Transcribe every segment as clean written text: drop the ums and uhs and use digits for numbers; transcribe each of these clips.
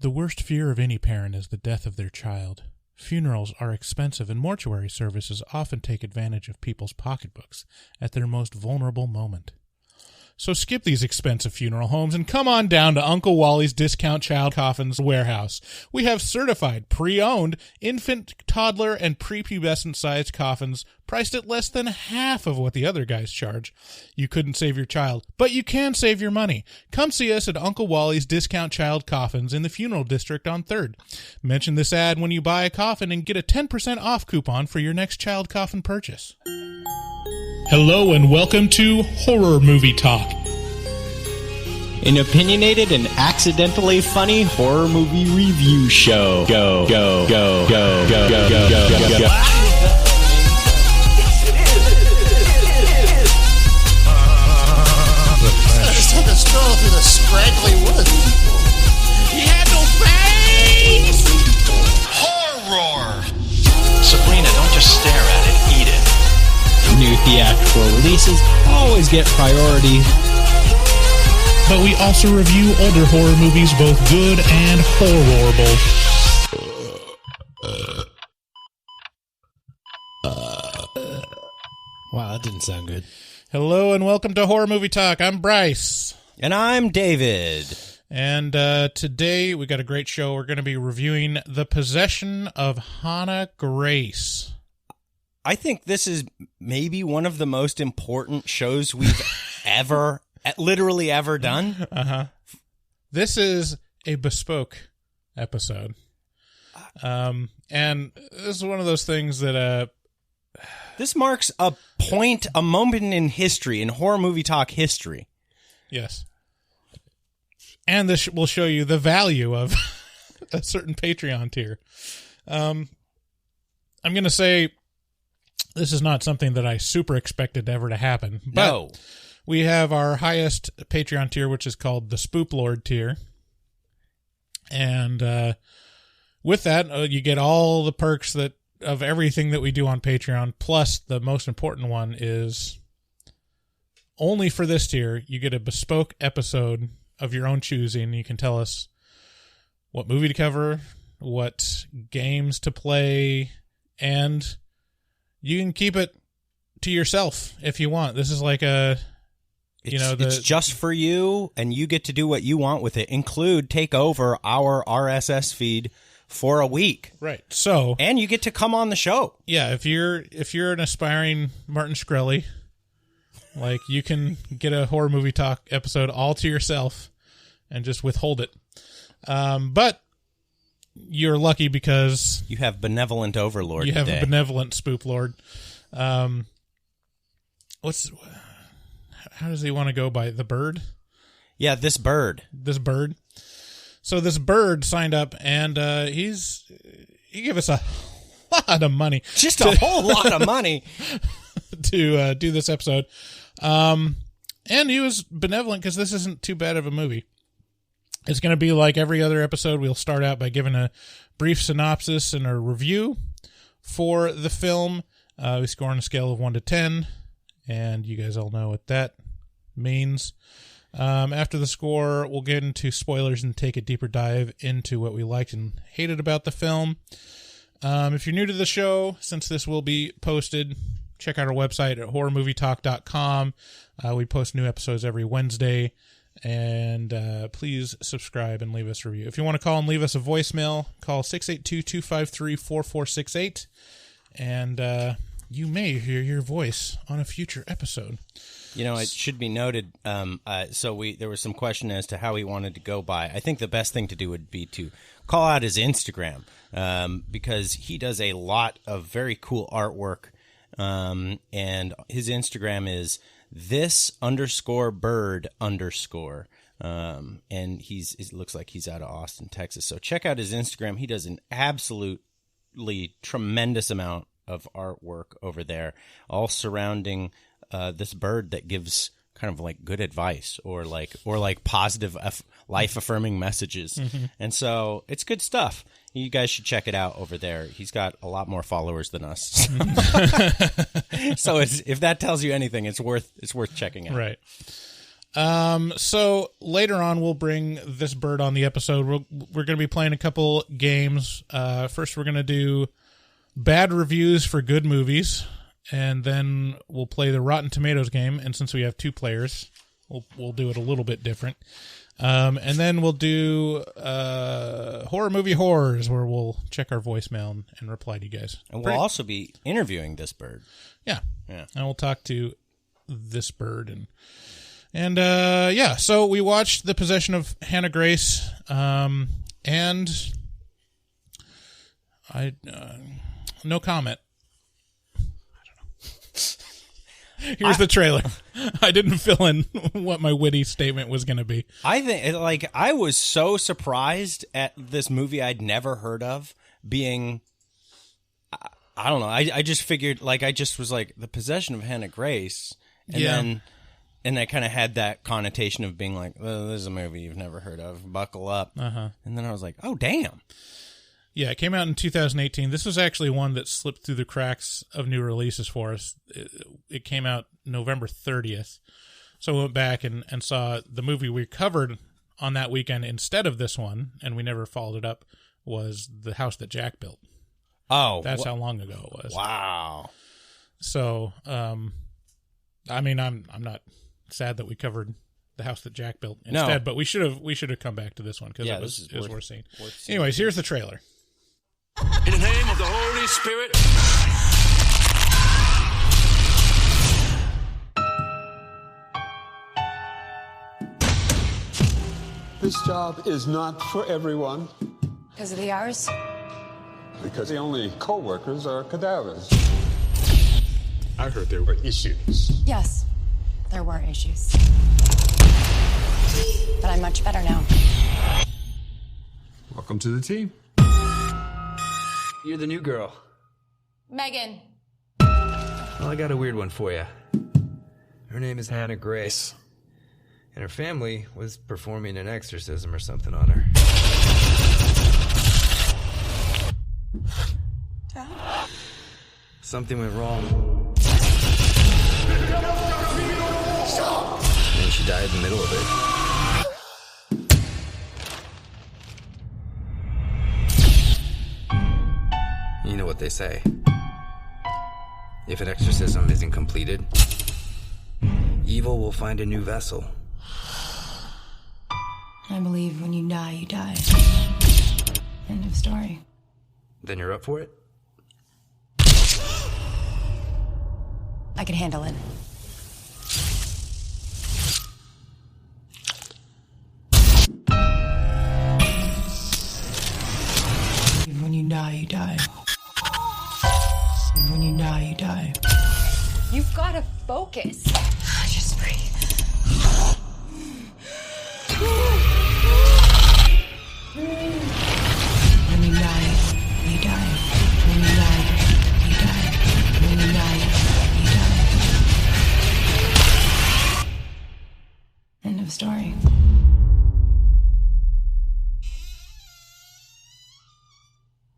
The worst fear of any parent is the death of their child. Funerals are expensive, and mortuary services often take advantage of people's pocketbooks at their most vulnerable moment. So skip these expensive funeral homes and come on down to Uncle Wally's Discount Child Coffins Warehouse. We have certified, pre-owned, infant, toddler, and prepubescent-sized coffins priced at less than half of what the other guys charge. You couldn't save your child, but you can save your money. Come see us at Uncle Wally's Discount Child Coffins in the Funeral District on 3rd. Mention this ad when you buy a coffin and get a 10% off coupon for your next child coffin purchase. Hello and welcome to Horror Movie Talk. An opinionated and accidentally funny horror movie review show. Go, go, go, go, go, go, go, go, go, go. I just took a stroll through the scraggly woods. He had no face! Horror! Sabrina, don't just stare at it, eat it. New theatrical releases always get priority. But we also review older horror movies, both good and horrible. Wow, that didn't sound good. Hello and welcome to Horror Movie Talk. I'm Bryce. And I'm David. And today we got a great show. We're going to be reviewing The Possession of Hannah Grace. I think this is maybe one of the most important shows we've literally ever done. Uh-huh. This is a bespoke episode. And this is one of those things that... This marks a moment in history, in horror movie talk history. Yes. And this will show you the value of a certain Patreon tier. I'm going to say this is not something that I super expected ever to happen. But No. We have our highest Patreon tier, which is called the Spoop Lord tier. And with that, you get all the perks of everything that we do on Patreon. Plus, the most important one is only for this tier, you get a bespoke episode of your own choosing. You can tell us what movie to cover, what games to play, and you can keep it to yourself if you want. This is like it's just for you, and you get to do what you want with it. Include take over our RSS feed for a week, right? So, and you get to come on the show. Yeah, if you're an aspiring Martin Shkreli, like you can get a Horror Movie Talk episode all to yourself and just withhold it. But you're lucky because you have benevolent overlord. You have today. a benevolent Spoop Lord. How does he want to go by? The bird? Yeah, this bird. So this bird signed up, and he gave us a lot of money. Just a whole lot of money. to do this episode. And he was benevolent because this isn't too bad of a movie. It's going to be like every other episode. We'll start out by giving a brief synopsis and a review for the film. We score on a scale of 1 to 10, and you guys all know what that means. After the score, we'll get into spoilers and take a deeper dive into what we liked and hated about the film. If you're new to the show, since this will be posted, check out our website at horrormovietalk.com. We post new episodes every Wednesday, and please subscribe and leave us a review. If you want to call and leave us a voicemail, call 682-253-4468, and you may hear your voice on a future episode. You know, it should be noted, there was some question as to how he wanted to go by. I think the best thing to do would be to call out his Instagram, because he does a lot of very cool artwork, and his Instagram is this_bird_. And it looks like he's out of Austin, Texas. So check out his Instagram. He does an absolutely tremendous amount of artwork over there, all surrounding this bird that gives kind of like good advice or like positive life affirming messages. Mm-hmm. And so it's good stuff. You guys should check it out over there. He's got a lot more followers than us. So if that tells you anything, it's worth checking out. Right. So later on, we'll bring this bird on the episode. We're going to be playing a couple games. First, we're going to do bad reviews for good movies, and then we'll play the Rotten Tomatoes game. And since we have 2 players, we'll do it a little bit different. And then we'll do horror movie horrors, where we'll check our voicemail and reply to you guys. And we'll also be interviewing this bird. Yeah. And we'll talk to this bird and yeah. So we watched The Possession of Hannah Grace, and I no comment. Here's the trailer. I didn't fill in what my witty statement was going to be. I think, like, I was so surprised at this movie I'd never heard of being, I don't know. I just figured, like, I just was like, The Possession of Hannah Grace. And then I kind of had that connotation of being like, well, this is a movie you've never heard of. Buckle up. And then I was like, oh, damn. Yeah, it came out in 2018. This was actually one that slipped through the cracks of new releases for us. It came out November 30th. So I went back and saw the movie we covered on that weekend instead of this one, and we never followed it up, was The House That Jack Built. Oh. That's how long ago it was. Wow. So, I mean, I'm not sad that we covered The House That Jack Built instead, but we should have come back to this one because it was worth seeing. Anyways, here's the trailer. In the name of the Holy Spirit. This job is not for everyone. Because of the hours? Because the only co-workers are cadavers. I heard there were issues. Yes, there were issues. But I'm much better now. Welcome to the team. You're the new girl. Megan. Well, I got a weird one for you. Her name is Hannah Grace. And her family was performing an exorcism or something on her. Dad? Something went wrong. And she died in the middle of it. You know what they say. If an exorcism isn't completed, evil will find a new vessel. I believe when you die, you die. End of story. Then you're up for it? I can handle it. When you die, you die. When you die, you die. You've got to focus. Just breathe. When you die, you die. When you die, you die. When you die, you die. End of story.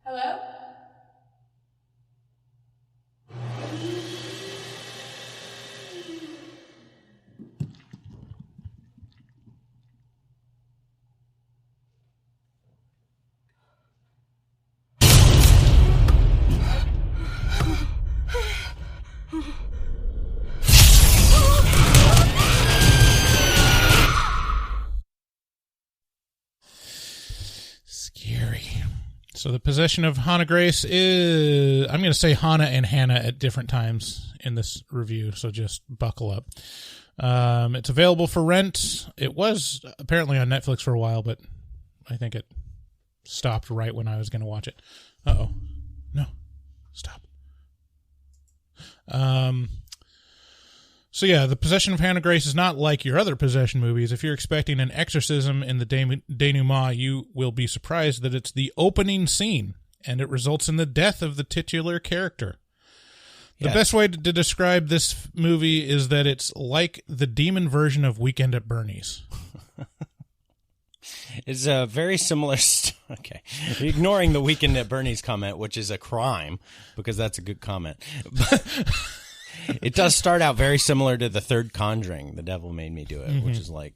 Hello? Scary. So The Possession of Hannah Grace is, I'm going to say Hannah and Hannah at different times in this review, so just buckle up. It's available for rent. It was apparently on Netflix for a while, but I think it stopped right when I was going to watch it. Uh-oh. No. Stop. So yeah, The Possession of Hannah Grace is not like your other possession movies. If you're expecting an exorcism in the denouement, you will be surprised that it's the opening scene, and it results in the death of the titular character. The best way to describe this movie is that it's like the demon version of Weekend at Bernie's. It's a very similar... Okay. Ignoring the Weekend at Bernie's comment, which is a crime, because that's a good comment. It does start out very similar to the third Conjuring. The Devil Made Me Do It, which is like,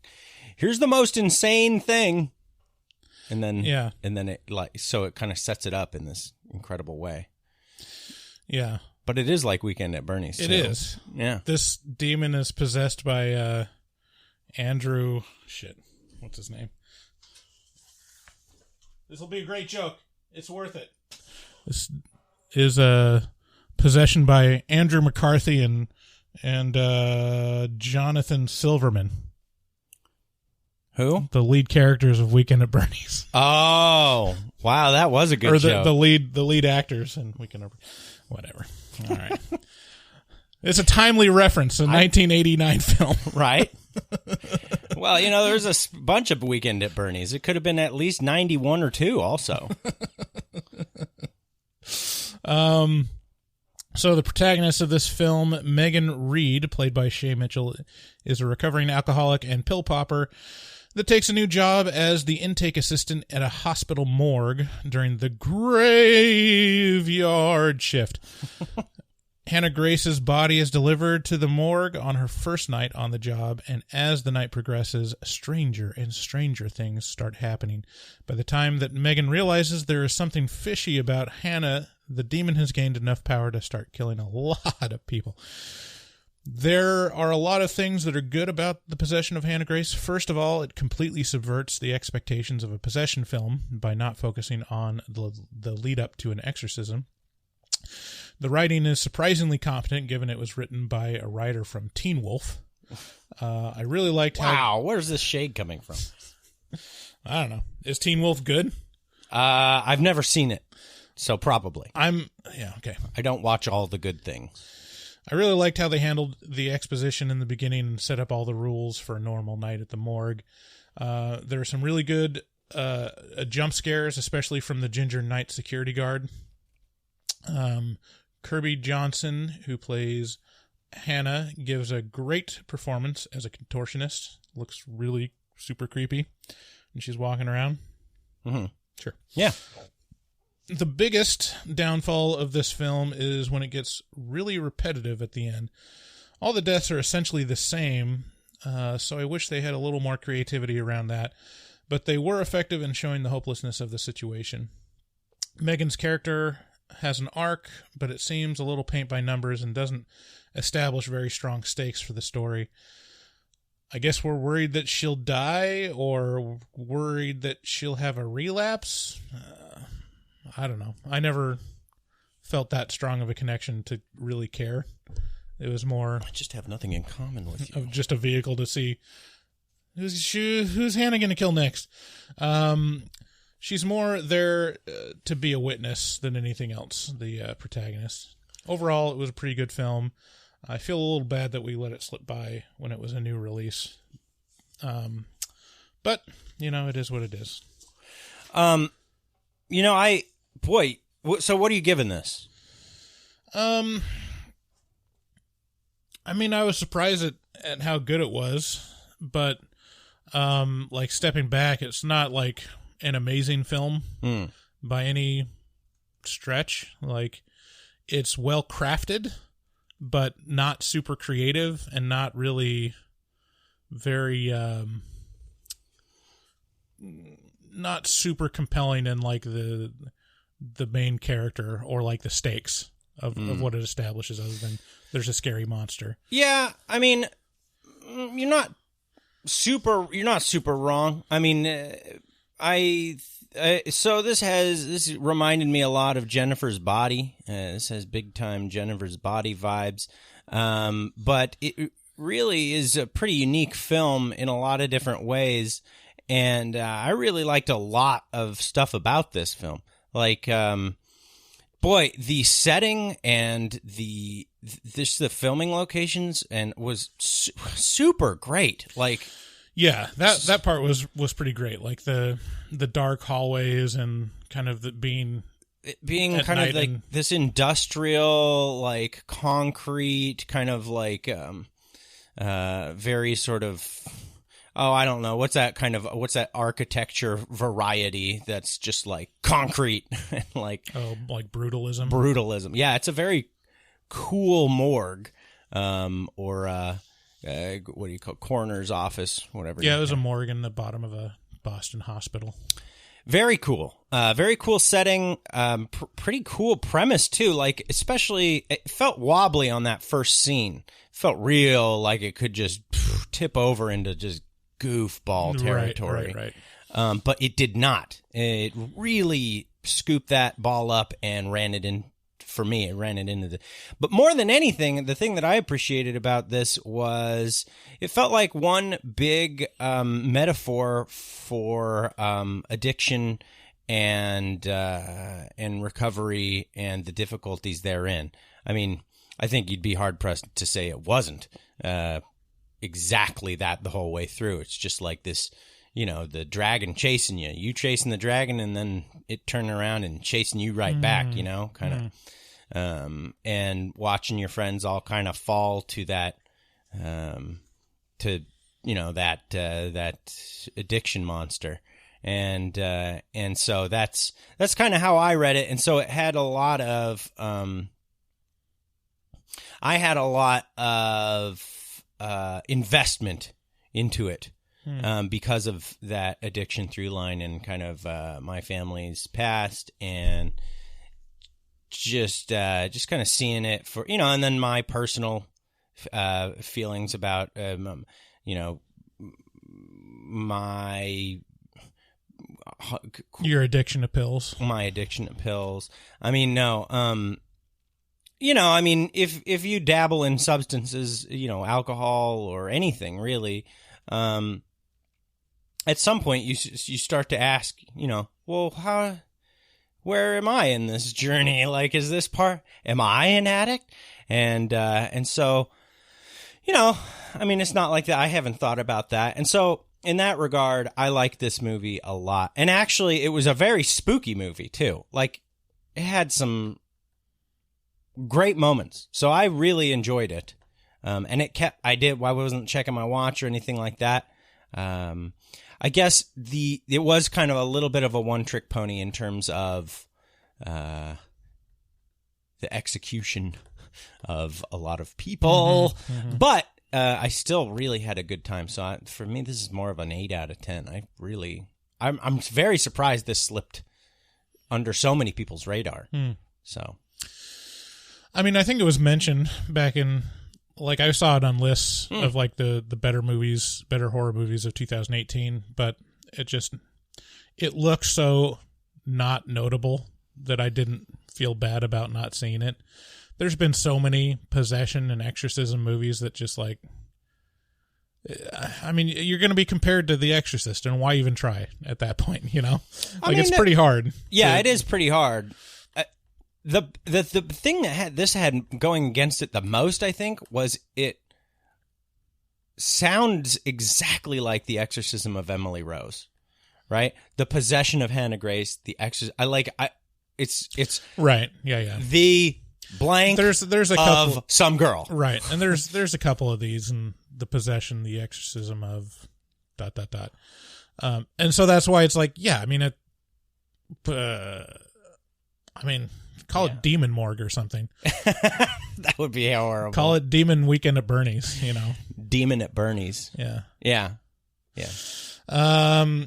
here's the most insane thing. And then, so it kind of sets it up in this incredible way. Yeah. But it is like Weekend at Bernie's, too. It is. Yeah. This demon is possessed by Andrew... Shit. What's his name? This will be a great joke. It's worth it. This is possession by Andrew McCarthy and Jonathan Silverman. Who? The lead characters of Weekend at Bernie's. Oh, wow, that was a good joke. The lead actors in Weekend at Bernie's. Whatever. All right. It's a timely reference, a 1989 film. Right? Well, there's a bunch of Weekend at Bernie's. It could have been at least 91 or 2 also. So the protagonist of this film, Megan Reed, played by Shay Mitchell, is a recovering alcoholic and pill popper that takes a new job as the intake assistant at a hospital morgue during the graveyard shift. Hannah Grace's body is delivered to the morgue on her first night on the job, and as the night progresses, stranger and stranger things start happening. By the time that Megan realizes there is something fishy about Hannah, the demon has gained enough power to start killing a lot of people. There are a lot of things that are good about the possession of Hannah Grace. First of all, it completely subverts the expectations of a possession film by not focusing on the lead up to an exorcism. The writing is surprisingly competent, given it was written by a writer from Teen Wolf. I really liked how... Wow, where's this shade coming from? I don't know. Is Teen Wolf good? I've never seen it, so probably. Okay. I don't watch all the good things. I really liked how they handled the exposition in the beginning and set up all the rules for a normal night at the morgue. There are some really good jump scares, especially from the ginger night security guard. Kirby Johnson, who plays Hannah, gives a great performance as a contortionist. Looks really super creepy when she's walking around. Mm-hmm. Sure. Yeah. The biggest downfall of this film is when it gets really repetitive at the end. All the deaths are essentially the same, so I wish they had a little more creativity around that, but they were effective in showing the hopelessness of the situation. Megan's character has an arc, but it seems a little paint by numbers and doesn't establish very strong stakes for the story. I guess we're worried that she'll die, or worried that she'll have a relapse. I don't know. I never felt that strong of a connection to really care. It was more... I just have nothing in common with you. Of just a vehicle to see who's Hannah going to kill next. She's more there to be a witness than anything else, the protagonist. Overall, it was a pretty good film. I feel a little bad that we let it slip by when it was a new release. But, it is what it is. So what are you giving this? I was surprised at how good it was, but, stepping back, it's not like an amazing film by any stretch. It's well crafted, but not super creative and not really very, not super compelling in the main character or the stakes of what it establishes, other than there's a scary monster. Yeah, you're not super wrong. So this reminded me a lot of Jennifer's Body. This has big time Jennifer's Body vibes. But it really is a pretty unique film in a lot of different ways. And I really liked a lot of stuff about this film. The setting and the filming locations was super great. Yeah, that part was pretty great. The dark hallways and kind of being kind of this industrial, concrete, kind of very sort of, I don't know, what's that architecture variety that's just concrete and brutalism. Brutalism. Yeah, it's a very cool morgue. or what do you call it? Coroner's office, whatever. Yeah, it was a morgue in the bottom of a Boston hospital. Very cool. Very cool setting. Pretty cool premise too. Like, especially, it felt wobbly on that first scene. Felt real, like it could just tip over into just goofball territory. Right. But it did not. It really scooped that ball up and ran it in. For me, it ran it into the. But more than anything, the thing that I appreciated about this was it felt like one big metaphor for addiction and recovery and the difficulties therein. I mean, I think you'd be hard pressed to say it wasn't exactly that the whole way through. It's just like this, the dragon chasing you chasing the dragon, and then it turning around and chasing you right back, kind of. And watching your friends all kind of fall to that, that addiction monster. And so that's kind of how I read it. And so it had a lot of, I had a lot of, investment into it, because of that addiction through line and kind of, my family's past and, just kind of seeing it for, and then my personal feelings about, my your addiction to pills. My addiction to pills. I mean, no. I mean, if you dabble in substances, alcohol or anything really, at some point you start to ask, well, where am I in this journey? Like, is this am I an addict? And so, I mean, it's not like that. I haven't thought about that. And so in that regard, I like this movie a lot. And actually it was a very spooky movie too. Like, it had some great moments. So I really enjoyed it. And I wasn't checking my watch or anything like that. I guess it was kind of a little bit of a one-trick pony in terms of the execution of a lot of people, but I still really had a good time. So for me, this is more of an 8 out of 10. I'm very surprised this slipped under so many people's radar. So, I mean, I think it was mentioned back in. Like, I saw it on lists of, like, the better horror movies of 2018, but it looked so not notable that I didn't feel bad about not seeing it. There's been so many possession and exorcism movies that just, like, I mean, you're going to be compared to The Exorcist, and why even try at that point, Like, it's pretty hard. Yeah, it is pretty hard. The thing that this had going against it the most, I think, was it sounds exactly like The Exorcism of Emily Rose, right? The possession of Hannah Grace, the exorcism. It's right. Yeah. The blank. There's a couple of some girl, right? And there's a couple of these, and the possession, the exorcism of ... And so that's why it's like, yeah. I mean, call it Demon Morgue or something. That would be horrible. Call it Demon Weekend at Bernie's, Demon at Bernie's. Yeah. Yeah.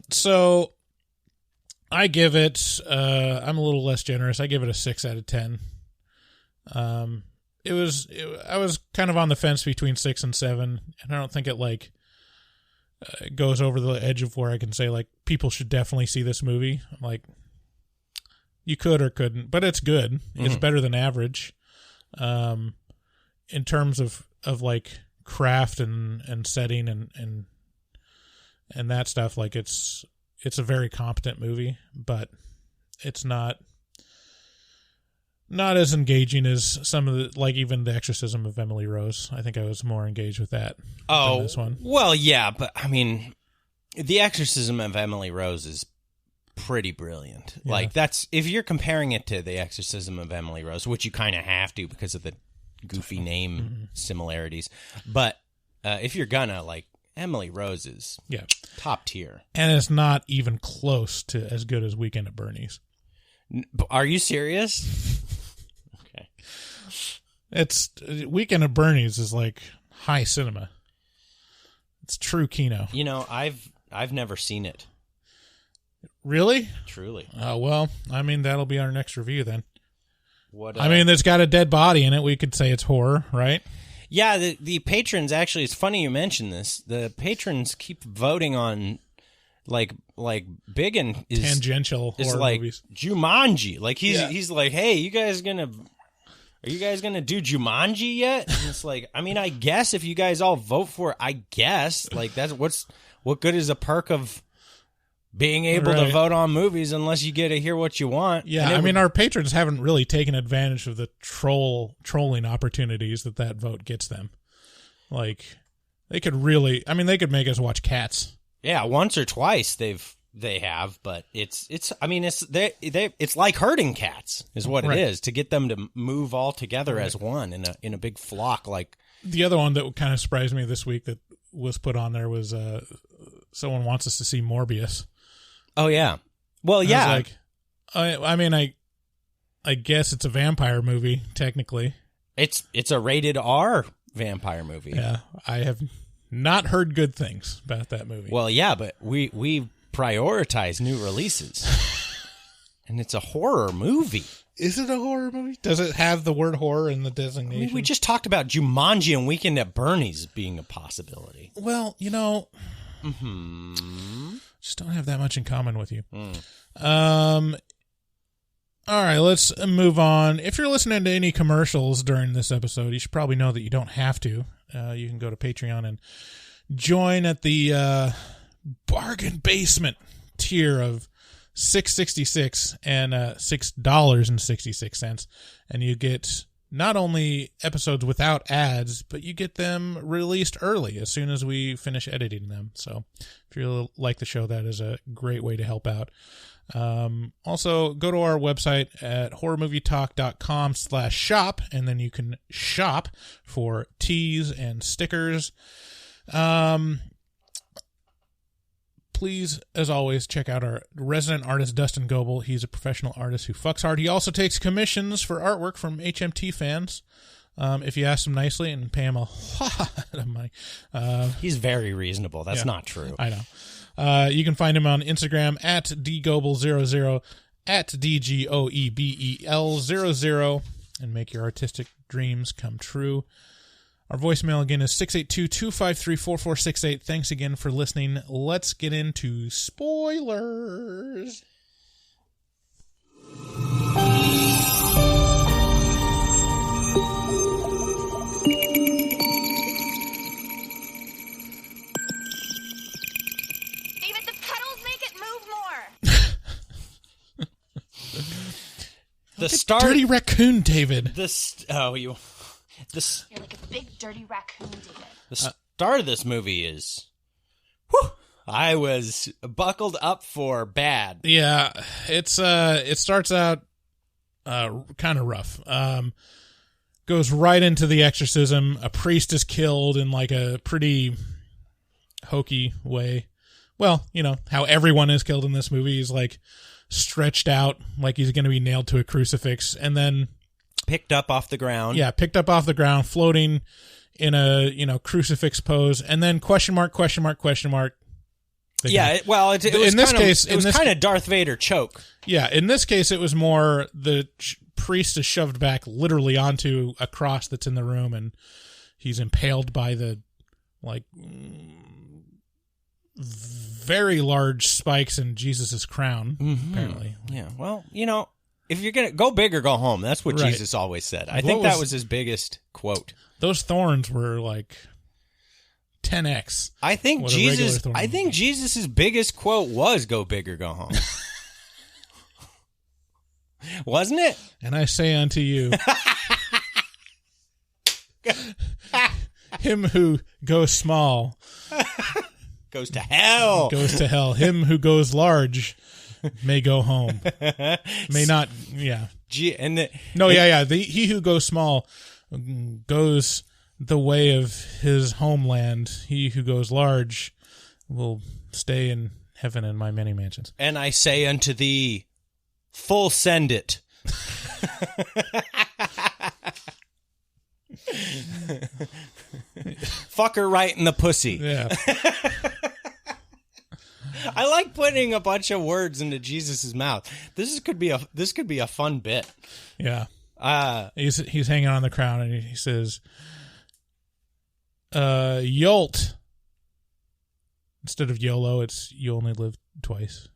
So I give it, I'm a little less generous. I give it a 6 out of 10. I was kind of on the fence between 6 and 7, and I don't think it goes over the edge of where I can say like people should definitely see this movie. I'm like, you could or couldn't, but it's good. It's better than average. In terms of like craft and setting and that stuff, like it's a very competent movie, but it's not as engaging as some of the, like even The Exorcism of Emily Rose. I think I was more engaged with that than this one. Well, yeah, but I mean, The Exorcism of Emily Rose is pretty brilliant. Yeah. Like, that's, if you're comparing it to The Exorcism of Emily Rose, which you kind of have to because of the goofy name similarities, but if you're gonna, like, Emily Rose is top tier. And it's not even close to as good as Weekend at Bernie's. Are you serious? Okay. It's Weekend at Bernie's is like high cinema. It's true Kino. You know, I've never seen it. Really? Truly. Well, I mean, that'll be our next review then. What? I mean, it's got a dead body in it. We could say it's horror, right? Yeah, the patrons actually. It's funny you mention this. The patrons keep voting on like Biggin is tangential is horror like movies. Jumanji. Like he's like, hey, are you guys gonna do Jumanji yet? And it's like, I mean, I guess if you guys all vote for it, I guess like that's what good is a perk of being able to vote on movies unless you get to hear what you want. Yeah, I mean, our patrons haven't really taken advantage of the trolling opportunities that vote gets them. Like, they could make us watch Cats. Yeah, once or twice they have, but it's like herding cats is what it is, to get them to move all together as one in a big flock. Like the other one that kind of surprised me this week that was put on there was someone wants us to see Morbius. Oh yeah, well yeah. I guess it's a vampire movie technically. It's a rated R vampire movie. Yeah, I have not heard good things about that movie. Well, yeah, but we prioritize new releases, and it's a horror movie. Is it a horror movie? Does it have the word horror in the designation? I mean, we just talked about Jumanji and Weekend at Bernie's being a possibility. Well, you know, just don't have that much in common with you. All right, let's move on. If you're listening to any commercials during this episode, you should probably know that you don't have to. You can go to Patreon and join at the bargain basement tier of $6.66 and $6.66, and you get not only episodes without ads, but you get them released early as soon as we finish editing them. So if you like the show, that is a great way to help out. Also, go to our website at horrormovietalk.com/shop, and then you can shop for teas and stickers. Please, as always, check out our resident artist, Dustin Goebel. He's a professional artist who fucks hard. He also takes commissions for artwork from HMT fans. If you ask him nicely and pay him a lot of money. He's very reasonable. That's not true. I know. You can find him on Instagram at dgoebel00, at DGOEBEL00, and make your artistic dreams come true. Our voicemail again is 682-253-4468. Thanks again for listening. Let's get into spoilers. Dirty raccoon, David. You're like a big dirty raccoon, David. The start of this movie is, I was buckled up for bad. Yeah, it starts out kind of rough. Goes right into the exorcism. A priest is killed in like a pretty hokey way. Well, you know how everyone is killed in this movie. He's like stretched out like he's going to be nailed to a crucifix, and then picked up off the ground. Yeah, picked up off the ground, floating in a crucifix pose, and then question mark. Yeah, it was kind of Darth Vader choke. Yeah, in this case, it was more the priest is shoved back literally onto a cross that's in the room, and he's impaled by the very large spikes in Jesus's crown. Apparently, yeah. Well, if you're gonna go big or go home, that's what Jesus always said. I think that was his biggest quote. Those thorns were like 10x. I think Jesus's biggest quote was "Go big or go home." Wasn't it? And I say unto you, him who goes small goes to hell. Him who goes large may go home. May not. Yeah. He who goes small goes the way of his homeland. He who goes large will stay in heaven in my many mansions. And I say unto thee, full send it. Fuck her right in the pussy. Yeah. I like putting a bunch of words into Jesus's mouth. This could be a fun bit. Yeah. He's hanging on the crown and he says, Yolt. Instead of YOLO, it's you only live twice.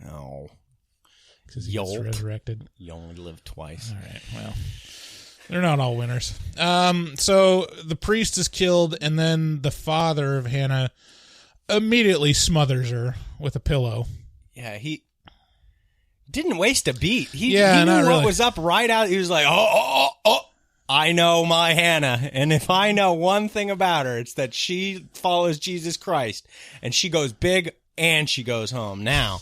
Oh. Because he gets resurrected. You only live twice. All right, well. They're not all winners. So the priest is killed, and then the father of Hannah immediately smothers her with a pillow. Yeah, he didn't waste a beat. He knew really. what was up right out. He was like, oh, I know my Hannah. And if I know one thing about her, it's that she follows Jesus Christ. And she goes big and she goes home. Now,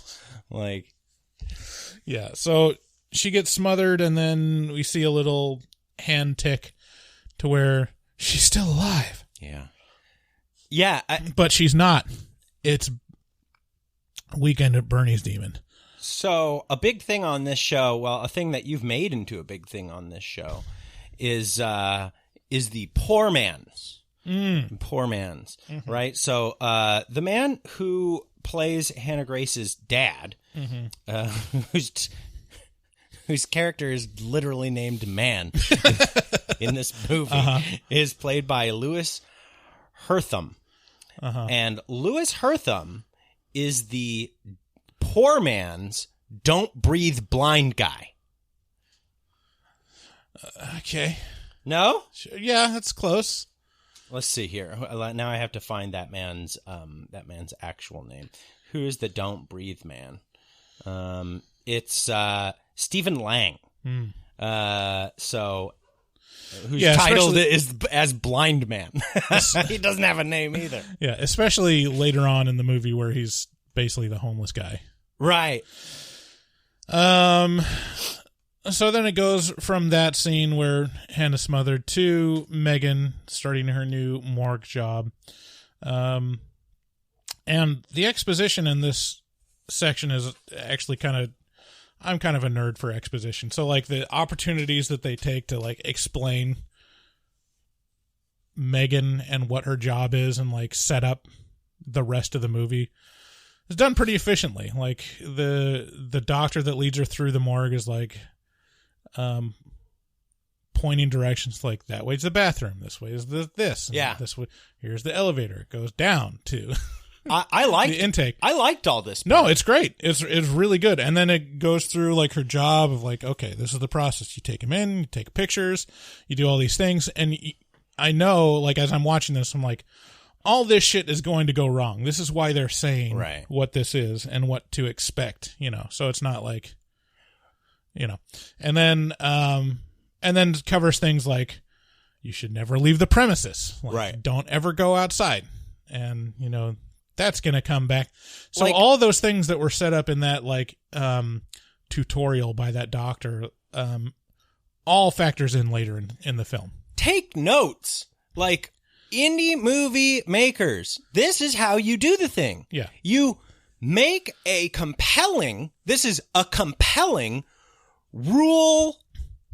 like. Yeah, so she gets smothered, and then we see a little hand tick to where she's still alive. Yeah. Yeah. But she's not. It's Weekend at Bernie's demon. So a big thing on this show, well, a thing that you've made into a big thing on this show is the poor man's. Poor man's, right? So the man who plays Hannah Grace's dad, whose character is literally named Man in this movie, is played by Louis Herthum. And Louis Herthum is the poor man's don't breathe blind guy. Okay. No? Yeah, that's close. Let's see here. Now I have to find that man's actual name. Who is the don't breathe man? It's Stephen Lang. Whose title is as Blind Man. He doesn't have a name either. Yeah, especially later on in the movie where he's basically the homeless guy. Right. So then it goes from that scene where Hannah's smothered to Megan starting her new morgue job. And the exposition in this section is actually I'm kind of a nerd for exposition. So like the opportunities that they take to like explain Megan and what her job is and like set up the rest of the movie is done pretty efficiently. Like the doctor that leads her through the morgue is like pointing directions like that way's the bathroom, this way is this. Yeah. This way, here's the elevator. It goes down to I liked the intake. I liked all this. No, it's great. It's really good. And then it goes through like her job of like, okay, this is the process. You take them in, you take pictures, you do all these things. And I know, like, as I'm watching this, I'm like, all this shit is going to go wrong. This is why they're saying what this is and what to expect, so it's not like, and then covers things like you should never leave the premises. Like, don't ever go outside. And, that's going to come back. So like, all those things that were set up in that like tutorial by that doctor all factors in later in the film. Take notes. Like indie movie makers, this is how you do the thing. Yeah. You make this is a compelling rule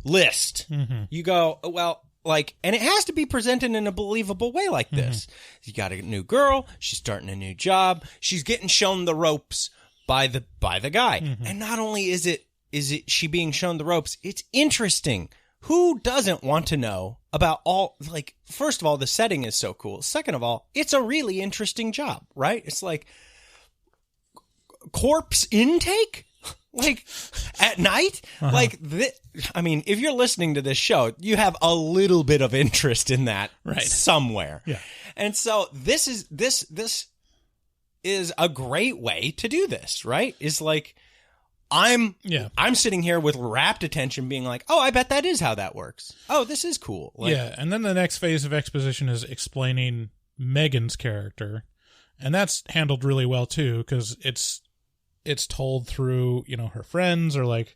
list. You go, well, like, and it has to be presented in a believable way like this. You got a new girl. She's starting a new job. She's getting shown the ropes by the guy. And not only is it she being shown the ropes, it's interesting. Who doesn't want to know about all, like, first of all, the setting is so cool. Second of all, it's a really interesting job, right? It's like corpse intake? Like at night, I mean, if you're listening to this show, you have a little bit of interest in that somewhere. Yeah. And so this is a great way to do this, right? It's like, I'm sitting here with rapt attention being like, oh, I bet that is how that works. Oh, this is cool. Like, yeah. And then the next phase of exposition is explaining Megan's character. And that's handled really well too, because it's told through, her friends or like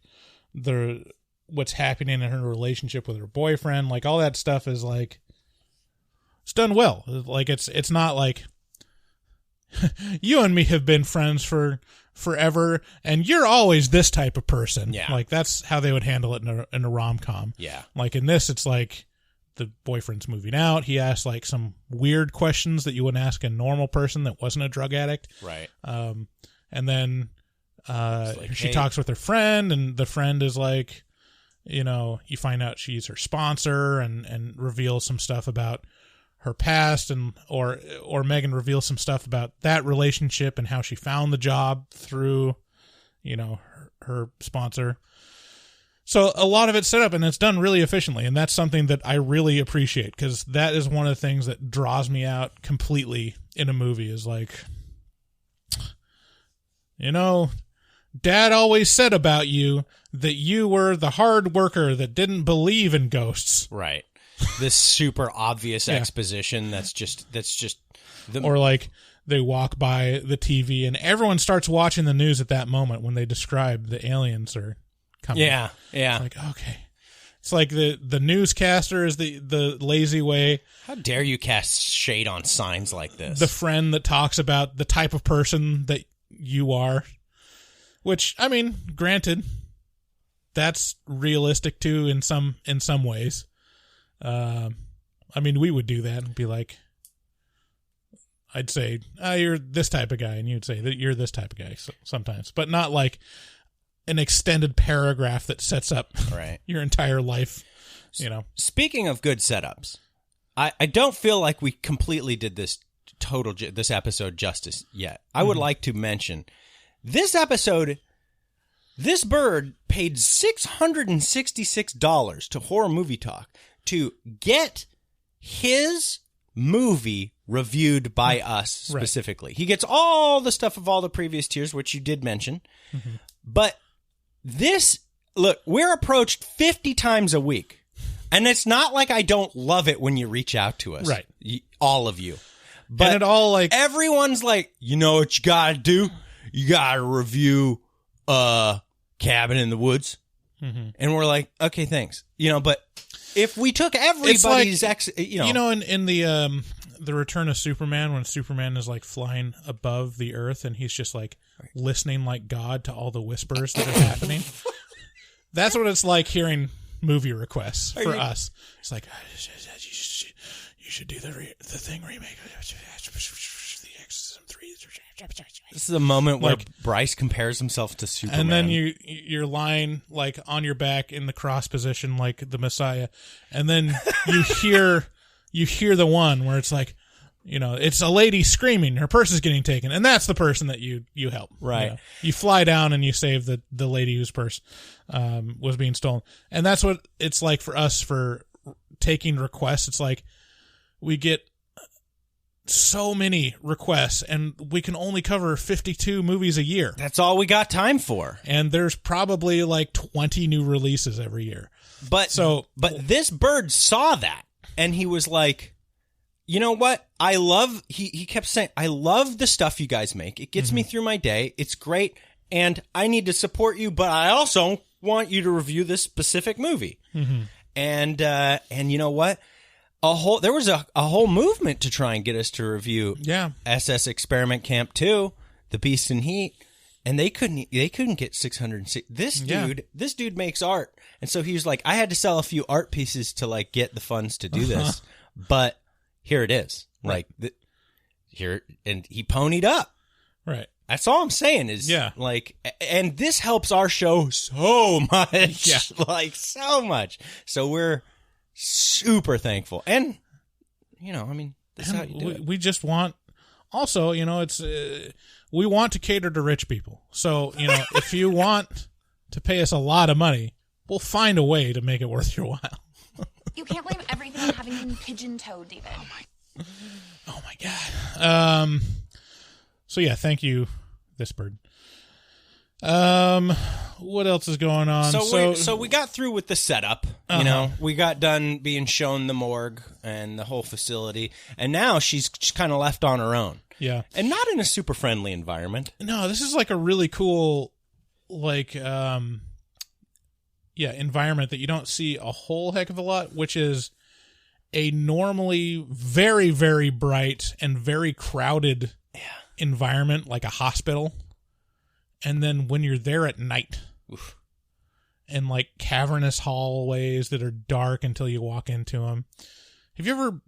what's happening in her relationship with her boyfriend. Like all that stuff is like, it's done well. Like it's not like you and me have been friends for forever and you're always this type of person. Yeah. Like that's how they would handle it in a rom-com. Yeah. Like in this, it's like the boyfriend's moving out. He asks like some weird questions that you wouldn't ask a normal person that wasn't a drug addict. Right. And then like, she hey. talks with her friend, and the friend is like, you know, you find out she's her sponsor, and reveals some stuff about her past, and or Megan reveals some stuff about that relationship and how she found the job through, you know, her sponsor. So a lot of it's set up, and it's done really efficiently, and that's something that I really appreciate, because that is one of the things that draws me out completely in a movie, is like, you know, Dad always said about you that you were the hard worker that didn't believe in ghosts. Right. This super obvious exposition that's just the... Or like they walk by the TV and everyone starts watching the news at that moment when they describe the aliens are coming. Yeah. It's like, okay. It's like the newscaster is the lazy way. How dare you cast shade on signs like this? The friend that talks about the type of person that you are. Which, I mean, granted, that's realistic too in some ways. I mean, we would do that and be like, I'd say, you're this type of guy, and you'd say that you're this type of guy sometimes, but not like an extended paragraph that sets up your entire life, you know. Speaking of good setups, I don't feel like we completely did this episode justice yet. I would like to mention this episode. This bird paid $666 to Horror Movie Talk to get his movie reviewed by us specifically. Right. He gets all the stuff of all the previous tiers, which you did mention. Mm-hmm. But this, look, we're approached 50 times a week. And it's not like I don't love it when you reach out to us. Right. All of you. But and it all like everyone's like, you know what you gotta do? You gotta review Cabin in the Woods. Mm-hmm. And we're like, okay, thanks. You know, but if we took everybody's in the Return of Superman, when Superman is like flying above the earth and he's just like listening like God to all the whispers that are happening. That's what it's like hearing movie requests for us. It's like, you should do the Thing remake. The Exorcism 3. This is a moment where Bryce compares himself to Superman. And then you're lying like on your back in the cross position like the Messiah. And then you hear the one where it's like, you know, it's a lady screaming, her purse is getting taken, and that's the person that you help. Right. You know? You fly down and you save the lady whose purse was being stolen. And that's what it's like for us for taking requests. It's like we get so many requests and we can only cover 52 movies a year. That's all we got time for. And there's probably like 20 new releases every year. But this bird saw that and he was like, you know what? He kept saying, I love the stuff you guys make. It gets me through my day. It's great. And I need to support you, but I also want you to review this specific movie. Mm-hmm. And you know what? There was a whole movement to try and get us to review SS Experiment Camp 2, The Beast in Heat, and they couldn't get 660. This dude makes art. And so he was like, I had to sell a few art pieces to like get the funds to do this. But here it is. Right. Like here, and he ponied up. Right. That's all I'm saying is like, and this helps our show so much. Yeah. Like so much. So we're super thankful. And, you know, I mean, that's how you do it. We just want, also, you know, it's, we want to cater to rich people. So, you know, if you want to pay us a lot of money, we'll find a way to make it worth your while. You can't blame everything on having been pigeon-toed, David. Oh my God. So yeah, thank you, this bird. What else is going on? So we got through with the setup. You know, we got done being shown the morgue and the whole facility, and now she's kind of left on her own. Yeah, and not in a super friendly environment. No, this is like a really cool, like, environment that you don't see a whole heck of a lot, which is a normally very, very bright and very crowded environment, like a hospital. And then when you're there at night, in like cavernous hallways that are dark until you walk into them. Have you ever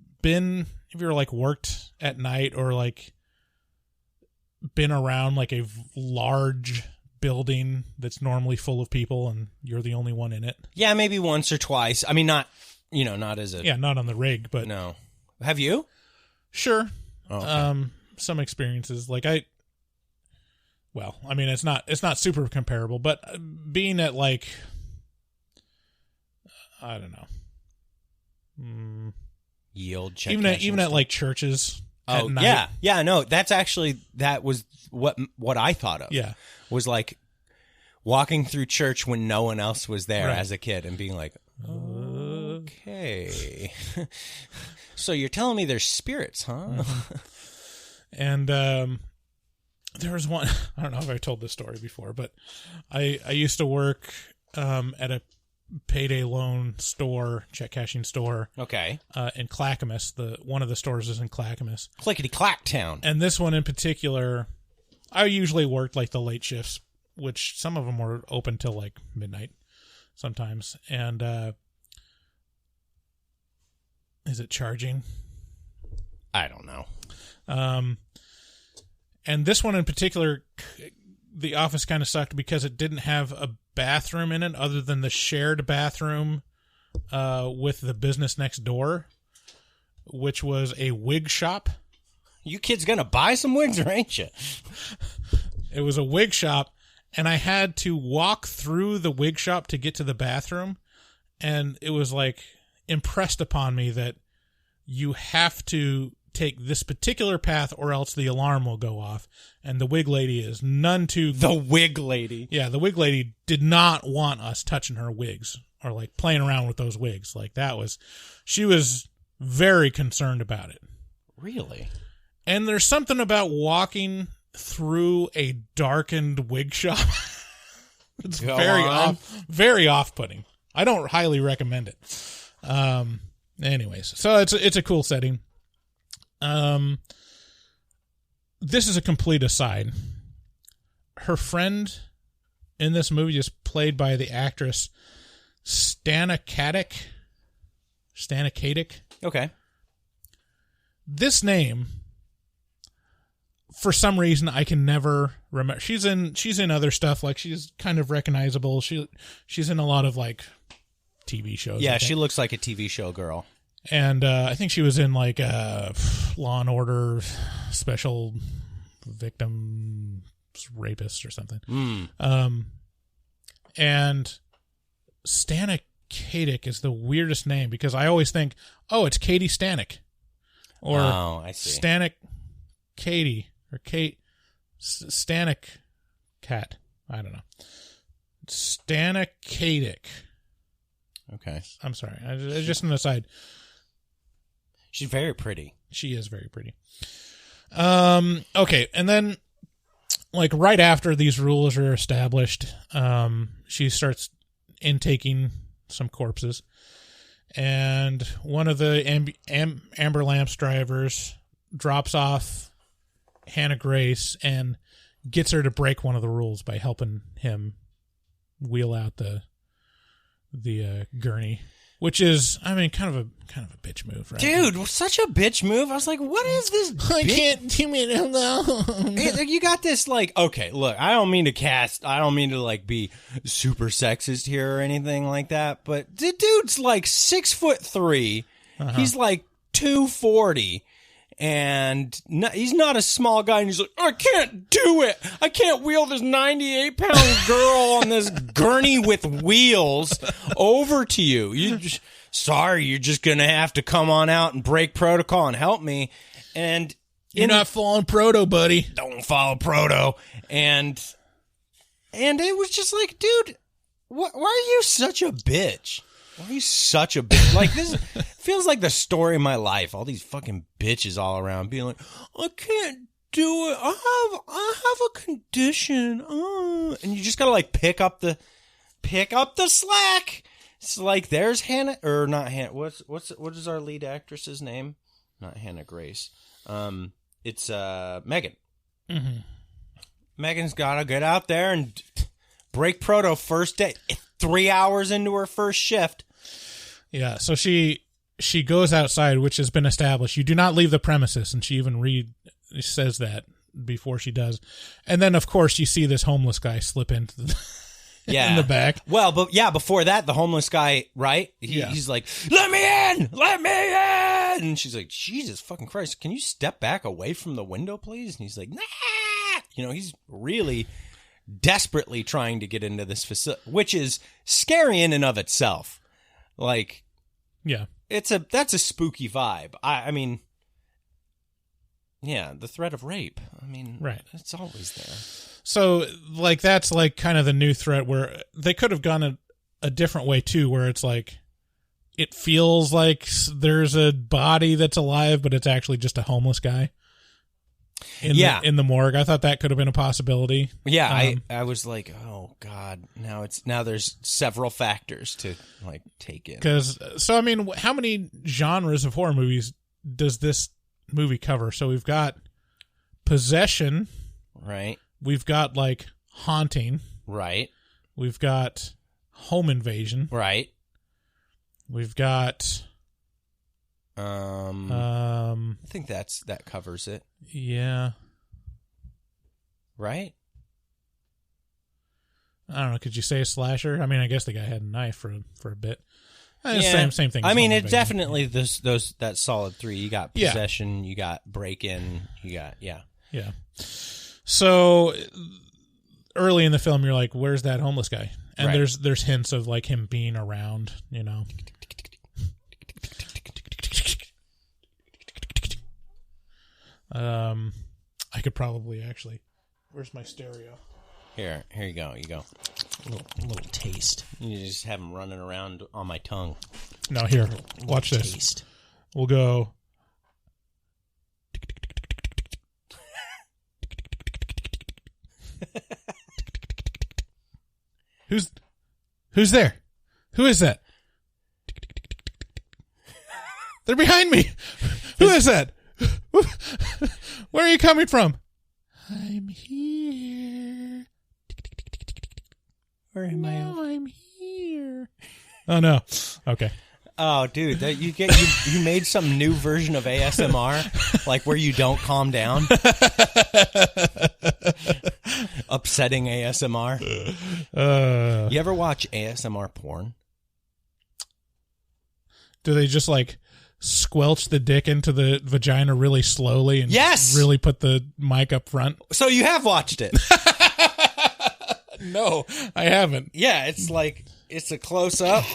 like worked at night or like been around like a large building that's normally full of people and you're the only one in it? Yeah, maybe once or twice. I mean, not as a... Yeah, not on the rig, but... No. Have you? Sure. Oh, okay. Some experiences. Like it's not super comparable, but being at like, I don't know. Yield check. Even at like churches at night. Yeah. Yeah, no, that was what I thought of. Yeah. Was like walking through church when no one else was there Right. as a kid and being like, okay. So you're telling me there's spirits, huh? Mm-hmm. And there was one, I don't know if I told this story before, but I used to work at a payday loan store, check cashing store. Okay. In Clackamas. One of the stores is in Clackamas. Clickety-clack town. And this one in particular, I usually worked like the late shifts, which some of them were open till like midnight sometimes. And is it charging? I don't know. And this one in particular, the office kind of sucked because it didn't have a bathroom in it other than the shared bathroom with the business next door, which was a wig shop. You kids gonna buy some wigs or ain't you? It was a wig shop, and I had to walk through the wig shop to get to the bathroom, and it was like impressed upon me that you have to take this particular path or else the alarm will go off. And the wig lady is none too... The wig lady. Yeah, the wig lady did not want us touching her wigs or like playing around with those wigs. Like she was very concerned about it. Really? And there's something about walking through a darkened wig shop. It's very off-putting. I don't highly recommend it. Anyways, so it's a cool setting. This is a complete aside. Her friend in this movie is played by the actress Stana Katic. Okay. This name, for some reason, I can never remember. She's in other stuff. Like, she's kind of recognizable. She's in a lot of like TV shows. Yeah, she looks like a TV show girl. And I think she was in like Law and Order Special Victim Rapist or something. And Stana Katic is the weirdest name because I always think, oh, it's Katie Stanek. Or I see. Stanek Katie or Kate Stanek Cat. I don't know. Stana Katic. Okay. I'm sorry. Just an aside. She's very pretty. She is very pretty. Okay, and then, like, right after these rules are established, she starts intaking some corpses, and one of the Amber Lamps drivers drops off Hannah Grace and gets her to break one of the rules by helping him wheel out the gurney. Which is, I mean, kind of a bitch move, right? Dude, such a bitch move. I was like, what is this? I can't do it alone. You got this, like, okay, look, I don't mean to, like, be super sexist here or anything like that, but the dude's, like, 6'3". He's, like, 240, and he's not a small guy, and he's like, I can't do it. I can't wheel this 98-pound girl on this gurney with wheels over to you. You're just going to have to come on out and break protocol and help me. And you're not following proto, buddy. Don't follow proto. And it was just like, dude, why are you such a bitch? Why are you such a bitch? Like, this feels like the story of my life. All these fucking bitches all around being like, I can't do it. I have a condition. And you just gotta, like, pick up the slack. It's like, there's Hannah, or not Hannah. What is our lead actress's name? Not Hannah Grace. It's Megan. Mm-hmm. Megan's gotta get out there and break proto first day. 3 hours into her first shift. Yeah, so she goes outside, which has been established. You do not leave the premises, and she even says that before she does. And then, of course, you see this homeless guy slip into the in the back. Well, but yeah, before that, the homeless guy, right? He's like, let me in! Let me in! And she's like, Jesus fucking Christ, can you step back away from the window, please? And he's like, nah! You know, he's really desperately trying to get into this facility, which is scary in and of itself. Like, yeah, that's a spooky vibe. I mean, yeah, the threat of rape. I mean, right. It's always there. So, like, that's like kind of the new threat where they could have gone a different way too, where it's like it feels like there's a body that's alive, but it's actually just a homeless guy. In the morgue. I thought that could have been a possibility. Yeah, I was like, oh God, now there's several factors to like take in. So I mean, how many genres of horror movies does this movie cover? So we've got possession, right? We've got like haunting, right? We've got home invasion, right? We've got I think that covers it. Yeah. Right? I don't know. Could you say a slasher? I mean, I guess the guy had a knife for a bit. Same thing. I mean, it's definitely that solid 3. You got possession, you got break-in, you got yeah. So early in the film, you're like, "Where's that homeless guy?" And right. there's hints of like him being around, you know. I could probably actually. Where's my stereo? Here you go. A little taste. You just have them running around on my tongue. No, here. Watch this. Taste. We'll go. Who's there? Who is that? They're behind me. Who is that? Where are you coming from? I'm here. Where am I? I'm here. Oh no. Okay. Oh, dude, you made some new version of ASMR, like where you don't calm down. Upsetting ASMR. You ever watch ASMR porn? Do they just like squelch the dick into the vagina really slowly and really put the mic up front? So you have watched it? No, I haven't. Yeah, it's like it's a close up,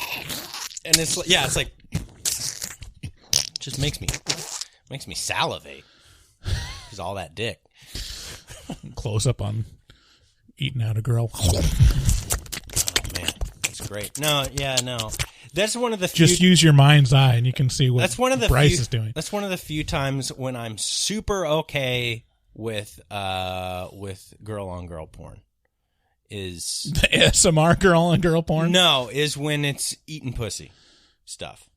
and it's like just makes me salivate. Because all that dick. Close up on eating out a girl. Oh man, that's great. No. That's one of the few... Just use your mind's eye and you can see what Bryce is doing. That's one of the few times when I'm super okay with girl on girl porn. Is the ASMR girl on girl porn? No, is when it's eating pussy stuff.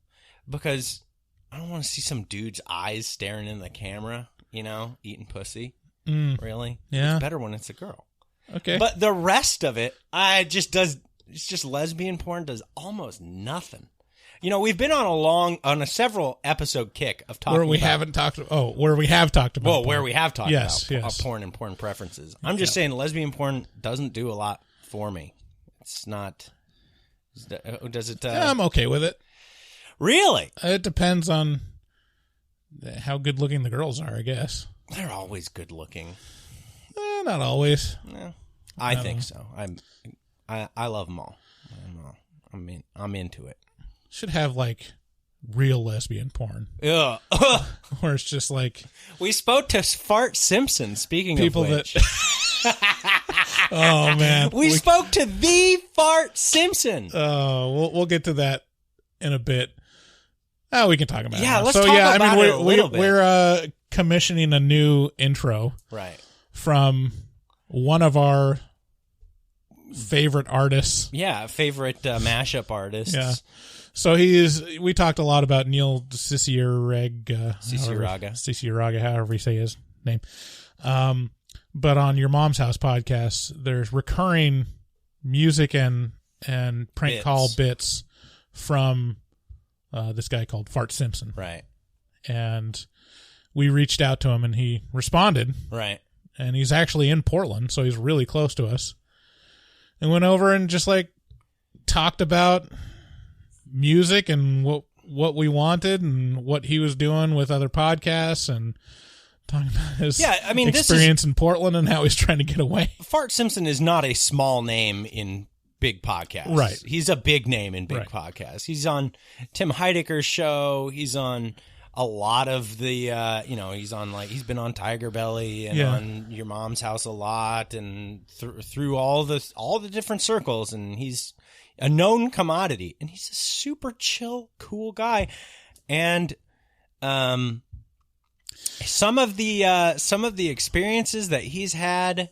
Because I don't want to see some dude's eyes staring in the camera, eating pussy. Really? Yeah. It's better when it's a girl. Okay. But the rest of it, it's just lesbian porn does almost nothing. We've been on a several episode kick of talking where we have talked about porn. Where we have talked about porn and porn preferences. I'm just saying lesbian porn doesn't do a lot for me. It's not. Does it? Yeah, I'm okay with it. Really? It depends on how good looking the girls are, I guess. They're always good looking. Not always. No, I think so. I love them all. I'm into it. Should have like real lesbian porn. Yeah. Where it's just like we spoke to Fart Simpson. Speaking people of which, oh man, we spoke to the Fart Simpson. Oh, we'll get to that in a bit. Oh, we can talk about it. Yeah, let's talk about it a little bit. We're commissioning a new intro, right, from one of our favorite artists. Yeah, favorite mashup artists. Yeah. So we talked a lot about Neil Cicierega, however you say his name. But on Your Mom's House podcast, there's recurring music and and prank call bits from this guy called Fart Simpson. Right. And we reached out to him, and he responded. Right. And he's actually in Portland, so he's really close to us. And went over and just, like, talked about music and what we wanted and what he was doing with other podcasts and talking about his experience in Portland and how he's trying to get away. Fart Simpson is not a small name in big podcasts. Right. He's a big name in big podcasts. He's on Tim Heidecker's show. He's on a lot of the, he's been on Tiger Belly and on Your Mom's House a lot and through all the different circles. And he's a known commodity, and he's a super chill, cool guy. And, some of the experiences that he's had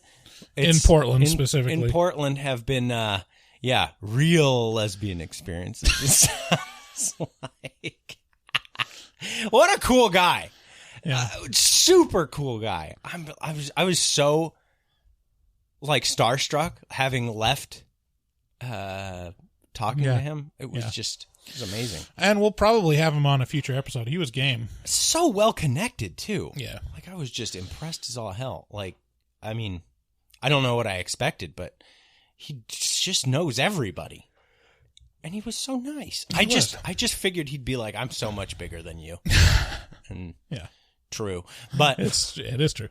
in Portland specifically in Portland have been, real lesbian experiences. It's like, what a cool guy. Yeah. Super cool guy. I was so like starstruck having left talking to him. It was it was amazing. And we'll probably have him on a future episode. He was game. So well connected too. Yeah. Like I was just impressed as all hell. Like, I mean, I don't know what I expected, but he just knows everybody. And he was so nice. I just figured he'd be like, I'm so much bigger than you. And true. But it is true.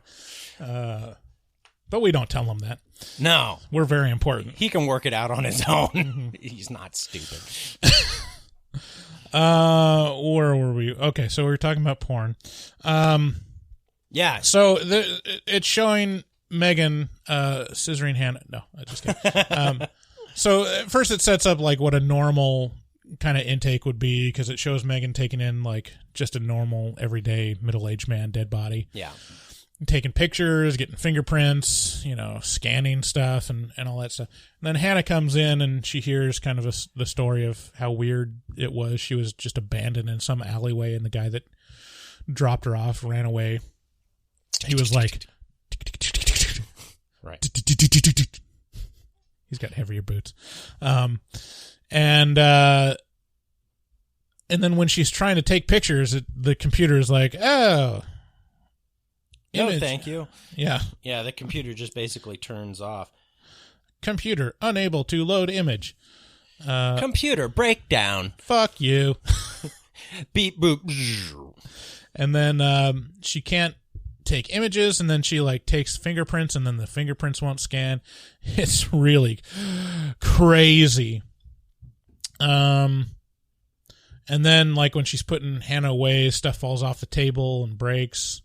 But we don't tell him that. No. We're very important. He can work it out on his own. He's not stupid. Where were we? Okay, so we were talking about porn. Yeah. So it's showing Megan scissoring Hannah. No, I just kidding. So at first it sets up like what a normal kind of intake would be because it shows Megan taking in like just a normal everyday middle-aged man dead body. Yeah. Taking pictures, getting fingerprints, scanning stuff and all that stuff. And then Hannah comes in and she hears kind of the story of how weird it was. She was just abandoned in some alleyway and the guy that dropped her off ran away. He was like... Right. He's got heavier boots. And then when she's trying to take pictures, the computer is like, oh... No, image. thank you. Yeah. Yeah, the computer just basically turns off. Computer unable to load image. Computer breakdown. Fuck you. Beep boop. And then she can't take images, and then she like takes fingerprints, and then the fingerprints won't scan. It's really crazy. And then like when she's putting Hannah away, stuff falls off the table and breaks.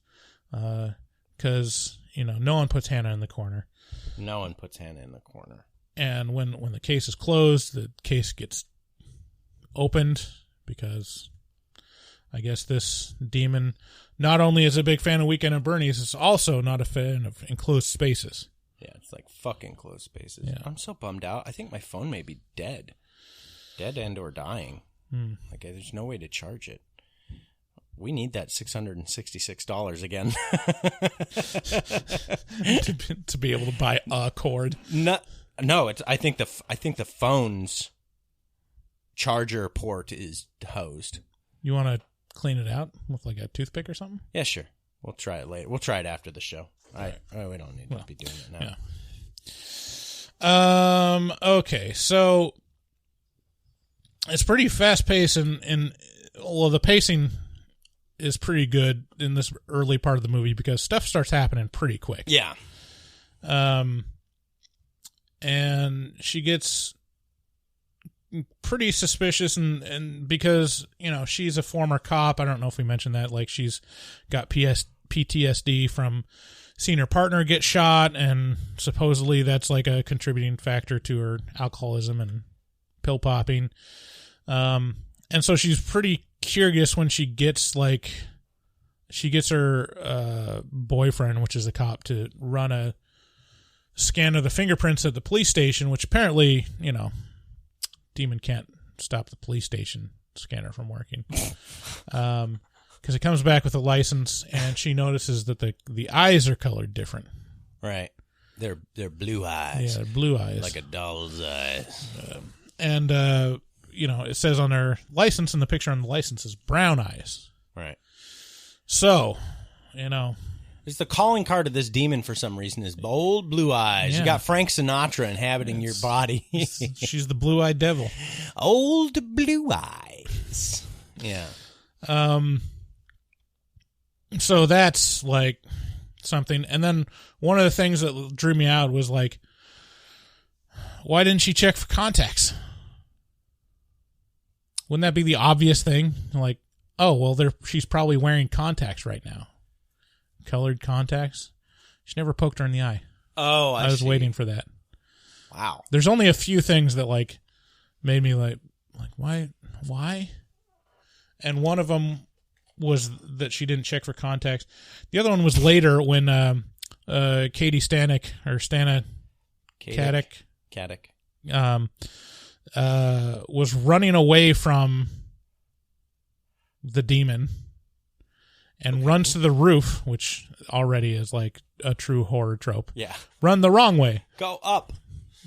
Because no one puts Hannah in the corner. No one puts Hannah in the corner. And when the case is closed, the case gets opened because I guess this demon not only is a big fan of Weekend at Bernie's, it's also not a fan of enclosed spaces. Yeah, it's like fucking closed spaces. Yeah. I'm so bummed out. I think my phone may be dead and or dying. Like there's no way to charge it. We need that $666 again to be able to buy a cord. No. I think the phone's charger port is hosed. You want to clean it out with like a toothpick or something? Yeah, sure. We'll try it later. We'll try it after the show. We don't need to be doing it now. Yeah. Okay, so it's pretty fast paced, and the pacing is pretty good in this early part of the movie because stuff starts happening pretty quick. Yeah. And she gets pretty suspicious and because, she's a former cop. I don't know if we mentioned that. Like she's got PTSD from seeing her partner get shot, and supposedly that's like a contributing factor to her alcoholism and pill popping. And so she's pretty curious when she gets her boyfriend, which is a cop, to run a scan of the fingerprints at the police station, which apparently, demon can't stop the police station scanner from working. Because it comes back with a license, and she notices that the eyes are colored different. Right. They're blue eyes. Yeah, blue eyes. Like a doll's eyes. And, it says on her license, and the picture on the license is brown eyes. Right. So, It's the calling card of this demon for some reason is bold blue eyes. Yeah. You got Frank Sinatra inhabiting your body. She's the blue-eyed devil. Old blue eyes. Yeah. So that's like something. And then one of the things that drew me out was like, why didn't she check for contacts? Wouldn't that be the obvious thing? Like, oh, well, she's probably wearing contacts right now. Colored contacts. She never poked her in the eye. Oh, I was see. waiting for that. Wow. There's only a few things that like made me like why? And one of them was that she didn't check for contacts. The other one was later when Katie Stanek or Stana Katic was running away from the demon and runs to the roof, which already is like a true horror trope. Yeah. Run the wrong way. Go up.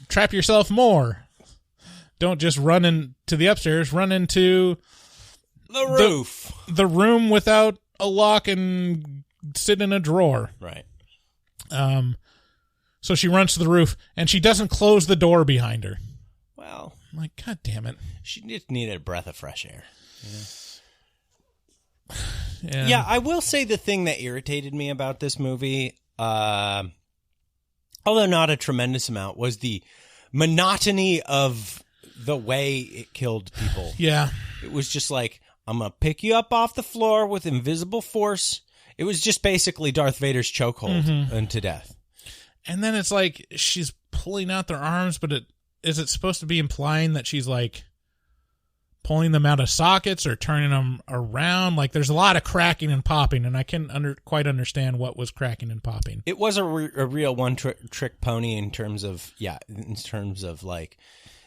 Trap yourself more. Don't just run into the upstairs. Run into the roof. The room without a lock and sit in a drawer. Right. So she runs to the roof, and she doesn't close the door behind her. Well. I'm like, God damn it. She just needed a breath of fresh air. Yeah. Yeah, I will say the thing that irritated me about this movie, although not a tremendous amount, was the monotony of the way it killed people. Yeah. It was just like, I'm going to pick you up off the floor with invisible force. It was just basically Darth Vader's chokehold unto death. And then it's like she's pulling out their arms, but is it supposed to be implying that she's like pulling them out of sockets or turning them around? Like there's a lot of cracking and popping, and I can't quite understand what was cracking and popping. It was a real one-trick pony in terms of like,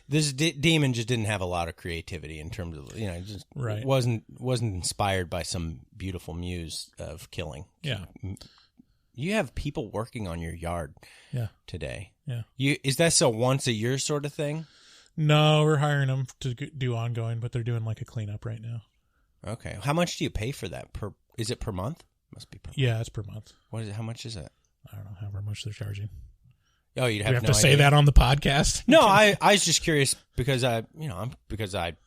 this demon just didn't have a lot of creativity in terms of, just right. wasn't inspired by some beautiful muse of killing. Yeah. You have people working on your yard today. Yeah. Is that a once a year sort of thing? No, we're hiring them to do ongoing, but they're doing like a cleanup right now. Okay. How much do you pay for that? Is it per month? Must be per month. Yeah, it's per month. What is it? How much is it? I don't know how much they're charging. Oh, you'd have, we have no to say idea. that on the podcast? No, I was just curious because I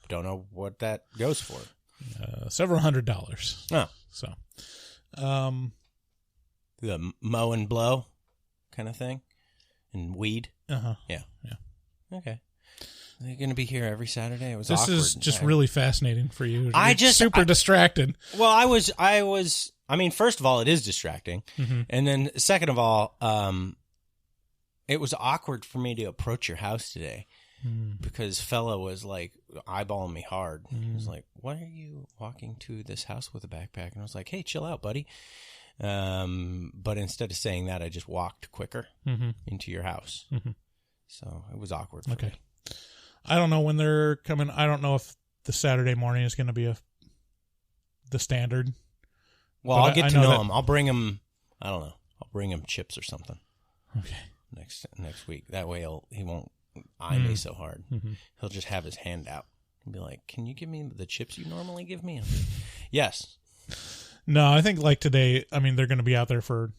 don't know what that goes for. Several $100s. Oh. So, the mow and blow kind of thing, and weed. Yeah. Okay. Are you going to be here every Saturday? It was this awkward. is just really fascinating for you. I You're just super distracted. Well, I was. I mean, first of all, it is distracting, and then second of all, it was awkward for me to approach your house today because fella was like eyeballing me hard. He was like, "Why are you walking to this house with a backpack?" And I was like, "Hey, chill out, buddy." But instead of saying that, I just walked quicker into your house. So it was awkward for me. I don't know when they're coming. I don't know if the Saturday morning is going to be the standard. Well, I'll get to know him. I'll bring him. I don't know. I'll bring him chips or something. Okay. Next week. That way he won't eye me so hard. He'll just have his hand out and be like, "Can you give me the chips you normally give me?" Yes. No, I think like today. I mean, they're going to be out there for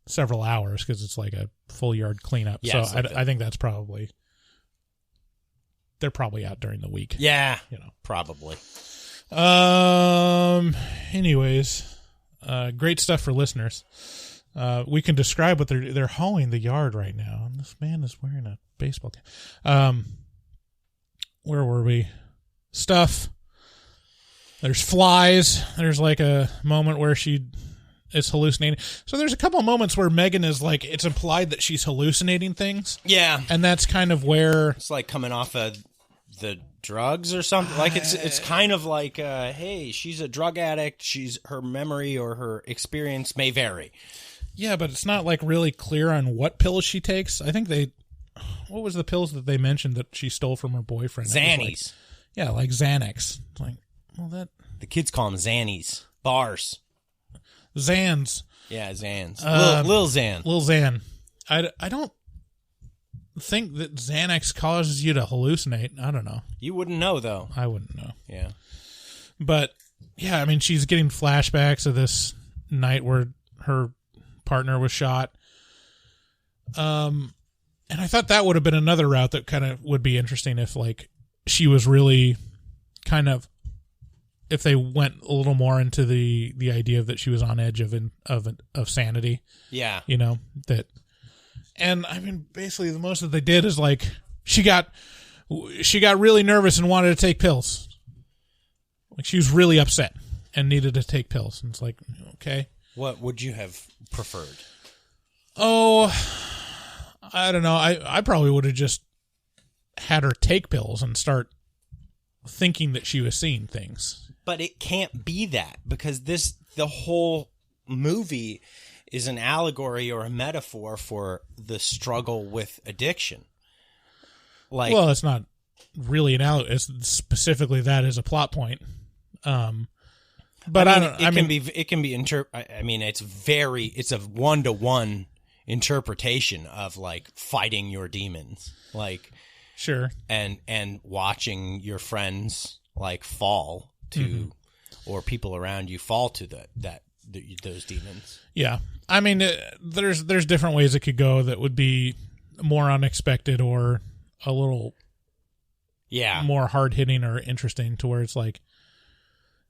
several hours because it's like a full yard cleanup. Yeah, so I think that's probably. They're probably out during the week. Yeah, probably. Anyways, great stuff for listeners. We can describe what they're hauling the yard right now. And this man is wearing a baseball cap. Where were we? Stuff. There's flies. There's like a moment where she is hallucinating. So there's a couple of moments where Megan is like, it's implied that she's hallucinating things. Yeah. And that's kind of where it's like coming off of the drugs or something. Like it's kind of like, hey, she's a drug addict. Her memory or her experience may vary. Yeah, but it's not like really clear on what pills she takes. I think what was the pills that they mentioned that she stole from her boyfriend? Xannies. Like Xanax. It's like, well, the kids call them Xannies. Bars. Xans. Yeah, Xans. Lil Xan. Lil Xan. I don't. think that Xanax causes you to hallucinate. I don't know. You wouldn't know, though. I wouldn't know. Yeah. But, yeah, I mean, she's getting flashbacks of this night where her partner was shot. And I thought that would have been another route that kind of would be interesting if, like, she was really kind of, if they went a little more into the idea that she was on edge of sanity. Yeah. You know, that, and I mean, basically the most that they did is like, she got really nervous and wanted to take pills. Like, she was really upset and needed to take pills. And it's like, okay. What would you have preferred? Oh, I don't know. I probably would have just had her take pills and start thinking that she was seeing things. But it can't be that, because the whole movie is an allegory or a metaphor for the struggle with addiction. Like, well, it's not really an allegory. It's specifically that as a plot point. But it can be it's a 1-to-1 interpretation of, like, fighting your demons, like, sure, and watching your friends, like, fall to, or people around you fall to those demons. Yeah, I mean, there's different ways it could go that would be more unexpected or a little, more hard hitting or interesting, to where it's like,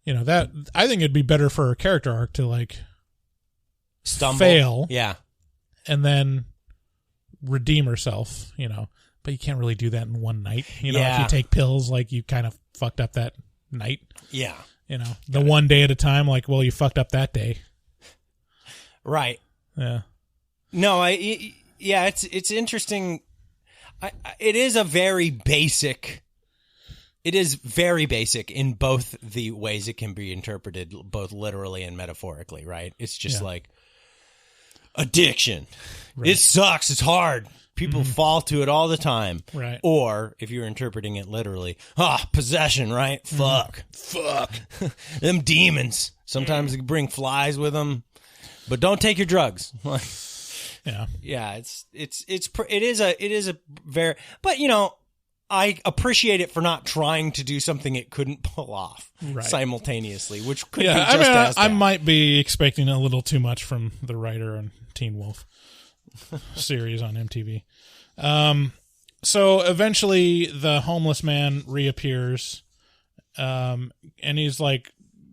you know, that I think it'd be better for a character arc to, like, fail, and then redeem herself, you know. But you can't really do that in one night, you know. If you take pills, like, you kind of fucked up that night. Yeah. You know, one day at a time, like, well, you fucked up that day. Right. Yeah. No, it's interesting. It is very basic in both the ways it can be interpreted, both literally and metaphorically, right? It's just like addiction. Right. It sucks. It's hard. People fall to it all the time. Right. Or, if you're interpreting it literally, possession, right? Fuck. Them demons. Sometimes they bring flies with them, but don't take your drugs. Yeah, it is a very, but, you know, I appreciate it for not trying to do something it couldn't pull off simultaneously, which could be just I might be expecting a little too much from the writer on Teen Wolf series on MTV. So eventually the homeless man reappears, and he's, like,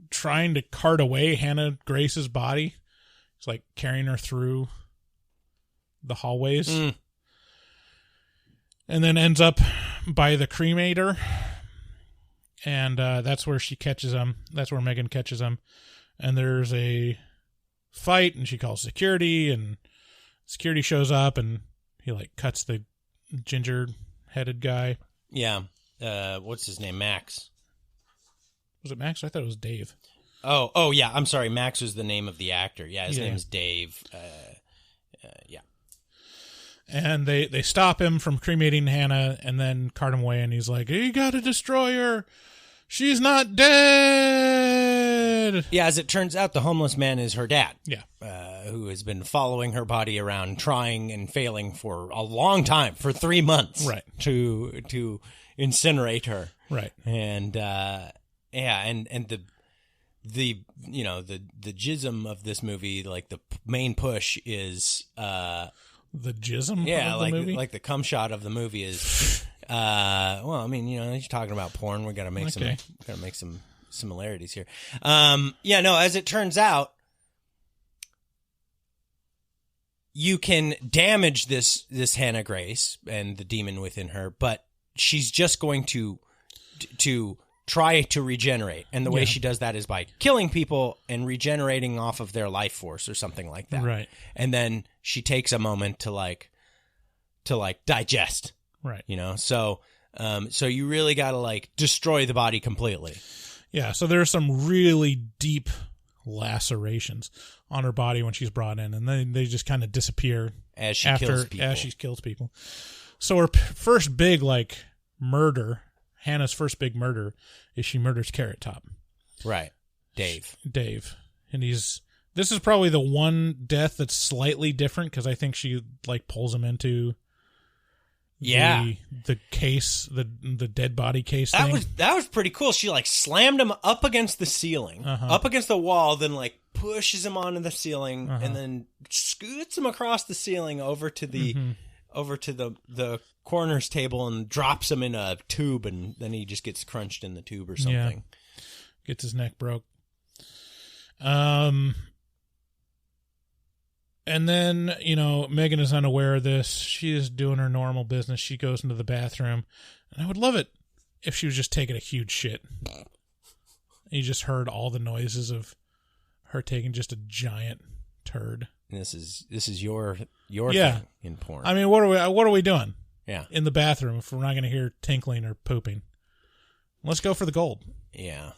trying to cart away Hannah Grace's body. He's, like, carrying her through the hallways, and then ends up by the cremator, and that's where she catches him. That's where Megan catches him, and there's a fight, and she calls security, and security shows up, and he, like, cuts the ginger-headed guy. Yeah. What's his name? Max. Was it Max? I thought it was Dave. Oh, yeah. I'm sorry. Max was the name of the actor. Yeah, his name is Dave. Yeah. And they stop him from cremating Hannah and then cart him away, and he's like, you gotta destroy her. She's not dead. Yeah, as it turns out, the homeless man is her dad. Yeah. Who has been following her body around, trying and failing for a long time, for 3 months. Right. To incinerate her. Right. And, and the you know, the jism of this movie, like, the main push is, the jism of the movie? Like the cum shot of the movie is, well, I mean, you know, you're talking about porn. We got to make some similarities here. As it turns out, you can damage this Hannah Grace and the demon within her, but she's just going to try to regenerate. And the way she does that is by killing people and regenerating off of their life force or something like that. Right. And then she takes a moment to digest. Right. You know, so you really got to, like, destroy the body completely. Yeah. So there's some really deep lacerations on her body when she's brought in, and then they just kind of disappear as she kills people. So her first big, like, murder, Hannah's first big murder, is she murders Carrot Top. Right. Dave. And this is probably the one death that's slightly different, because I think she, like, pulls him into the case, the dead body case thing. That was pretty cool. She like slammed him up against the ceiling, up against the wall, then like pushes him onto the ceiling, and then scoots him across the ceiling over to the the coroner's table and drops him in a tube, and then he just gets crunched in the tube or something. Yeah. Gets his neck broke. And then, Megan is unaware of this. She is doing her normal business. She goes into the bathroom. And I would love it if she was just taking a huge shit. You just heard all the noises of her taking just a giant turd. And this is your thing in porn. I mean, what are we doing? Yeah. In the bathroom if we're not going to hear tinkling or pooping. Let's go for the gold. Yeah.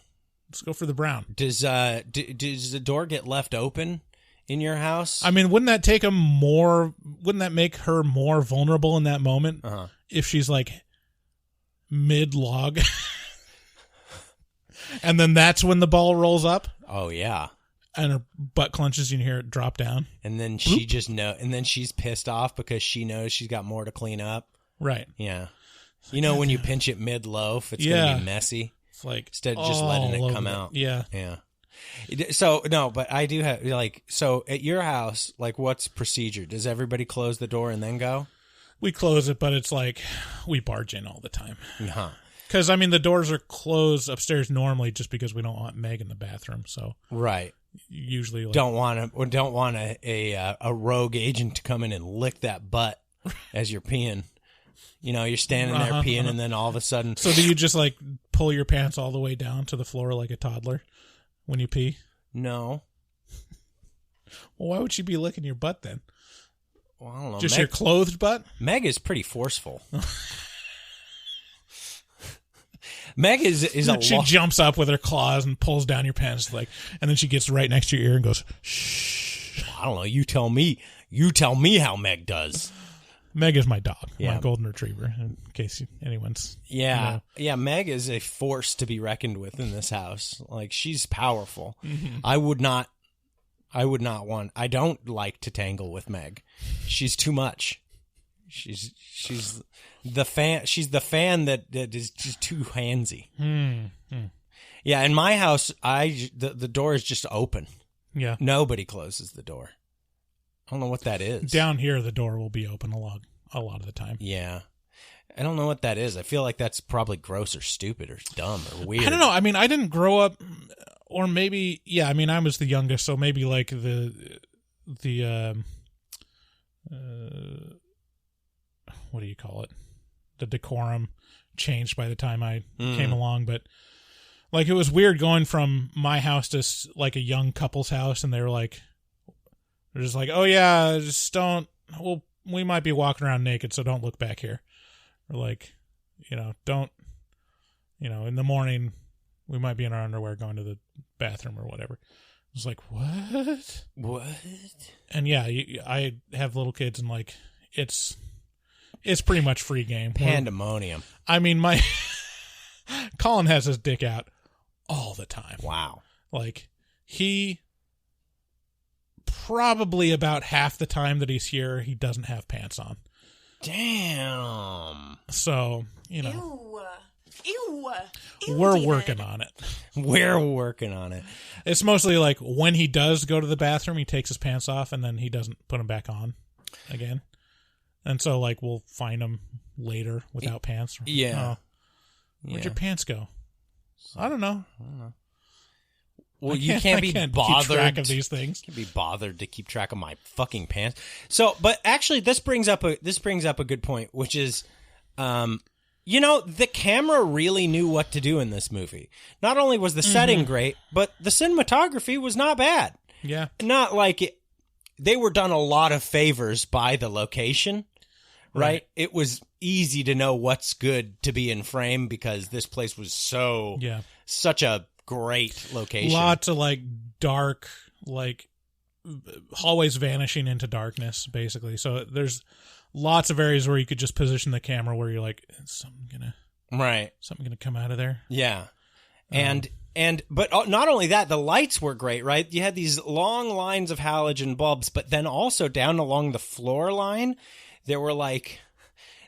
Let's go for the brown. Does the door get left open in your house? I mean, wouldn't that make her more vulnerable in that moment if she's like mid-log? And then that's when the ball rolls up? Oh, yeah. And her butt clenches and you hear it drop down. And then and then she's pissed off because she knows she's got more to clean up. Right. Yeah. When you pinch it mid-loaf, it's going to be messy. It's like instead of just letting it come out. Yeah. Yeah. So, no, but I do have, so at your house, what's procedure? Does everybody close the door and then go? We close it, but it's like we barge in all the time. Uh-huh. Because, I mean, the doors are closed upstairs normally just because we don't want Meg in the bathroom. So right. Usually don't want a rogue agent to come in and lick that butt as you're peeing. You're standing there peeing, and then all of a sudden... So do you just, pull your pants all the way down to the floor like a toddler when you pee? No. Well, why would she be licking your butt then? Well, I don't know. Just your clothed butt? Meg is pretty forceful. Meg is She jumps up with her claws and pulls down your pants, and then she gets right next to your ear and goes, shh. I don't know. You tell me how Meg does. Meg is my dog, my golden retriever, in case anyone's... Yeah, Meg is a force to be reckoned with in this house. She's powerful. Mm-hmm. I don't like to tangle with Meg. She's too much. She's the fan. She's the fan that is just too handsy. Mm-hmm. Yeah, in my house, the door is just open. Yeah. Nobody closes the door. I don't know what that is. Down here, the door will be open a lot of the time. Yeah. I don't know what that is. I feel like that's probably gross or stupid or dumb or weird. I don't know. I mean, I didn't grow up, or maybe, I was the youngest, so maybe the what do you call it? The decorum changed by the time I came along, but it was weird going from my house to a young couple's house, and they were they're just oh yeah, just don't. Well, we might be walking around naked, so don't look back here. Or don't. In the morning, we might be in our underwear going to the bathroom or whatever. It's what? What? And yeah, I have little kids, and it's pretty much free game. Pandemonium. I mean, Colin has his dick out all the time. Wow. He. Probably about half the time that he's here, he doesn't have pants on. Damn. So, Ew. We're working on it. We're working on it. It's mostly when he does go to the bathroom, he takes his pants off and then he doesn't put them back on again. And so, we'll find him later without pants. Yeah. Where'd your pants go? I don't know. Well, you can't be bothered keep track of these things. Can't be bothered to keep track of my fucking pants. So, but actually, this brings up a good point, which is, the camera really knew what to do in this movie. Not only was the setting great, but the cinematography was not bad. Yeah, not they were done a lot of favors by the location. Right? It was easy to know what's good to be in frame because this place was such a great location. Lots of dark, hallways vanishing into darkness, basically. So there's lots of areas where you could just position the camera where you're is something gonna come out of there? Yeah. But not only that, the lights were great, right? You had these long lines of halogen bulbs, but then also down along the floor line, there were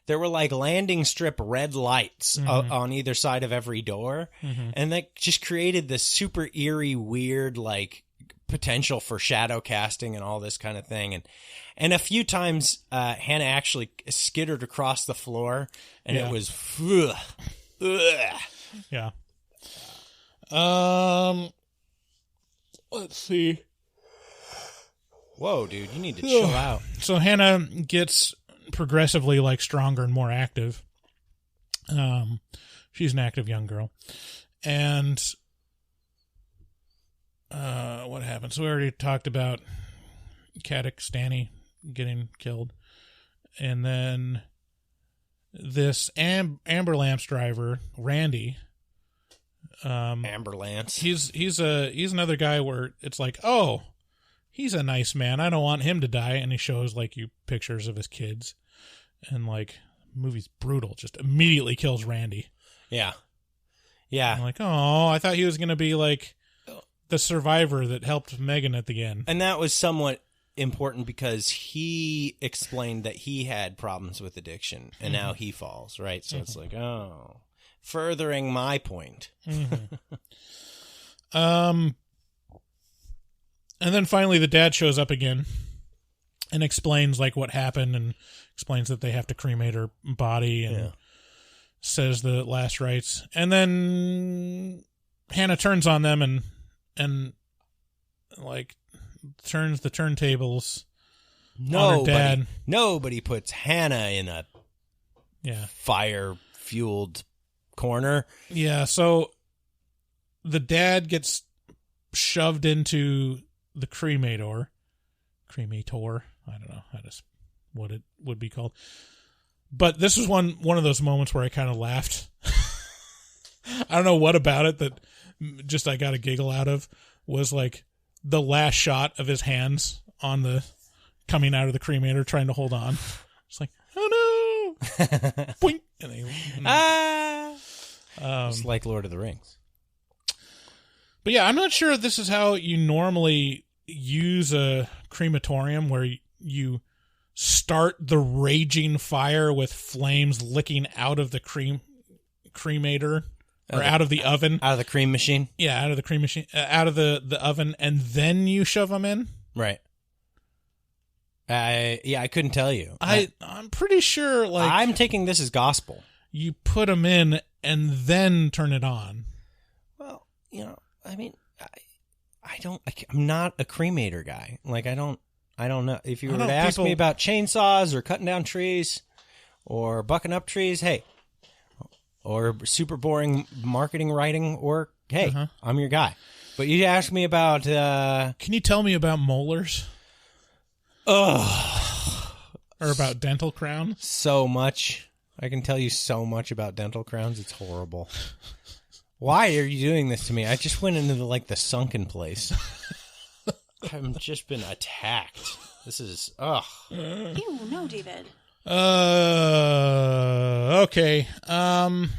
there were like landing strip red lights on either side of every door. And that just created this super eerie, weird, like potential for shadow casting and all this kind of thing. And a few times, Hannah actually skittered across the floor and it was, ugh. Yeah. Let's see. Whoa, dude, you need to chill out. So Hannah gets progressively like stronger and more active. She's an active young girl. And what happened? So we already talked about Caddick Stanny getting killed. And then this Amber Lamps driver, Randy. Amber Lance. He's another guy where it's like, oh, he's a nice man. I don't want him to die. And he shows like you pictures of his kids, and like movie's brutal. Just immediately kills Randy. Yeah. I'm like, oh, I thought he was gonna be like the survivor that helped Megan at the end. And that was somewhat important because he explained that he had problems with addiction, and now he falls, right? So it's like, oh, furthering my point. And then finally the dad shows up again and explains like what happened, and explains that they have to cremate her body, and says the last rites. And then Hannah turns on them and like turns the turntables on her dad. Nobody puts Hannah in a fire-fueled corner. Yeah, so the dad gets shoved into the cremator. I don't know what it would be called. But this was one of those moments where I kind of laughed. I don't know what about it that just I got a giggle out of, was like the last shot of his hands on the coming out of the cremator trying to hold on. It's like, oh no. Boink. It's like Lord of the Rings. But yeah, I'm not sure if this is how you normally use a crematorium, where you start the raging fire with flames licking out of the cremator, or out of the oven. Out of the cream machine? Yeah, out of the cream machine, out of the oven, and then you shove them in? Right. I couldn't tell you. I'm pretty sure, like... I'm taking this as gospel. You put them in and then turn it on. Well, I mean, I'm not a cremator guy. Like, I don't know. If you were to ask me about chainsaws or cutting down trees or bucking up trees, hey, or super boring marketing writing work, hey, I'm your guy. But you ask me about... Can you tell me about molars? Ugh. Or about dental crowns? So much. I can tell you so much about dental crowns. It's horrible. Why are you doing this to me? I just went into the sunken place. I've just been attacked. This is, ugh. Ew, no, David. Okay. And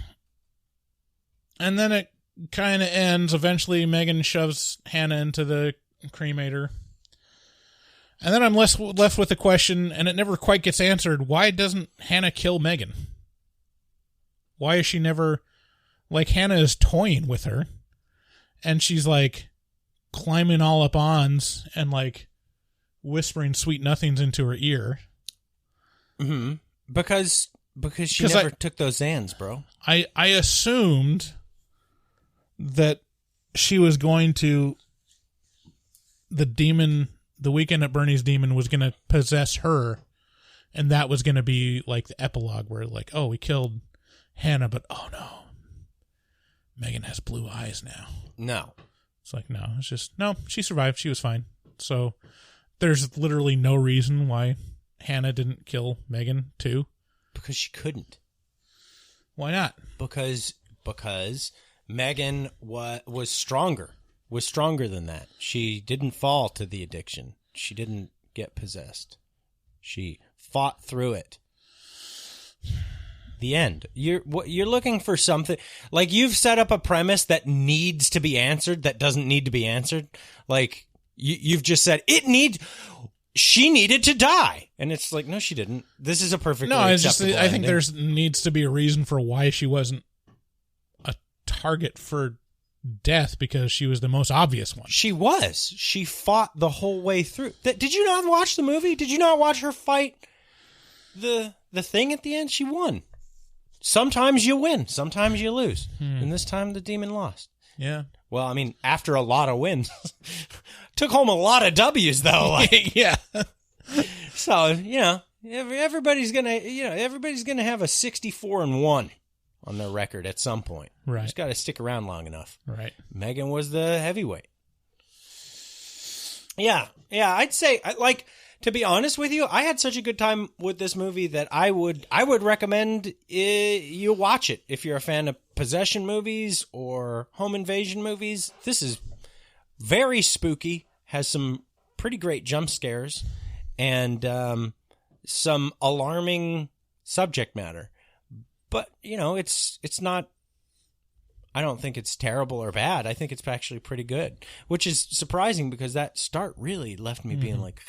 then it kind of ends. Eventually, Megan shoves Hannah into the cremator. And then I'm left with the question, and it never quite gets answered. Why doesn't Hannah kill Megan? Why is she never... Like, Hannah is toying with her, and she's, like, climbing all up ons and, like, whispering sweet nothings into her ear. Mm-hmm. Because she never took those Xans, bro. I assumed that she was going to... The Weekend at Bernie's demon was going to possess her, and that was going to be, like, the epilogue where, like, oh, we killed Hannah, but oh, no. Megan has blue eyes now. No. It's like, no. It's just, no, she survived. She was fine. So there's literally no reason why Hannah didn't kill Megan, too. Because she couldn't. Why not? Because Megan was stronger. Was stronger than that. She didn't fall to the addiction. She didn't get possessed. She fought through it. The end. You're looking for something, like, you've set up a premise that needs to be answered that doesn't need to be answered. Like, you've just said it needs. she needed to die. And it's like, no, she didn't. This is a perfectly acceptable I think ending. needs to be a reason for why she wasn't a target for death, because she was the most obvious one. She was. She fought the whole way through. Did you not watch the movie? Did you not watch her fight the thing at the end? She won. Sometimes you win. Sometimes you lose. And this time the demon lost. Yeah. Well, I mean, after a lot of wins. Took home a lot of W's, though. Like, yeah. So, everybody's gonna have a 64-1 on their record at some point. Right. Just got to stick around long enough. Right. Megan was the heavyweight. Yeah, I'd say, to be honest with you, I had such a good time with this movie that I would recommend you watch it if you're a fan of possession movies or home invasion movies. This is very spooky, has some pretty great jump scares, and some alarming subject matter. But, it's not, I don't think it's terrible or bad. I think it's actually pretty good, which is surprising because that start really left me being like,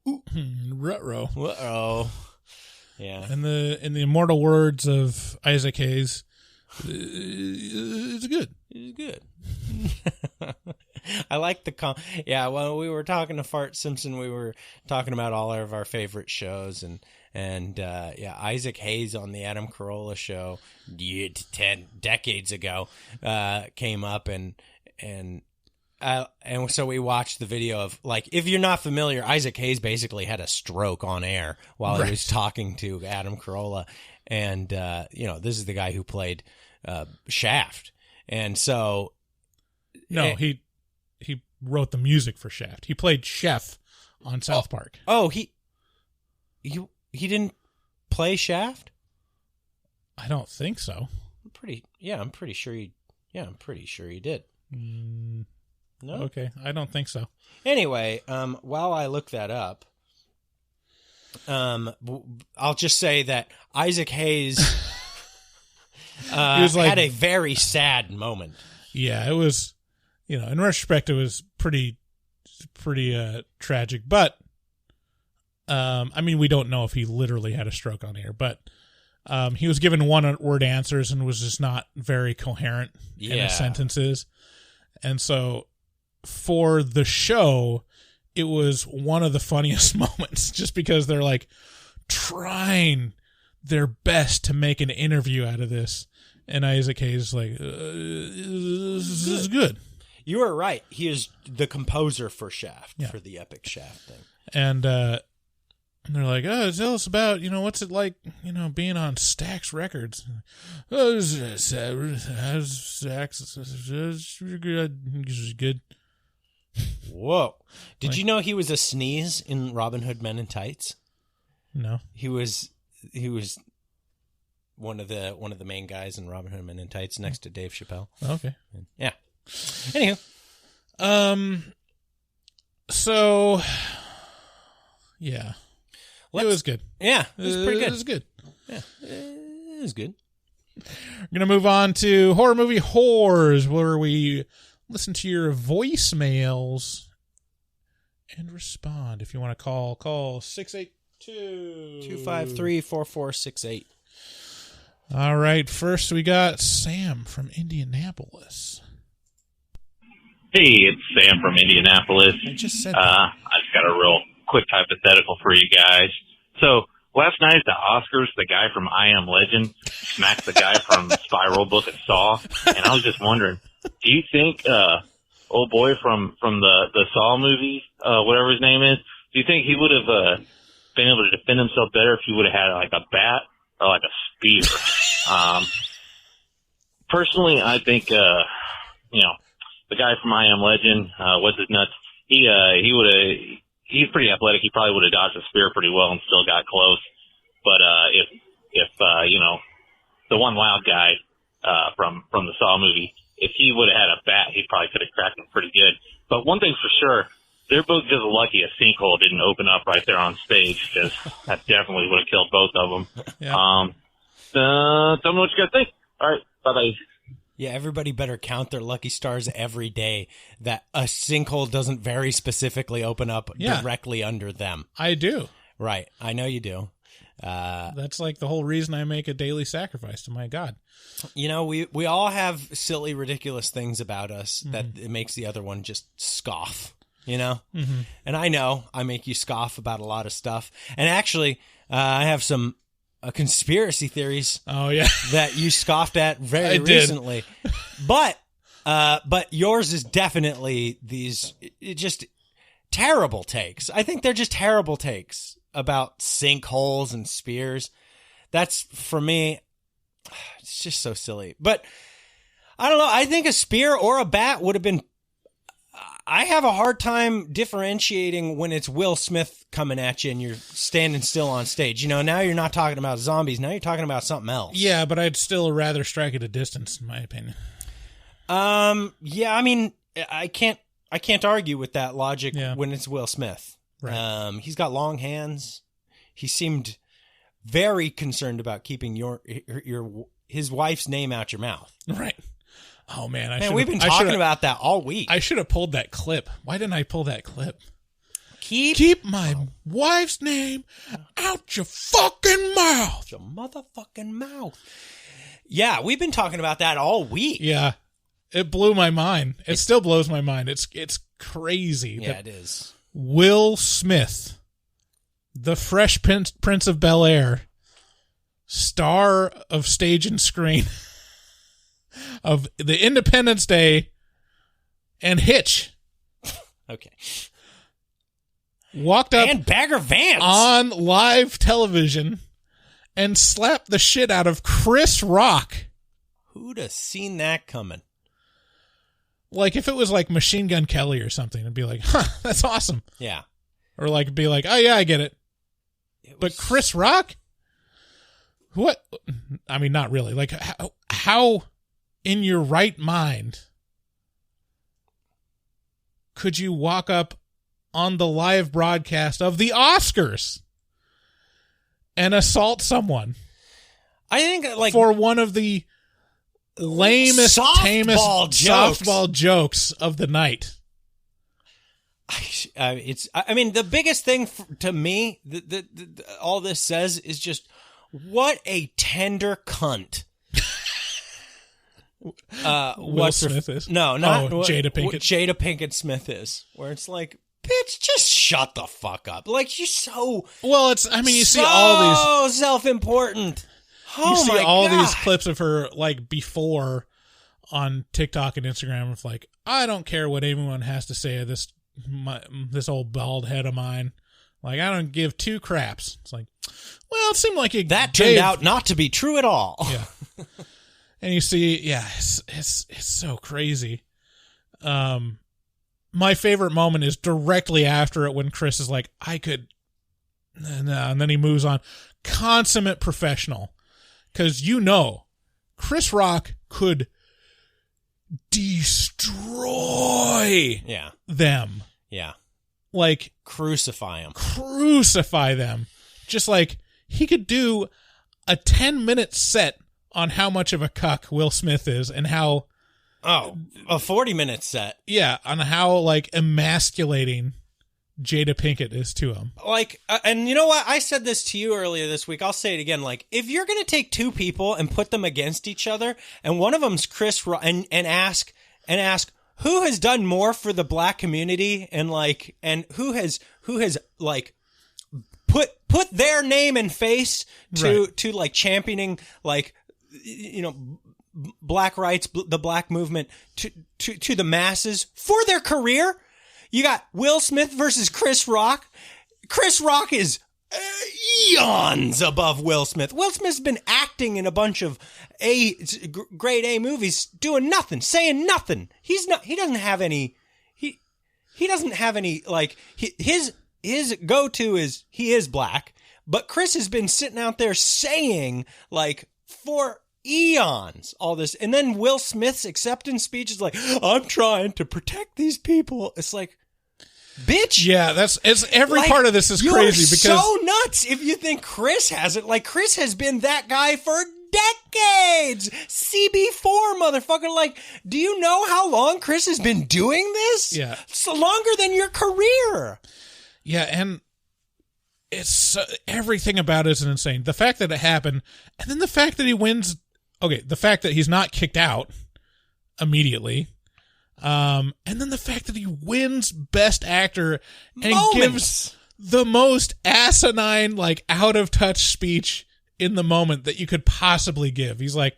Ruh-roh. uh-oh. Yeah. In the immortal words of Isaac Hayes, it's good. It's good. I like the when we were talking to Fart Simpson, we were talking about all of our favorite shows, and Isaac Hayes on the Adam Carolla show 10 decades ago came up, and so we watched the video of, like, if you're not familiar, Isaac Hayes basically had a stroke on air while he was talking to Adam Carolla, and this is the guy who played Shaft, and so he wrote the music for Shaft. He played Chef on South Park. Oh, he didn't play Shaft? I don't think so. I'm pretty sure he did. No? Okay, I don't think so. Anyway, while I look that up, I'll just say that Isaac Hayes had a very sad moment. Yeah, it was, in retrospect, it was pretty tragic. But, we don't know if he literally had a stroke on air, but he was given one-word answers and was just not very coherent in his sentences. And so for the show, it was one of the funniest moments, just because they're like trying their best to make an interview out of this. And Isaac Hayes is like, this is good. You are right. He is the composer for Shaft, for the epic Shaft thing. And they're like, tell us about, what's it like, being on Stax Records. Oh, Stax is good. Whoa. Did you know he was a sneeze in Robin Hood Men in Tights? No. He was one of the main guys in Robin Hood Men in Tights next to Dave Chappelle. Okay. Yeah. Anywho. So yeah. It was good. Yeah, it was pretty good. It was good. Yeah. It was good. We're going to move on to Horror Movie Whores, where we listen to your voicemails and respond. If you want to call 682-253-4468. All right, first we got Sam from Indianapolis. Hey, it's Sam from Indianapolis. I just said I just got a real quick hypothetical for you guys. So, last night at the Oscars, the guy from I Am Legend smacked the guy from Spiral Book of Saw, and I was just wondering, do you think old boy from the Saw movie, whatever his name is, do you think he would have been able to defend himself better if he would have had like a bat or like a spear? Personally, I think the guy from I Am Legend, what's his nuts? He's pretty athletic. He probably would have dodged a spear pretty well and still got close. But if the one loud guy from the Saw movie, if he would have had a bat, he probably could have cracked him pretty good. But one thing's for sure, they're both just lucky a sinkhole didn't open up right there on stage, because that definitely would have killed both of them. Yeah. Tell me what you guys think. All right, bye-bye. Yeah, everybody better count their lucky stars every day that a sinkhole doesn't very specifically open up directly under them. I do. Right. I know you do. That's like the whole reason I make a daily sacrifice to my God. You know, we all have silly, ridiculous things about us that it makes the other one just scoff, you know? Mm-hmm. And I know I make you scoff about a lot of stuff. And actually, I have some conspiracy theories that you scoffed at very recently. But yours is definitely these just terrible takes. I think they're just terrible takes about sinkholes and spears. That's, for me, it's just so silly. But I don't know. I think a spear or a bat would have been... I have a hard time differentiating when it's Will Smith coming at you and you're standing still on stage. You know, now you're not talking about zombies. Now you're talking about something else. Yeah, but I'd still rather strike at a distance, in my opinion. Yeah, I mean, I can't argue with that logic when it's Will Smith. Right. He's got long hands. He seemed very concerned about keeping his wife's name out your mouth. Right. Oh, man. We've been talking about that all week. I should have pulled that clip. Why didn't I pull that clip? Keep my wife's name out your fucking mouth. Your motherfucking mouth. Yeah, we've been talking about that all week. Yeah. It blew my mind. It still blows my mind. It's crazy. Yeah, it is. Will Smith, the Fresh Prince of Bel-Air, star of stage and screen, of the Independence Day and Hitch. Okay. Walked up and Bagger Vance on live television and slapped the shit out of Chris Rock. Who'd have seen that coming? Like, if it was like Machine Gun Kelly or something, it'd be like, huh, that's awesome. Yeah. Or like, be like, oh yeah, I get it. But Chris Rock? What? I mean, not really. Like, how in your right mind could you walk up on the live broadcast of the Oscars and assault someone? I think, like, for one of the lamest, tamest softball jokes of the night. I mean, the biggest thing to me, all this says is just, what a tender cunt. Will Smith is? No, not Jada Pinkett. Jada Pinkett Smith is, where it's like, bitch, just shut the fuck up. Like, you're so... Well, it's, I mean, you see all these... self-important. You see all these clips of her, like, before on TikTok and Instagram of, like, I don't care what anyone has to say of this old bald head of mine. Like, I don't give two craps. It's like, well, it seemed like that turned out not to be true at all. Yeah. And you see, yeah, it's so crazy. My favorite moment is directly after it when Chris is like, I could, and then he moves on. Consummate professional. Because Chris Rock could destroy them. Yeah. Like, crucify them. Just like, he could do a 10-minute set on how much of a cuck Will Smith is and how... Oh, a 40-minute set. Yeah, on how, like, emasculating Jada Pinkett is to him. Like, and you know what? I said this to you earlier this week. I'll say it again. Like, if you're going to take two people and put them against each other, and one of them's Chris Rock, and ask who has done more for the black community, and like, and who has like put their name and face to like championing, like, you know, black rights, the black movement to the masses for their career. You got Will Smith versus Chris Rock. Chris Rock is eons above Will Smith. Will Smith's been acting in a bunch of grade A movies, doing nothing, saying nothing. He doesn't have any like, his go-to is he is black, but Chris has been sitting out there saying, like, for eons all this, and then Will Smith's acceptance speech is like, I'm trying to protect these people. It's like, bitch. Yeah, it's every part of this is crazy because so nuts if you think Chris has it. Like, Chris has been that guy for decades. CB4, motherfucker. Like, do you know how long Chris has been doing this? Yeah. It's longer than your career. Yeah, and it's everything about it is insane. The fact that it happened, and then the fact that he wins. Okay, the fact that he's not kicked out immediately, and then the fact that he wins Best Actor and gives the most asinine, like, out of touch speech in the moment that you could possibly give. He's like,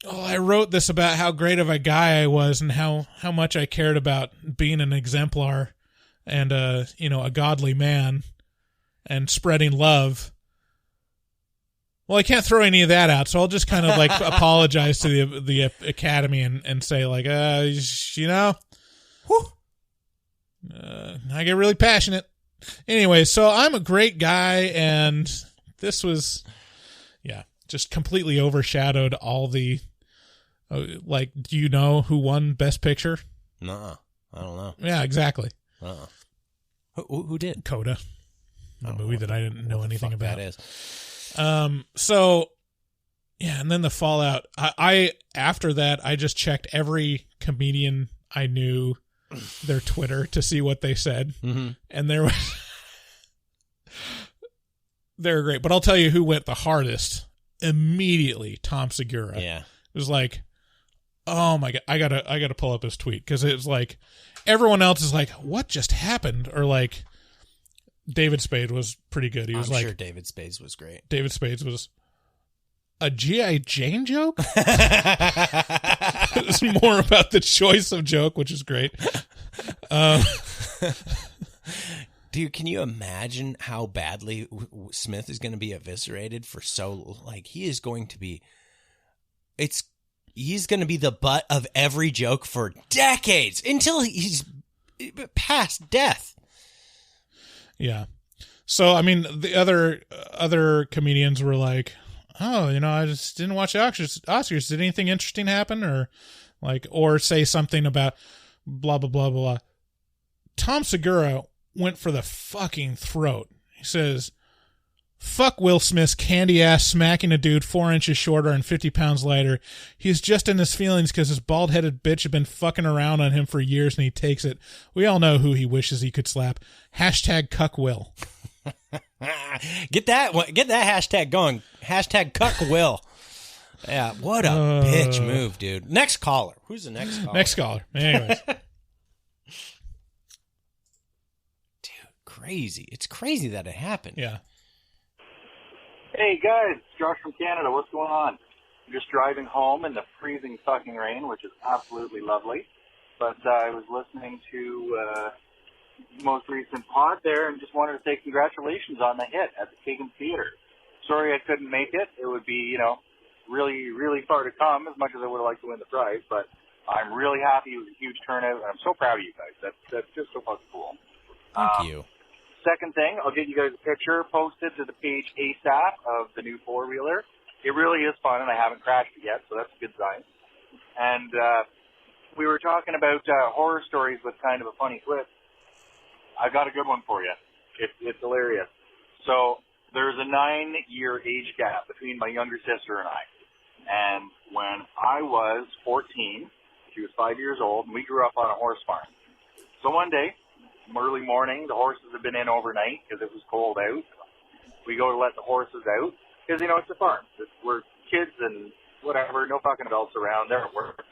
"Oh, I wrote this about how great of a guy I was and how much I cared about being an exemplar and a godly man and spreading love. Well, I can't throw any of that out, so I'll just kind of like apologize to the Academy and say like, I get really passionate. Anyway, so I'm a great guy, and this was, just completely overshadowed all the, do you know who won Best Picture? Nuh-uh. I don't know. Yeah, exactly. Who did? Coda, the movie that I didn't know anything about. That is. So, yeah, and then the fallout. I after that, I just checked every comedian I knew, their Twitter, to see what they said, and there was they were great. But I'll tell you who went the hardest immediately. Tom Segura. Yeah, it was like, oh my god, I gotta pull up his tweet, because it was like everyone else is like, what just happened, or like. David Spade was pretty good. He was sure David Spade was great. David Spade was a G.I. Jane joke? It was more about the choice of joke, which is great. Dude, can you imagine how badly Smith is going to be eviscerated for he is going to be, he's going to be the butt of every joke for decades until he's past death. Yeah. So, I mean, the other comedians were like, oh, I just didn't watch the Oscars. Did anything interesting happen? Or say something about blah, blah, blah, blah. Tom Segura went for the fucking throat. He says, fuck Will Smith's candy ass smacking a dude 4 inches shorter and 50 pounds lighter. He's just in his feelings because his bald-headed bitch had been fucking around on him for years and he takes it. We all know who he wishes he could slap. Hashtag cuck Will. Get that hashtag going. Hashtag cuck Will. Yeah, what a bitch move, dude. Next caller. Who's the next caller? Next caller. Anyways. Dude, crazy. It's crazy that it happened. Yeah. Hey guys, it's Josh from Canada. What's going on? I'm just driving home in the freezing fucking rain, which is absolutely lovely. But I was listening to most recent pod there and just wanted to say congratulations on the hit at the Kagan Theater. Sorry I couldn't make it. It would be, really, really far to come, as much as I would have liked to win the prize. But I'm really happy. It was a huge turnout, and I'm so proud of you guys. That's just so fucking cool. Thank you. Second thing, I'll get you guys a picture posted to the page ASAP of the new four-wheeler. It really is fun, and I haven't crashed it yet, so that's a good sign. And we were talking about horror stories with kind of a funny twist. I've got a good one for you. It's hilarious. So there's a 9-year age gap between my younger sister and I. And when I was 14, she was 5 years old, and we grew up on a horse farm. So one day, early morning, the horses have been in overnight because it was cold out. We go to let the horses out because, it's a farm. We're kids and whatever, no fucking adults around. They're at work.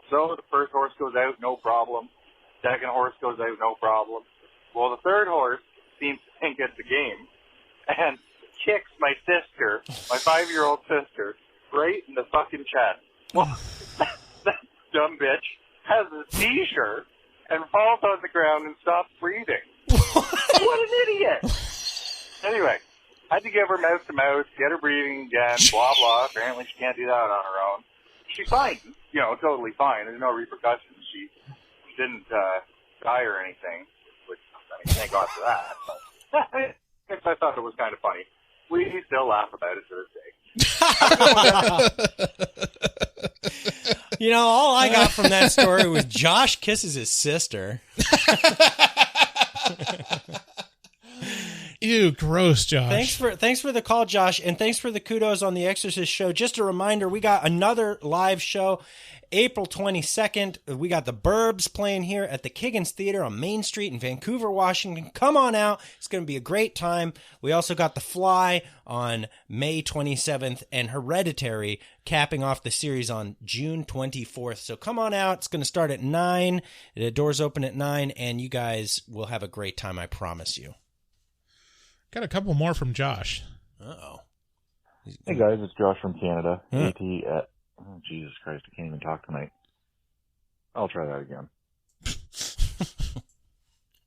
So the first horse goes out, no problem. Second horse goes out, no problem. Well, the third horse seems to think it's a game and kicks my sister, my 5-year-old sister, right in the fucking chest. Well, that dumb bitch has a seizure and falls on the ground and stops breathing. What an idiot! Anyway, I had to give her mouth to mouth, get her breathing again, blah, blah. Apparently she can't do that on her own. She's fine, totally fine. There's no repercussions. She didn't die or anything, which, thank God for that. But I thought it was kind of funny. We still laugh about it to this day. All I got from that story was Josh kisses his sister. Ew, gross, Josh. Thanks for the call, Josh, and thanks for the kudos on the Exorcist show. Just a reminder, we got another live show April 22nd. We got the Burbs playing here at the Kiggins Theater on Main Street in Vancouver, Washington. Come on out. It's going to be a great time. We also got The Fly on May 27th and Hereditary capping off the series on June 24th. So come on out. It's going to start at 9. The doors open at 9, and you guys will have a great time, I promise you. Got a couple more from Josh. Uh-oh. Hey, guys. It's Josh from Canada. AT at... Oh, Jesus Christ, I can't even talk tonight. I'll try that again.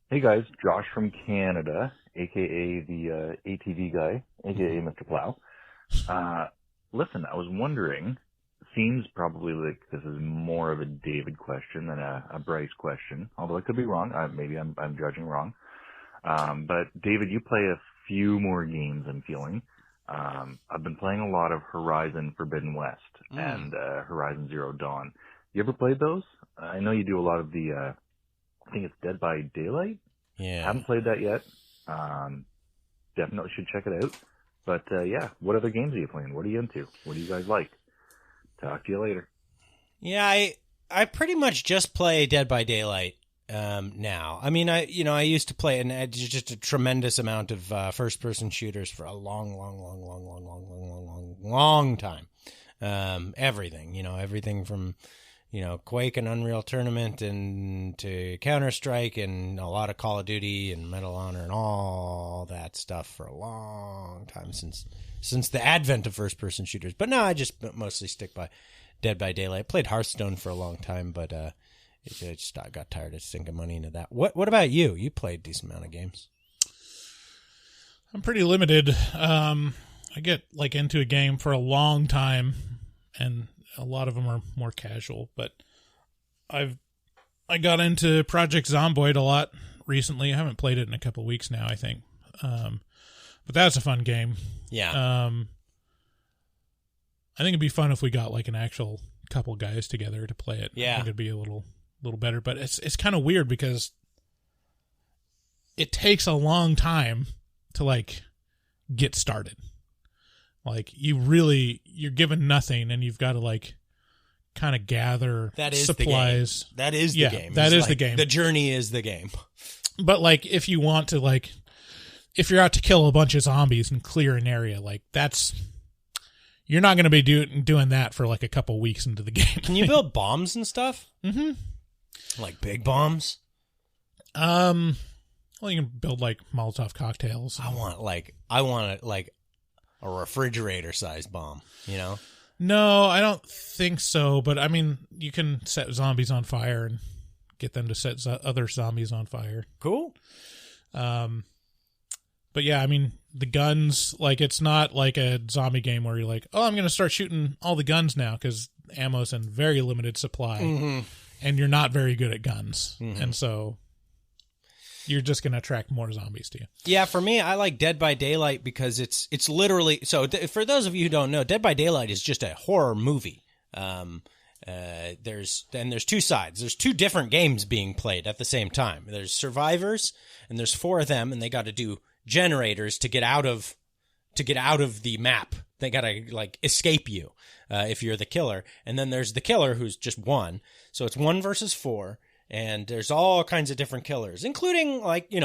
Hey guys, Josh from Canada, a.k.a. the ATV guy, a.k.a. Mr. Plow. Listen, I was wondering, seems probably like this is more of a David question than a Bryce question, although I could be wrong. Maybe I'm judging wrong. But David, you play a few more games, I'm feeling. I've been playing a lot of Horizon Forbidden West and Horizon Zero Dawn. You ever played those? I know you do a lot of the, I think it's Dead by Daylight? Yeah. Haven't played that yet. Definitely should check it out. But, yeah, what other games are you playing? What are you into? What do you guys like? Talk to you later. Yeah, I pretty much just play Dead by Daylight. Now, I mean, I used to play just a tremendous amount of first-person shooters for a long time. Everything from Quake and Unreal Tournament and to Counter-Strike and a lot of Call of Duty and Medal of Honor and all that stuff for a long time since the advent of first-person shooters. But no, I just mostly stick by Dead by Daylight. Played Hearthstone for a long time, but I got tired of sinking money into that. What about you? You played a decent amount of games. I'm pretty limited. I get into a game for a long time, and a lot of them are more casual. But I got into Project Zomboid a lot recently. I haven't played it in a couple of weeks now, I think. But that's a fun game. Yeah. I think it'd be fun if we got an actual couple guys together to play it. Yeah. I think it'd be a little better, but it's kind of weird because it takes a long time to get started. You're given nothing and you've got to kind of gather supplies. That is the game. That is the game. The journey is the game. But if you want to if you're out to kill a bunch of zombies and clear an area, you're not going to be doing that for a couple weeks into the game. Can you build bombs and stuff? Mm-hmm. Like big bombs? Well, you can build Molotov cocktails. I want a refrigerator-sized bomb, No, I don't think so. But I mean, you can set zombies on fire and get them to set other zombies on fire. Cool. But yeah, I mean, the guns, it's not like a zombie game where you're I'm going to start shooting all the guns now because ammo's in very limited supply. Mm-hmm. And you're not very good at guns. Mm-hmm. And so you're just going to attract more zombies to you. Yeah, for me, I like Dead by Daylight because it's literally... So for those of you who don't know, Dead by Daylight is just a horror movie. There's two sides. There's two different games being played at the same time. There's survivors, and there's 4 of them, and they got to do generators to get out of the map. They got to escape you if you're the killer. And then there's the killer who's just 1. So it's 1 versus 4. And there's all kinds of different killers, including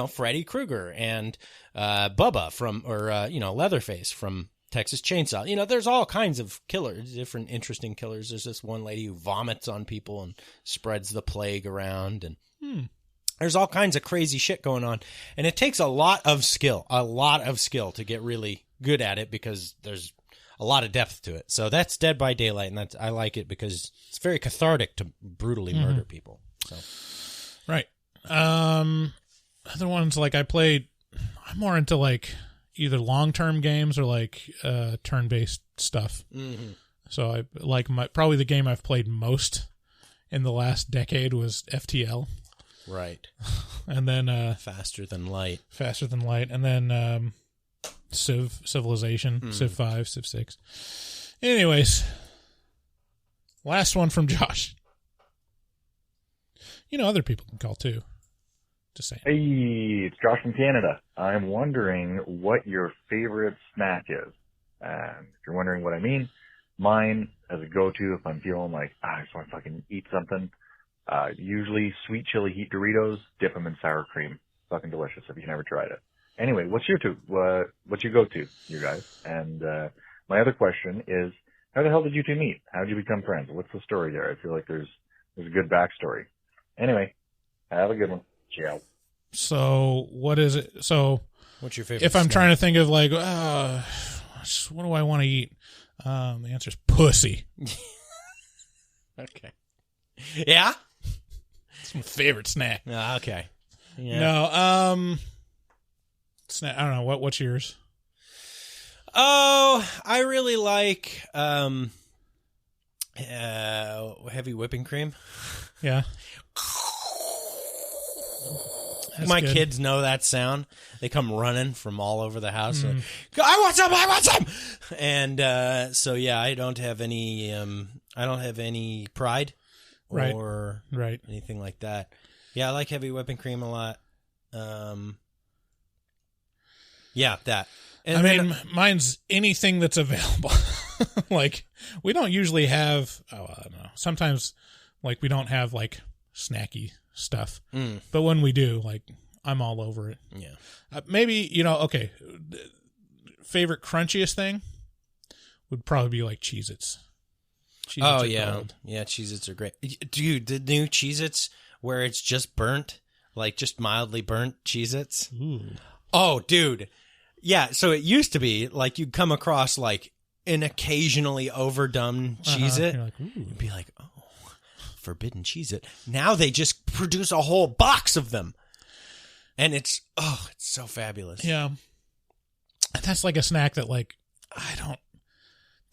Freddy Krueger and Bubba from Leatherface from Texas Chainsaw. There's all kinds of killers, different interesting killers. There's this one lady who vomits on people and spreads the plague around, and there's all kinds of crazy shit going on. And it takes a lot of skill to get really good at it because there's a lot of depth to it. So that's Dead by Daylight, and I like it because it's very cathartic to brutally murder people. So, right. Other ones I'm more into either long-term games or turn-based stuff. Mm-hmm. So I probably the game I've played most in the last decade was FTL. Right. And then Faster Than Light. And then Civilization, Civ 5, Civ 6. Anyways, last one from Josh. Other people can call too. Just saying. Hey, it's Josh from Canada. I'm wondering what your favorite snack is. If you're wondering what I mean, mine as a go-to if I'm feeling like, I just want to fucking eat something, usually sweet chili heat Doritos, dip them in sour cream. Fucking delicious if you've never tried it. Anyway, what's your go-to, you guys? And my other question is, how the hell did you two meet? How did you become friends? What's the story there? I feel like there's a good backstory. Anyway, have a good one. Ciao. So, what is it? So, what's your favorite if I'm snack? trying to think of like, what do I want to eat? The answer is pussy. Okay. Yeah? It's my favorite snack. Okay. Yeah. No, snack. I don't know. What's yours? Oh, I really like heavy whipping cream. Yeah. That's My good. kids know that sound. They come running from all over the house. I want some. I want some. And so yeah, I don't have any pride or anything like that. Yeah, I like heavy whipping cream a lot. Yeah, that. And I mean, mine's anything that's available. Like, we don't usually have, I don't know. Sometimes, like, we don't have, like, snacky stuff. But when we do, like, I'm all over it. Yeah. Maybe, okay. Favorite crunchiest thing would probably be, like, Cheez-Its. Oh, yeah. Gold. Yeah, Cheez-Its are great. Dude, the new Cheez-Its where it's just burnt, like, just mildly burnt Cheez-Its. Ooh. Oh, dude. Yeah, so it used to be, like, you'd come across, like, an occasionally overdone Cheez-It. You're like, ooh. You'd be like, oh, forbidden Cheez-It. Now they just produce a whole box of them. And it's so fabulous. Yeah. That's like a snack that, like,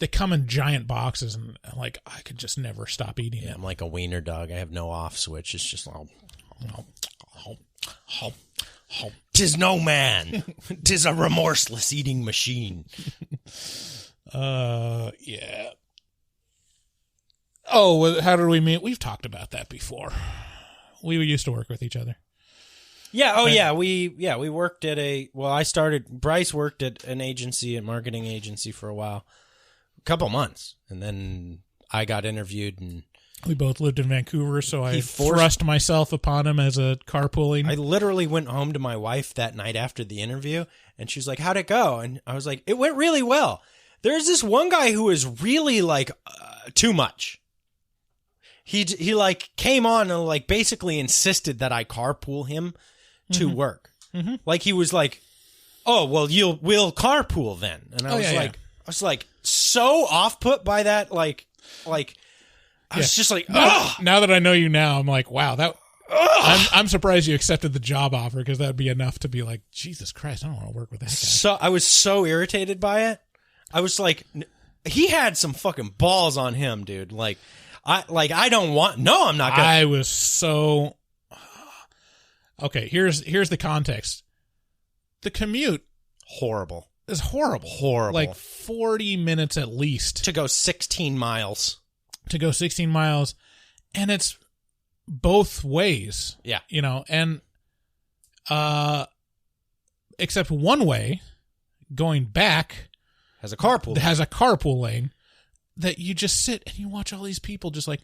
they come in giant boxes and, like, I could just never stop eating it. I'm like a wiener dog. I have no off switch. It's just like, tis no man. Tis a remorseless eating machine. Yeah. Oh, how did we meet? We've talked about that before. We used to work with each other. Yeah. Oh, yeah. We worked at Bryce worked at an marketing agency for a while, a couple months. And then I got interviewed and we both lived in Vancouver, so I thrust myself upon him as a carpooling. I literally went home to my wife that night after the interview, and she was like, how'd it go? And I was like, it went really well. There's this one guy who is really, like, too much. He like, came on and, like, basically insisted that I carpool him to work. Mm-hmm. Like, he was like, oh, well, we'll carpool then. And I was like, so off-put by that, like... I was just like, now that I know you now, I'm like, wow, I'm surprised you accepted the job offer, because that'd be enough to be like, Jesus Christ, I don't want to work with that guy. So I was so irritated by it. I was like, he had some fucking balls on him, dude. I'm not gonna. I was so okay. Here's the context. The commute horrible. Is horrible. Like 40 minutes at least to go 16 miles. And it's both ways. Yeah. And except one way going back has a carpool lane that you just sit and you watch all these people just like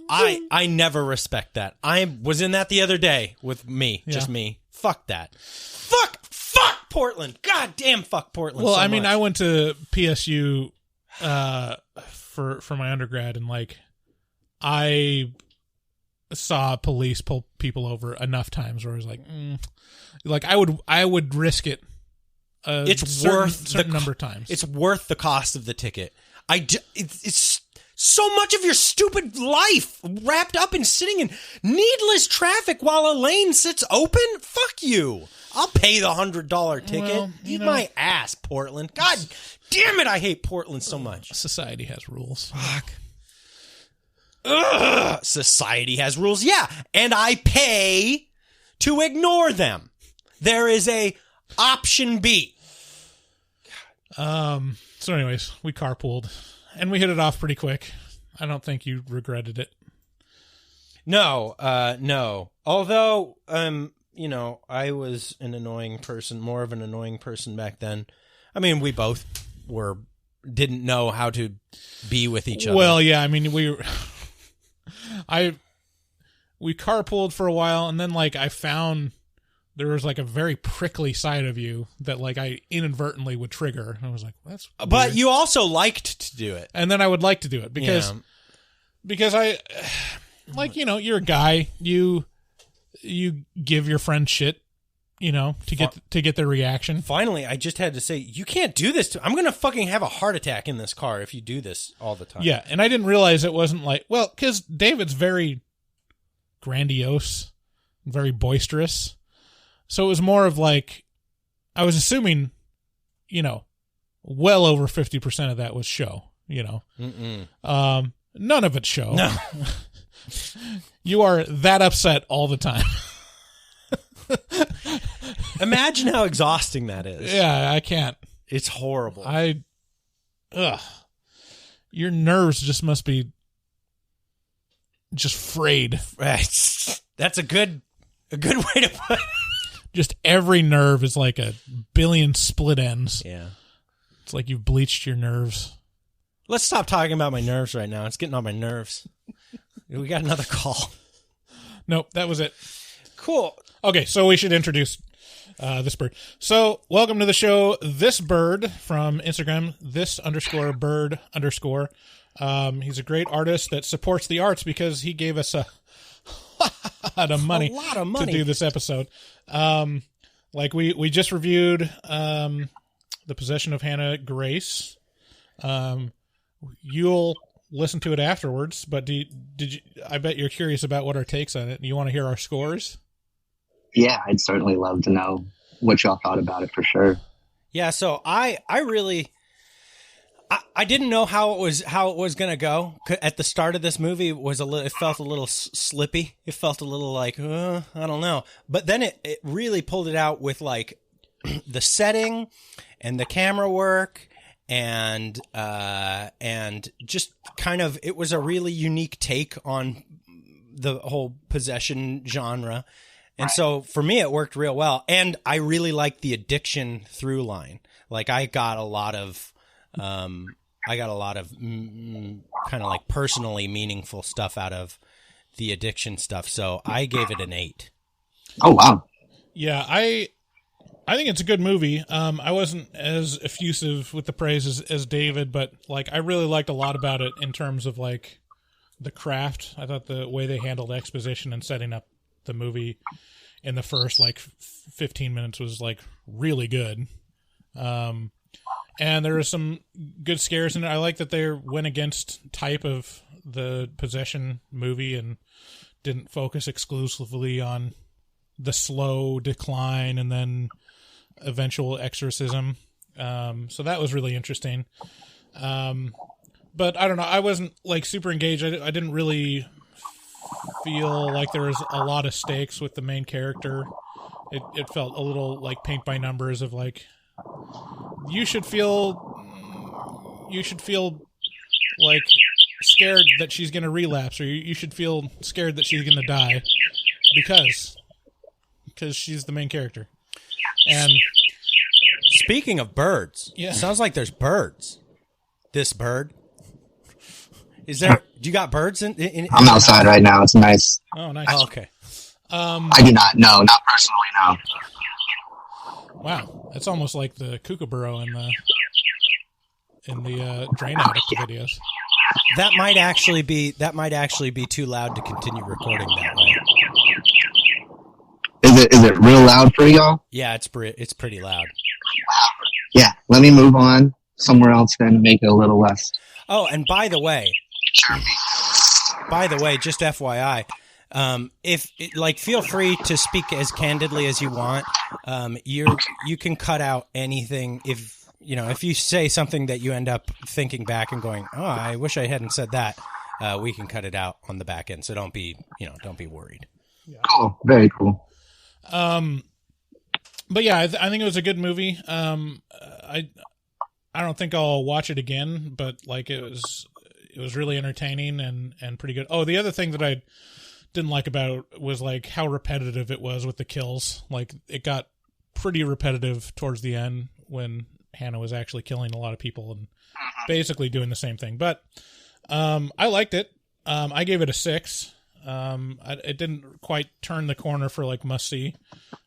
I never respect that. I was in that the other day with me, just me. Fuck that. Fuck Portland. God damn, fuck Portland. Well, so I mean, much. I went to PSU for my undergrad, and like I saw police pull people over enough times where I was like, like I would risk it. It's worth certain number of times. It's worth the cost of the ticket. It's so much of your stupid life wrapped up in sitting in needless traffic while a lane sits open. Fuck you. I'll pay the $100 ticket. Well, Eat my ass, Portland. God damn it, I hate Portland so much. Society has rules. Fuck. Ugh. Society has rules, yeah. And I pay to ignore them. There is a option B. So anyways, we carpooled and we hit it off pretty quick. I don't think you regretted it. No. Although, I was more of an annoying person back then. I mean, we both didn't know how to be with each other. Well, yeah, I mean, we carpooled for a while, and then, like, I found there was, like, a very prickly side of you that, like, I inadvertently would trigger. I was like, that's weird. But you also liked to do it. And then I would like to do it because I, like, you're a guy. You give your friend shit, to get their reaction. Finally, I just had to say, you can't do this. I'm going to fucking have a heart attack in this car if you do this all the time. Yeah, and I didn't realize it wasn't like, well, because David's very grandiose, very boisterous. So it was more of like, I was assuming, well over 50% of that was show, None of it's show. No. You are that upset all the time. Imagine how exhausting that is. Yeah, I can't. It's horrible. Your nerves just must be just frayed. Right. That's a good way to put it. Just every nerve is like a billion split ends. Yeah. It's like you've bleached your nerves. Let's stop talking about my nerves right now. It's getting on my nerves. We got another call. Nope, that was it. Cool. Okay, so we should introduce this bird. So, welcome to the show, This Bird from Instagram, this_bird_. He's a great artist that supports the arts because he gave us a lot of money to do this episode. Like we just reviewed The Possession of Hannah Grace. You'll listen to it afterwards, but did you? I bet you're curious about what our takes on it. You want to hear our scores? Yeah, I'd certainly love to know what y'all thought about it for sure. Yeah, so I really I didn't know how it was going to go. At the start of this movie, it felt a little slippy. It felt a little like, I don't know. But then it really pulled it out with like the setting and the camera work and just kind of, it was a really unique take on the whole possession genre. And so for me, it worked real well. And I really liked the addiction through line. Like I got a lot of kind of like personally meaningful stuff out of the addiction stuff. So I gave it an 8. Oh, wow. Yeah, I think it's a good movie. I wasn't as effusive with the praise as David, but like I really liked a lot about it in terms of like the craft. I thought the way they handled exposition and setting up the movie in the first like 15 minutes was like really good. And there were some good scares in it. I like that they went against type of the possession movie and didn't focus exclusively on the slow decline and then eventual exorcism. So that was really interesting. But I don't know. I wasn't like super engaged. I didn't really feel like there was a lot of stakes with the main character. It felt a little like paint by numbers of like, you should feel like scared that she's going to relapse, or you should feel scared that she's going to die because she's the main character. And speaking of birds, yeah, sounds like there's birds. This bird. Is there? Do you got birds in I'm outside right now. It's nice. Oh, nice. Oh, okay. I do not. No, not personally. No. Wow, that's almost like the kookaburra in the Drain Addict videos. That might actually be too loud to continue recording that way. Is it real loud for y'all? Yeah, it's pretty loud. Yeah, let me move on somewhere else then to make it a little less. Oh, and by the way, just FYI, feel free to speak as candidly as you want. You can cut out anything if you say something that you end up thinking back and going, oh, I wish I hadn't said that. We can cut it out on the back end. So don't be worried. Yeah. Cool. Very cool. But yeah, I think it was a good movie. I don't think I'll watch it again, but like it was really entertaining and pretty good. Oh, the other thing that I didn't like about it was like how repetitive it was with the kills. Like it got pretty repetitive towards the end when Hannah was actually killing a lot of people and basically doing the same thing. But I liked it. I gave it a 6. It didn't quite turn the corner for like must see,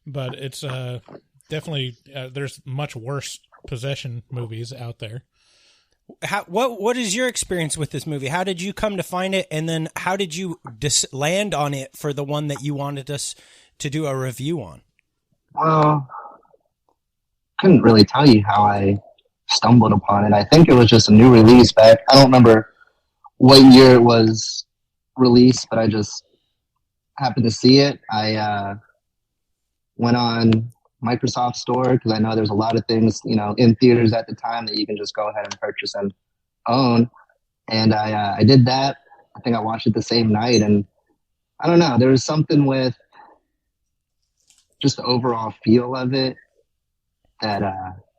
but it's definitely there's much worse possession movies out there. What is your experience with this movie? How did you come to find it, and then how did you land on it for the one that you wanted us to do a review on? Well, couldn't really tell you how I stumbled upon it. I think it was just a new release back. I don't remember what year it was released, but I just happened to see it. I went on Microsoft Store because I know there's a lot of things, in theaters at the time that you can just go ahead and purchase and own. And I did that. I think I watched it the same night, and I don't know. There was something with just the overall feel of it that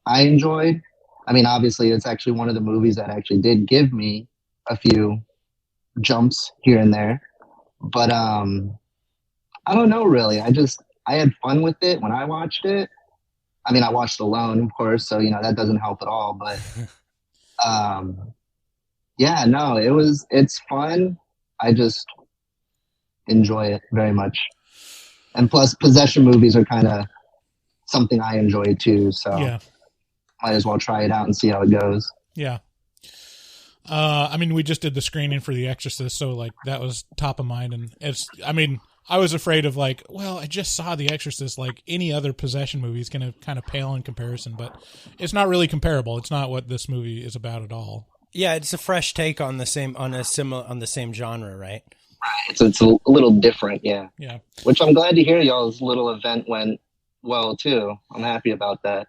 I enjoyed. I mean, obviously, it's actually one of the movies that actually did give me a few jumps here and there. But I don't know, really. I had fun with it when I watched it. I mean, I watched alone, of course, so, that doesn't help at all. But, yeah, no, it's fun. I just enjoy it very much. And plus, possession movies are kind of something I enjoy, too. So might as well try it out and see how it goes. Yeah. I mean, we just did the screening for The Exorcist, so, like, that was top of mind. And I was afraid of I just saw The Exorcist. Like any other possession movie is going to kind of pale in comparison, but it's not really comparable. It's not what this movie is about at all. Yeah, it's a fresh take on the same genre, right? Right. It's a little different, yeah. Yeah. Which I'm glad to hear y'all's little event went well too. I'm happy about that.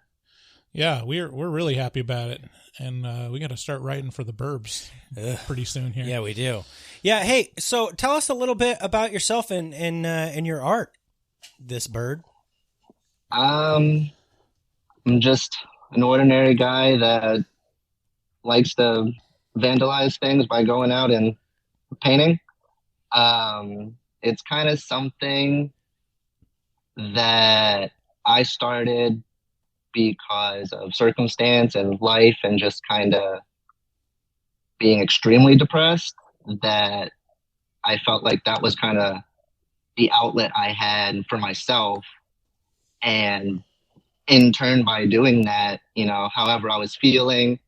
Yeah, we're really happy about it, and we got to start writing for the Burbs pretty soon here. Yeah, we do. Yeah, hey, so tell us a little bit about yourself and your art, this bird. I'm just an ordinary guy that likes to vandalize things by going out and painting. It's kind of something that I started because of circumstance and life and just kind of being extremely depressed, that I felt like that was kind of the outlet I had for myself. And in turn, by doing that, however I was feeling,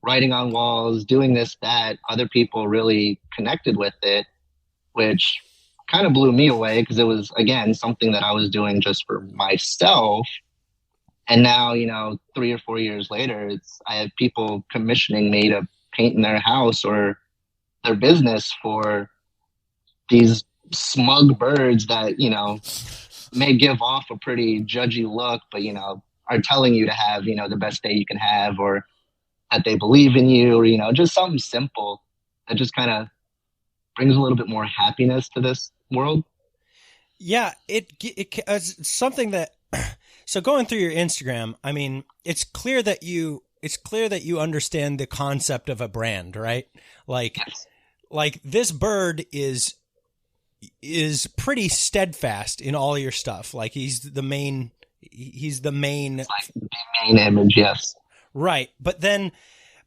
writing on walls, doing this, that, other people really connected with it, which kind of blew me away because it was, again, something that I was doing just for myself. And now, 3 or 4 years later, I have people commissioning me to paint in their house or their business for these smug birds that, may give off a pretty judgy look, but, are telling you to have, the best day you can have, or that they believe in you, or, just something simple that just kind of brings a little bit more happiness to this world. Yeah, it's something that, so going through your Instagram, I mean, it's clear that you understand the concept of a brand, right? Like this bird is pretty steadfast in all your stuff. Like he's the main It's like the main image, yes. Right. But then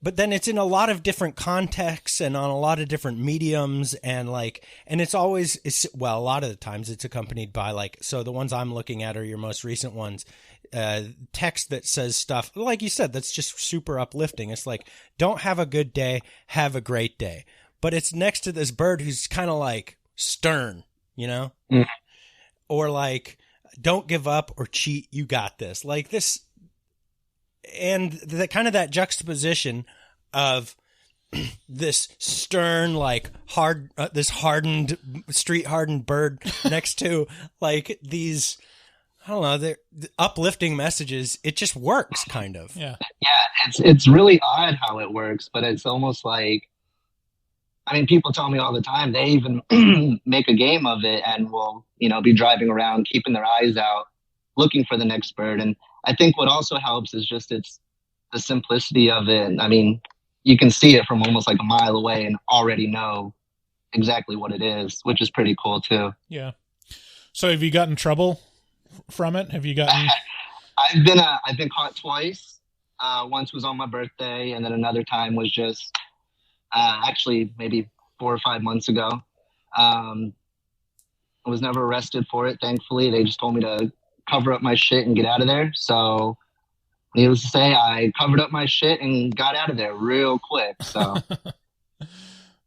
it's in a lot of different contexts and on a lot of different mediums, and it's always, a lot of the times it's accompanied by so the ones I'm looking at are your most recent ones, text that says stuff, like you said, that's just super uplifting. It's like, don't have a good day, have a great day. But it's next to this bird who's kind of stern, or don't give up or cheat. You got this. Like this. And the kind of that juxtaposition of this stern, this hardened, street hardened bird next to these, I don't know, they're uplifting messages. It just works, kind of. Yeah. Yeah. It's really odd how it works, but it's almost people tell me all the time, they even make a game of it and will, be driving around, keeping their eyes out, looking for the next bird. And I think what also helps is just it's the simplicity of it. I mean, you can see it from almost a mile away and already know exactly what it is, which is pretty cool too. Yeah. So have you gotten trouble from it? Have you gotten? I've been caught twice. Once was on my birthday, and then another time was just actually maybe 4 or 5 months ago. I was never arrested for it, thankfully. They just told me to cover up my shit and get out of there. So, needless to say, I covered up my shit and got out of there real quick. So,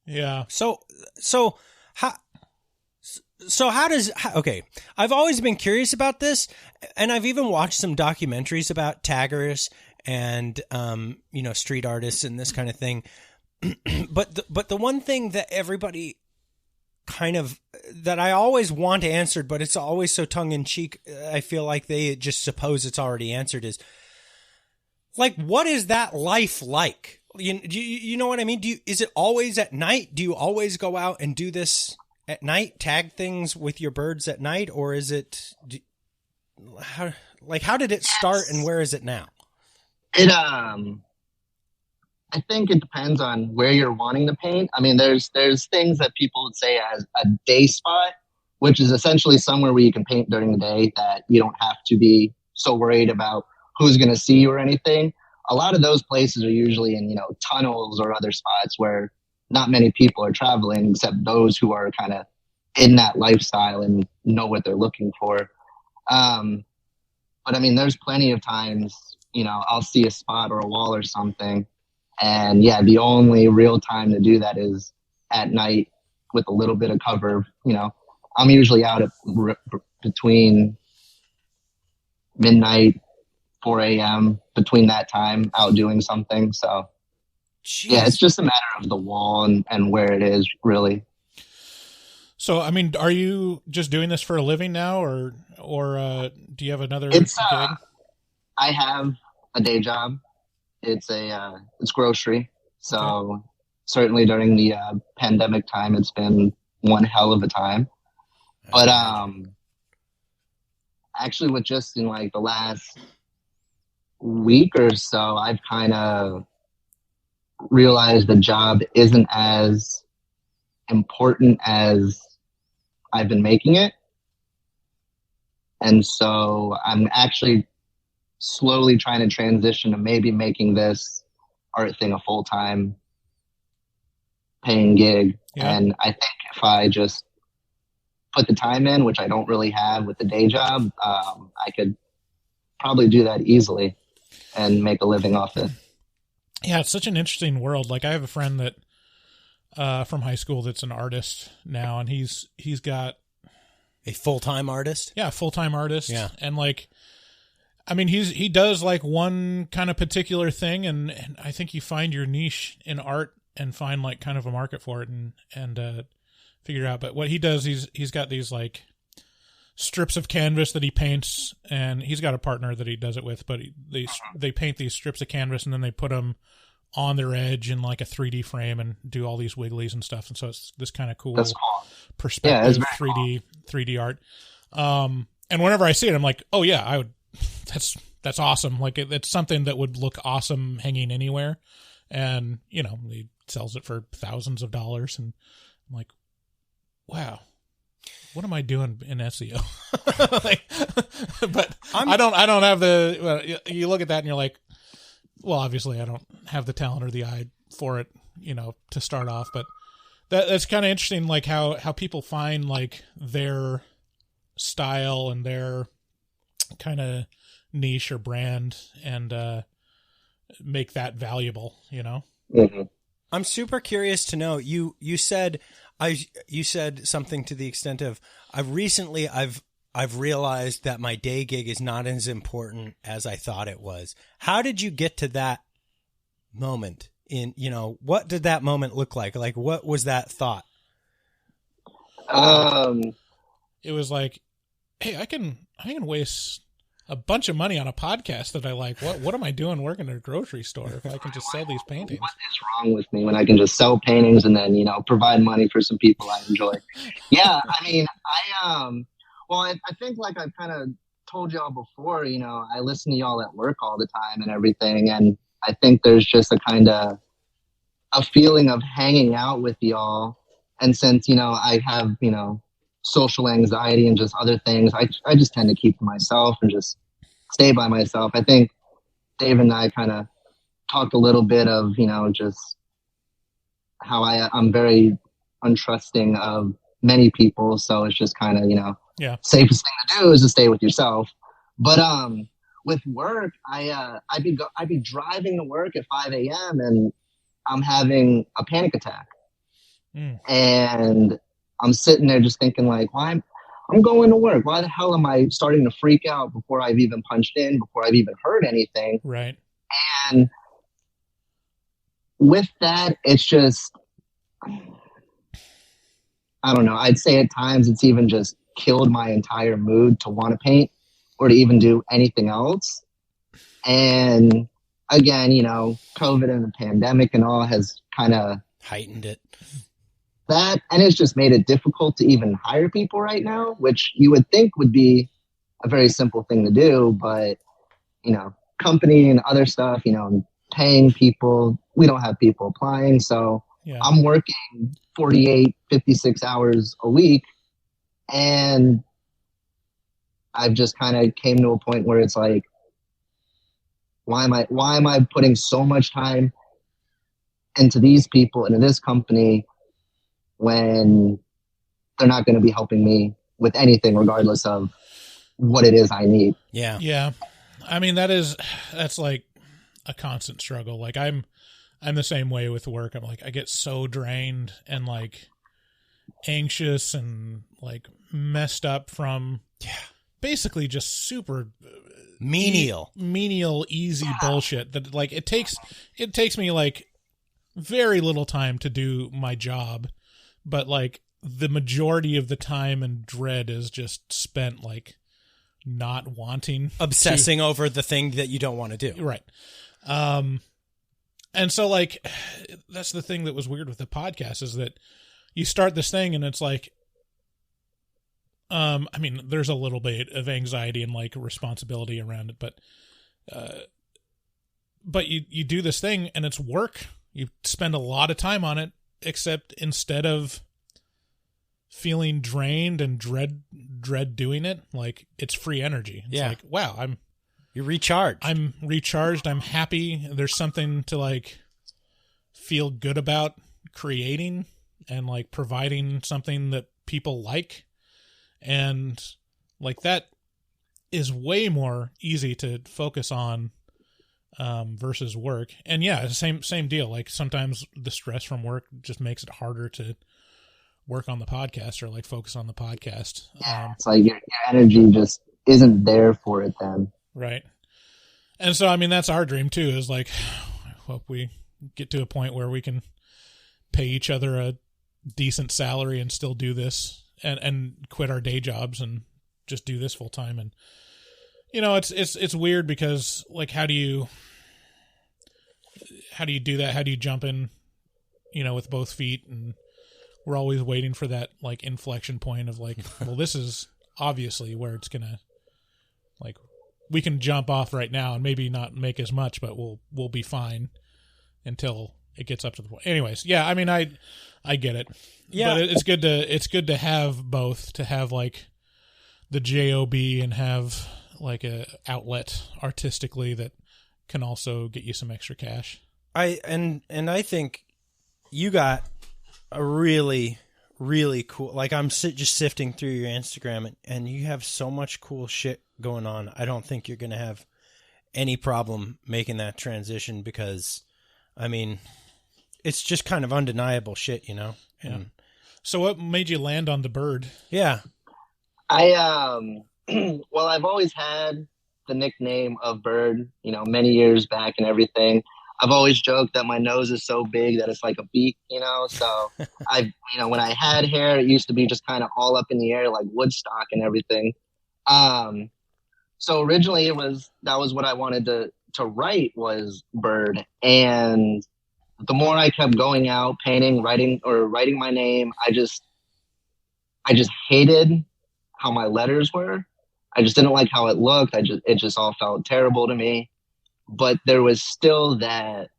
yeah. So how does okay? I've always been curious about this, and I've even watched some documentaries about taggers and street artists and this kind of thing. but the one thing that everybody that I always want answered, but it's always so tongue in cheek, I feel like they just suppose it's already answered, is like, what is that life like? You know what I mean? Is it always at night? Do you always go out and do this at night, tag things with your birds at night, or is it how did it start and where is it now? I think it depends on where you're wanting to paint. I mean, there's things that people would say as a day spot, which is essentially somewhere where you can paint during the day that you don't have to be so worried about who's going to see you or anything. A lot of those places are usually in, tunnels or other spots where not many people are traveling except those who are kind of in that lifestyle and know what they're looking for. But I mean, there's plenty of times, I'll see a spot or a wall or something. And yeah, the only real time to do that is at night with a little bit of cover. I'm usually out at between midnight, 4 a.m., between that time, out doing something. So Jeez. Yeah, it's just a matter of the wall and where it is, really. So, I mean, are you just doing this for a living now, or do you have another gig? I have a day job. It's grocery. So okay. Certainly during the pandemic time, it's been one hell of a time. But actually, with just in like the last week or so, I've kind of realized the job isn't as important as I've been making it. And so I'm actually slowly trying to transition to maybe making this art thing a full-time paying gig. Yeah. And I think if I just put the time in, which I don't really have with the day job, I could probably do that easily and make a living off it. Yeah, it's such an interesting world. Like, I have a friend that from high school that's an artist now, and he's got a full-time artist. Yeah, full-time artist. Yeah, and like, I mean, he does like one kind of particular thing, and I think you find your niche in art and find like kind of a market for it and figure it out. But what he does, he's got these like strips of canvas that he paints, and he's got a partner that he does it with, but they paint these strips of canvas and then they put them on their edge in like a 3D frame and do all these wigglies and stuff. And so it's this kind of cool perspective, 3D art. And whenever I see it, I'm like, oh yeah, I would, that's awesome. Like it's something that would look awesome hanging anywhere. And he sells it for thousands of dollars. And I'm like, wow, what am I doing in SEO? But I don't have you look at that and you're like, well, obviously I don't have the talent or the eye for it, to start off, but that's kind of interesting. Like how people find like their style and their kind of niche or brand and, make that valuable, Mm-hmm. I'm super curious to know, you said something to the extent of, I've realized that my day gig is not as important as I thought it was. How did you get to that moment what did that moment look like? Like, what was that thought? It was like, hey, I can waste a bunch of money on a podcast that I like. What am I doing working at a grocery store if I can just sell these paintings? What is wrong with me when I can just sell paintings and then, provide money for some people I enjoy? Yeah, I mean, I think like I've kind of told y'all before, I listen to y'all at work all the time and everything. And I think there's just a kind of a feeling of hanging out with y'all And since, I have, social anxiety and just other things, I just tend to keep to myself and just stay by myself. I think Dave and I kind of talked a little bit of, just how I'm very untrusting of many people. So it's just kind of, safest thing to do is to stay with yourself. But with work, I'd be driving to work at 5 a.m. and I'm having a panic attack. And I'm sitting there just thinking like, why I'm going to work. Why the hell am I starting to freak out before I've even punched in, before I've even heard anything? Right. And with that, it's just, I don't know. I'd say at times it's even just killed my entire mood to want to paint or to even do anything else. And again, COVID and the pandemic and all has kind of heightened it. That, and it's just made it difficult to even hire people right now, which you would think would be a very simple thing to do. But, company and other stuff, paying people, we don't have people applying. So I'm working 48, 56 hours a week. And I've just kind of came to a point where it's like, why am I putting so much time into these people, into this company, when they're not going to be helping me with anything, regardless of what it is I need. Yeah. Yeah. I mean, that's like a constant struggle. Like I'm the same way with work. I'm like, I get so drained and like anxious and like messed up from basically just super menial, easy bullshit that like it takes me like very little time to do my job. But like the majority of the time and dread is just spent like not wanting, obsessing over the thing that you don't want to do. Right. And so like, that's the thing that was weird with the podcast is that you start this thing and it's like, I mean, there's a little bit of anxiety and like responsibility around it, but you do this thing and it's work. You spend a lot of time on it. Except instead of feeling drained and dread doing it, like it's free energy. It's like, wow, you're recharged. I'm recharged. I'm happy. There's something to like feel good about creating and like providing something that people like. And like that is way more easy to focus on versus work. And yeah, same deal. Like sometimes the stress from work just makes it harder to work on the podcast or like focus on the podcast. It's like your energy just isn't there for it then. Right. And so, I mean, that's our dream too, is like, hope we get to a point where we can pay each other a decent salary and still do this and quit our day jobs and just do this full time. And, it's weird because like, how do you do that? How do you jump in, with both feet? And we're always waiting for that like inflection point of like, well, this is obviously where it's gonna, like, we can jump off right now and maybe not make as much, but we'll be fine until it gets up to the point. Anyways, yeah, I mean, I get it. Yeah, but it's good to have both, to have like the job and have like a outlet artistically that can also get you some extra cash. I think you got a really, really cool, like I'm just sifting through your Instagram and you have so much cool shit going on. I don't think you're going to have any problem making that transition because, I mean, it's just kind of undeniable shit, Yeah. So what made you land on the bird? Yeah. Well, I've always had the nickname of Bird, many years back and everything. I've always joked that my nose is so big that it's like a beak, so when I had hair, it used to be just kind of all up in the air, like Woodstock and everything. So originally that was what I wanted to write was Bird. And the more I kept going out, painting, writing my name, I just hated how my letters were. I just didn't like how it looked. It just all felt terrible to me. But there was still that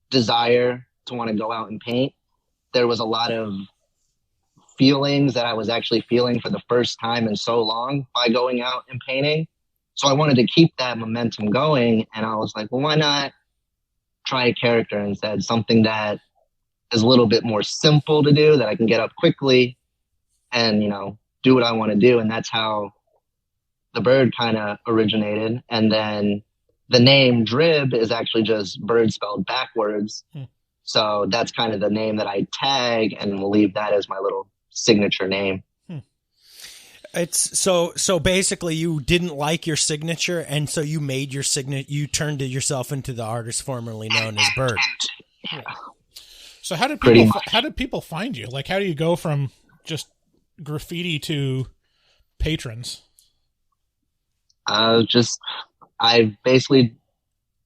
desire to want to go out and paint. There was a lot of feelings that I was actually feeling for the first time in so long by going out and painting. So I wanted to keep that momentum going. And I was like, well, why not try a character instead? Something that is a little bit more simple to do, that I can get up quickly and, you know, do what I want to do. And that's how the bird kind of originated. And then the name Drib is actually just bird spelled backwards. So that's kind of the name that I tag, and we'll leave that as my little signature name. It's so basically you didn't like your signature, and so you made your you turned yourself into the artist formerly known as Bird. Yeah. So how did people find you? Like, how do you go from just graffiti to patrons? I basically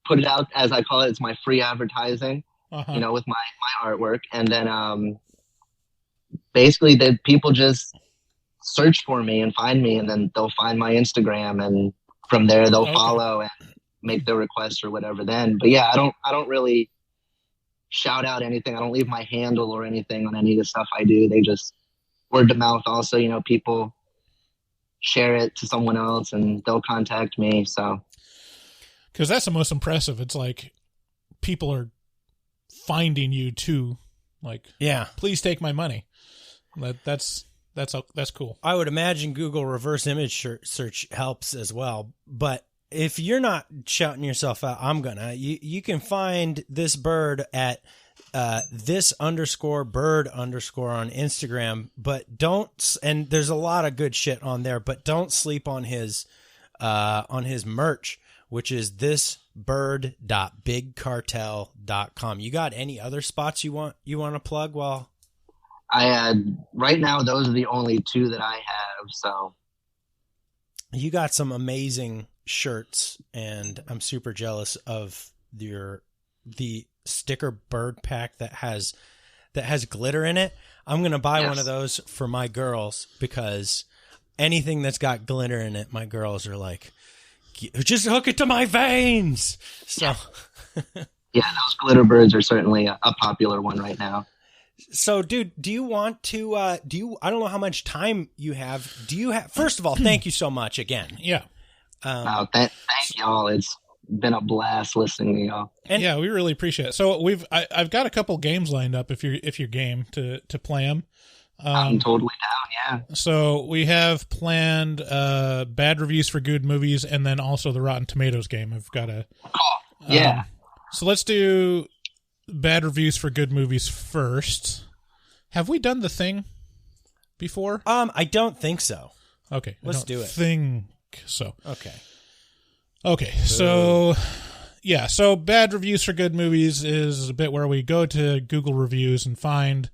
put it out, as I call it. It's my free advertising, you know, with my artwork. And then basically the people just search for me and find me, and then they'll find my Instagram, and from there they'll follow and make their requests or whatever then. But yeah, I don't really shout out anything. I don't leave my handle or anything on any of the stuff I do. They just word to mouth. Also, you know, people share it to someone else and they'll contact me. So, because that's the most impressive. It's like people are finding you too. Like, yeah, please take my money. That's cool. I would imagine Google reverse image search helps as well. But if you're not shouting yourself out, I'm gonna. You can find this bird at this_bird_ on Instagram, but don't. And there's a lot of good shit on there, but don't sleep on his merch, which is thisbird.bigcartel.com. You got any other spots you want to plug? Well, right now those are the only two that I have. So you got some amazing shirts, and I'm super jealous of the sticker bird pack that has glitter in it. I'm gonna buy one of those for my girls, because anything that's got glitter in it, my girls are like, just hook it to my veins. So yeah, those glitter birds are certainly a popular one right now. So, dude, do you want to, I don't know how much time you have. First of all, thank you so much again. Yeah. Thank y'all. It's been a blast listening to y'all. And yeah, we really appreciate it. So I've got a couple games lined up if you're game to play them. I'm totally down. Yeah. So we have planned bad reviews for good movies, and then also the Rotten Tomatoes game. I've got a. Yeah. So let's do bad reviews for good movies first. Have we done The Thing before? I don't think so. Okay, let's do it. Think so. Okay. So yeah, so bad reviews for good movies is a bit where we go to Google reviews and find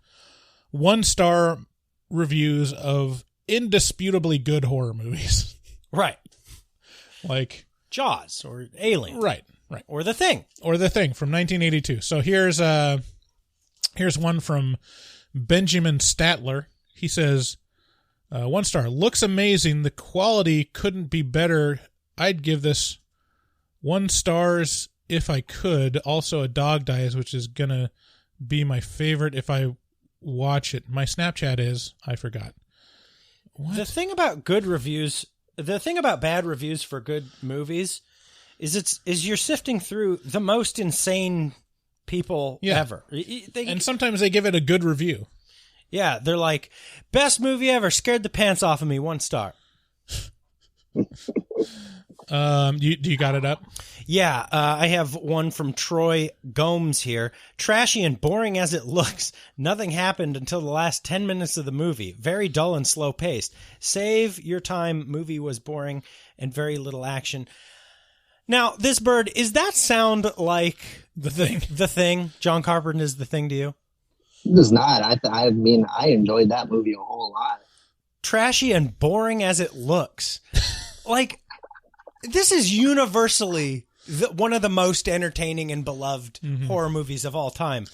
1-star reviews of indisputably good horror movies. Right. Like Jaws or Alien. Right. Or The Thing from 1982. So here's one from Benjamin Statler. He says, 1 star, looks amazing. The quality couldn't be better. I'd give this 1 stars if I could. Also, a dog dies, which is gonna be my favorite if I watch it. My Snapchat is, I forgot. What? The thing about bad reviews for good movies is you're sifting through the most insane people ever. And sometimes they give it a good review. Yeah, they're like, best movie ever, scared the pants off of me, 1 star. Do you got it up? Yeah, I have one from Troy Gomes here. Trashy and boring as it looks. Nothing happened until the last 10 minutes of the movie. Very dull and slow paced. Save your time. Movie was boring and very little action. Now, this bird, is that sound like The Thing? The Thing? John Carpenter's The Thing to you? It does not. I mean, I enjoyed that movie a whole lot. Trashy and boring as it looks. Like, this is universally one of the most entertaining and beloved horror movies of all time.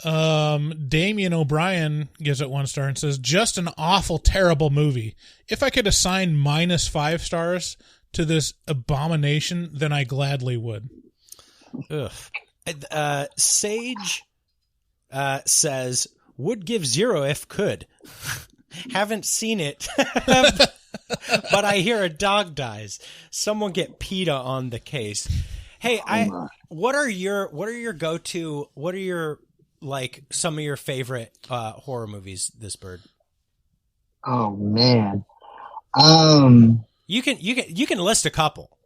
Damien O'Brien gives it 1 star and says, just an awful, terrible movie. If I could assign -5 stars to this abomination, then I gladly would. Ugh. Sage says, Would give 0 if could. Haven't seen it, but I hear a dog dies. Someone get PETA on the case. Hey, what are your go-to? What are your some of your favorite horror movies? This bird. Oh man. You can list a couple.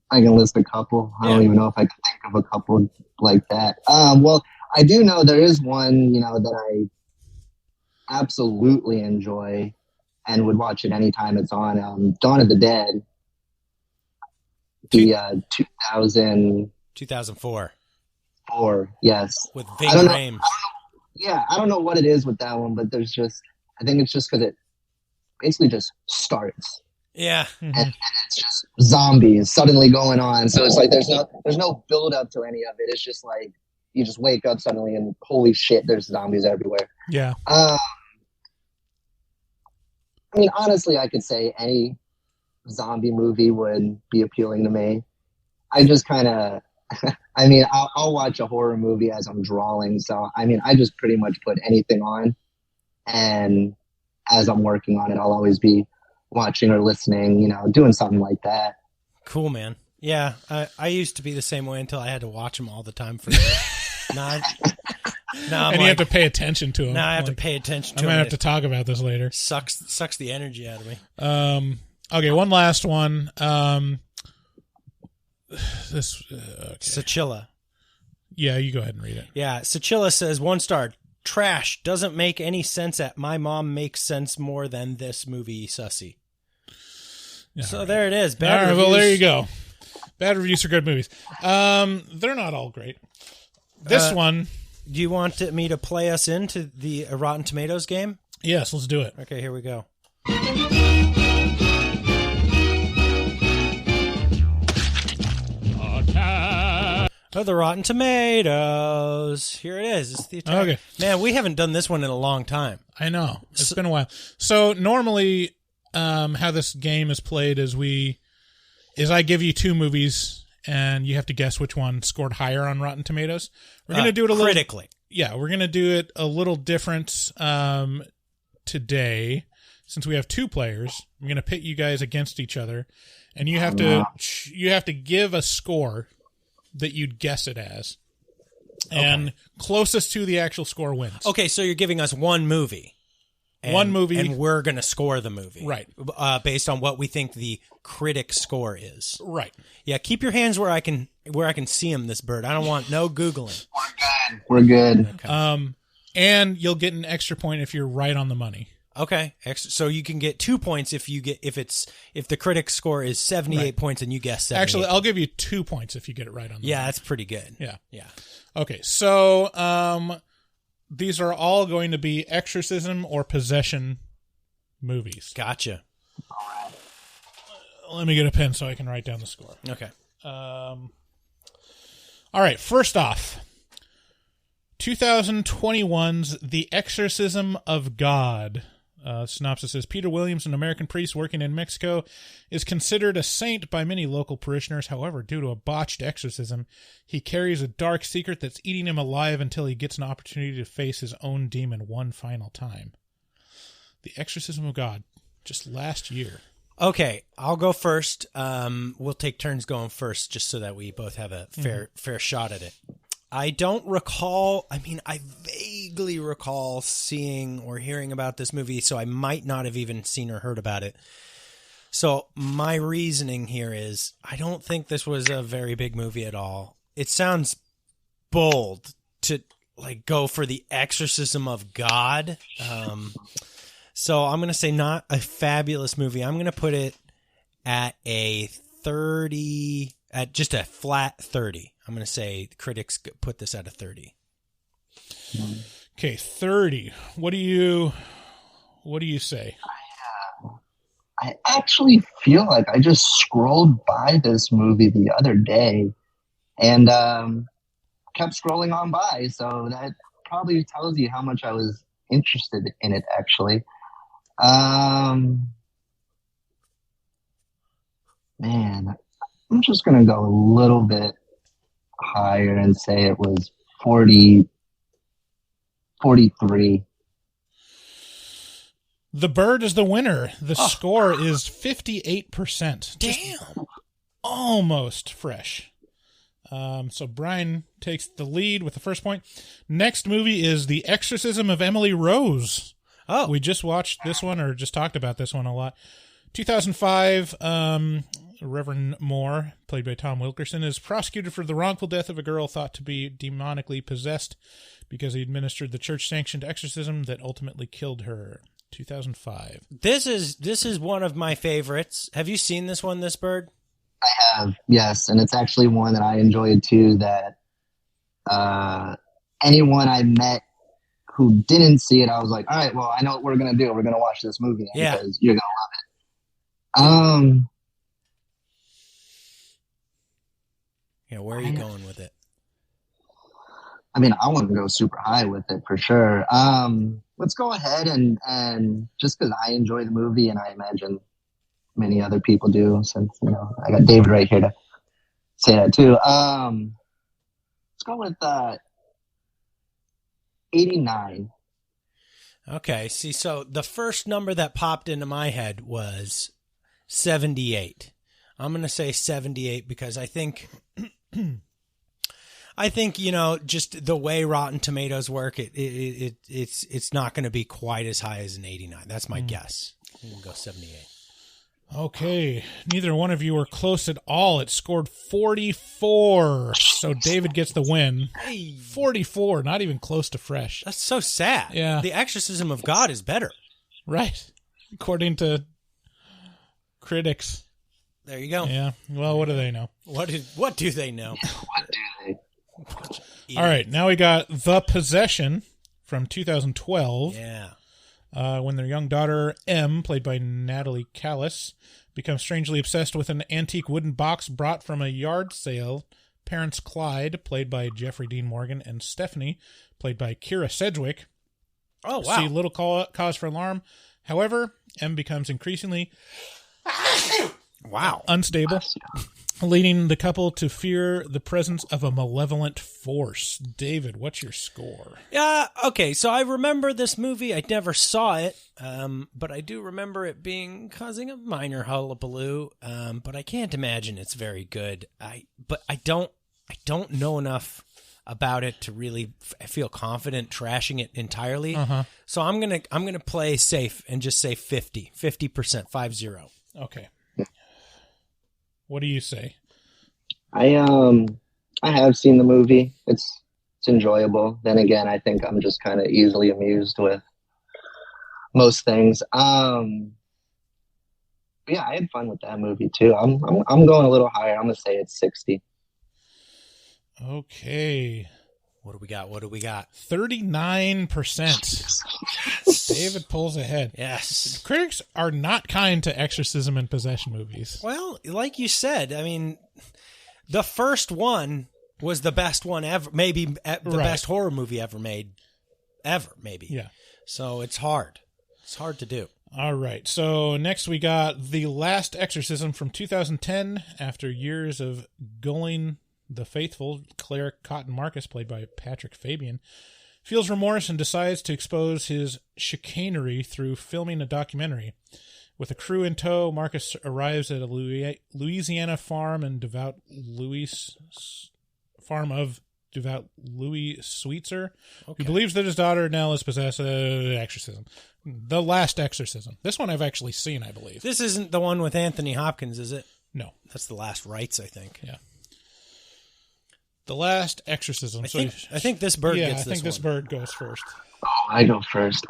I can list a couple. I don't even know if I can think of a couple like that. Well, I do know there is one, that I absolutely enjoy and would watch it anytime it's on. Dawn of the Dead. The 2004. Yes. With Ving Rhames. I don't know what it is with that one, but I think it's just because it basically just starts. Yeah. And it's just zombies suddenly going on. So it's like there's no build up to any of it. It's just like you just wake up suddenly and holy shit, there's zombies everywhere. Yeah. I mean, honestly, I could say any zombie movie would be appealing to me. I just kind of, I'll watch a horror movie as I'm drawing. So, I just pretty much put anything on. And as I'm working on it, I'll always be watching or listening, doing something like that. Cool, man. Yeah, I used to be the same way until I had to watch them all the time for now. And you have to pay attention to them. Now I have to pay attention to them. I'm going to have to talk about this later. Sucks the energy out of me. Okay, one last one. Sachilla. Yeah, you go ahead and read it. Yeah, Sachilla says, 1 star. Trash. Doesn't make any sense at My Mom Makes Sense More Than This Movie, Sussy. Yeah, so there it is. Bad reviews. Well, there you go. Bad reviews for good movies. They're not all great. This one. Do you want me to play us into the Rotten Tomatoes game? Yes, let's do it. Okay, here we go. Oh, the Rotten Tomatoes. Here it is. It's the attack. Okay. Man, we haven't done this one in a long time. I know. It's been a while. So normally, how this game is played is I give you 2 movies and you have to guess which one scored higher on Rotten Tomatoes. We're going to do it a little critically. Yeah, we're going to do it a little different today. Since we have 2 players, I'm going to pit you guys against each other, and you have to give a score that you'd guess it as, and closest to the actual score wins. Okay, so you're giving us one movie. And we're going to score the movie. Right. Based on what we think the critic score is. Right. Yeah, keep your hands where I can see him, this bird. I don't want no Googling. We're good. Okay. And you'll get an extra point if you're right on the money. Okay. So you can get 2 points if the critic score is 78 points and you guess 78. Actually, I'll give you 2 points if you get it right on the money. Yeah, that's pretty good. Yeah. Yeah. Okay. So, these are all going to be exorcism or possession movies. Gotcha. Let me get a pen so I can write down the score. Okay. All right. First off, 2021's The Exorcism of God. Synopsis says, Peter Williams, an American priest working in Mexico, is considered a saint by many local parishioners. However, due to a botched exorcism, he carries a dark secret that's eating him alive until he gets an opportunity to face his own demon one final time. The Exorcism of God, just last year. Okay, I'll go first. We'll take turns going first just so that we both have a fair shot at it. I don't recall, I vaguely recall seeing or hearing about this movie, so I might not have even seen or heard about it. So my reasoning here is I don't think this was a very big movie at all. It sounds bold to go for the exorcism of God. So I'm going to say not a fabulous movie. I'm going to put it at a 30, at just a flat 30. I'm going to say critics put this at a 30. Okay, 30. What do you say? I actually feel like I just scrolled by this movie the other day and kept scrolling on by. So that probably tells you how much I was interested in it, actually. Man, I'm just going to go a little bit higher and say it was 42. 43. The Bird is the winner. The score is 58%. Damn. Almost fresh. So Brian takes the lead with the first point. Next movie is The Exorcism of Emily Rose. Oh. We just watched this one, or just talked about this one a lot. 2005, Reverend Moore, played by Tom Wilkerson, is prosecuted for the wrongful death of a girl thought to be demonically possessed because he administered the church-sanctioned exorcism that ultimately killed her. 2005. This is one of my favorites. Have you seen this one, this Bird? I have, yes, and it's actually one that I enjoyed too, that anyone I met who didn't see it, I was like, all right, well, I know what we're going to do. We're going to watch this movie because you're going to love it. Yeah, where are you going with it? I mean, I want to go super high with it for sure. Let's go ahead and just because I enjoy the movie, and I imagine many other people do, since, you know, I got David right here to say that too. Let's go with 89. Okay, see, so the first number that popped into my head was 78. I'm going to say 78 because I think you know, just the way Rotten Tomatoes work, it's not going to be quite as high as an 89. That's my guess. We'll go 78. Okay, neither one of you were close at all. It scored 44, so David gets the win. 44, not even close to fresh. That's so sad. Yeah. The Exorcism of God is better. Right, according to critics. There you go. Yeah, well, what do they know? What do they know? What do they? All right, now we got The Possession from 2012. Yeah. When their young daughter, M, played by Natalie Callis, becomes strangely obsessed with an antique wooden box brought from a yard sale, parents Clyde, played by Jeffrey Dean Morgan, and Stephanie, played by Kira Sedgwick, see little cause for alarm. However, M becomes increasingly unstable, leading the couple to fear the presence of a malevolent force. David, what's your score? Okay, so I remember this movie. I never saw it, but I do remember it causing a minor hullabaloo. But I can't imagine it's very good. But I don't know enough about it to really feel confident trashing it entirely. So I'm gonna play safe and just say 50%, 50%. Okay. What do you say? I have seen the movie. It's enjoyable. Then again, I think I'm just kind of easily amused with most things. But yeah, I had fun with that movie too. I'm going a little higher. I'm gonna say it's 60. Okay. What do we got? 39%. Yes. David pulls ahead. Yes. Critics are not kind to exorcism and possession movies. Well, like you said, I mean, the first one was the best one ever, maybe the best horror movie ever made, maybe. Yeah. So it's hard. It's hard to do. All right. So next we got The Last Exorcism from 2010. After years of gulling the faithful, Claire Cotton Marcus, played by Patrick Fabian, feels remorse and decides to expose his chicanery through filming a documentary. With a crew in tow, Marcus arrives at a Louisiana farm of devout Louis Sweetser, who believes that his daughter Nell is possessed of exorcism. The Last Exorcism. This one I've actually seen, I believe. This isn't the one with Anthony Hopkins, is it? No. That's The Last Rites, I think. Yeah. The Last Exorcism. I think this bird gets this one. I think this bird goes first. Oh, I go first.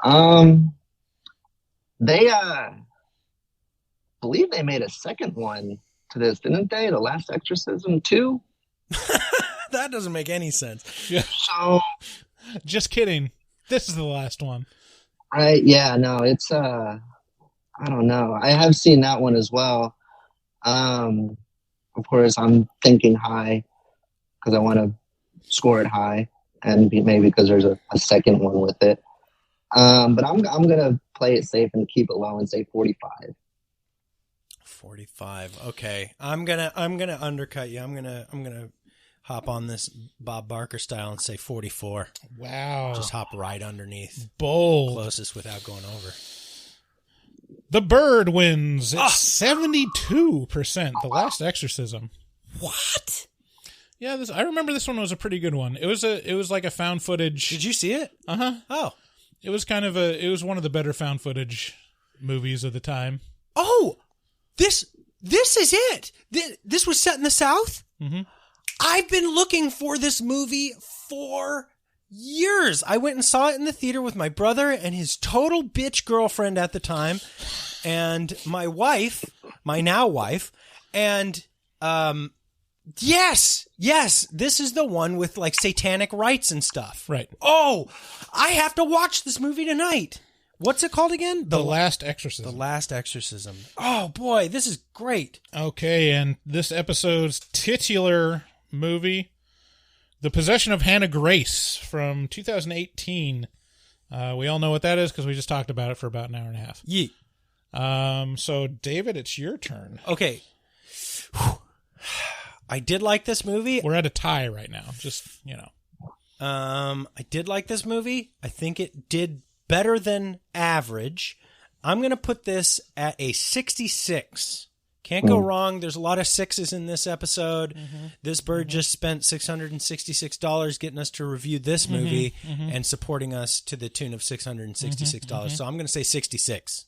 They believe they made a second one to this, didn't they? The Last Exorcism 2? That doesn't make any sense. Yeah. So, just kidding. This is the last one. Right? Yeah. No, it's I don't know. I have seen that one as well. Of course, I'm thinking high because I want to score it high, and maybe because there's a second one with it. But I'm gonna play it safe and keep it low and say 45. 45. Okay. I'm gonna undercut you. I'm gonna hop on this Bob Barker style and say 44. Wow. Just hop right underneath. Bold. Closest without going over. The Bird wins. It's 72%. The Last Exorcism. What? Yeah, I remember this one was a pretty good one. It was like a found footage. Did you see it? Uh-huh. Oh. It was one of the better found footage movies of the time. Oh, this is it. This was set in the South? Mm-hmm. I've been looking for this movie for years. I went and saw it in the theater with my brother and his total bitch girlfriend at the time, and my wife, my now wife, and yes, this is the one with like satanic rites and stuff. Right. Oh, I have to watch this movie tonight. What's it called again? The Last Exorcism. The Last Exorcism. Oh boy, this is great. Okay, and this episode's titular movie, The Possession of Hannah Grace from 2018. We all know what that is because we just talked about it for about an hour and a half. Yeah. So David, it's your turn. Okay. I did like this movie. We're at a tie right now. Just, I did like this movie. I think it did better than average. I'm going to put this at a 66. Can't go wrong. There's a lot of sixes in this episode. Mm-hmm. This bird just spent $666 getting us to review this movie and supporting us to the tune of $666. So I'm going to say 66.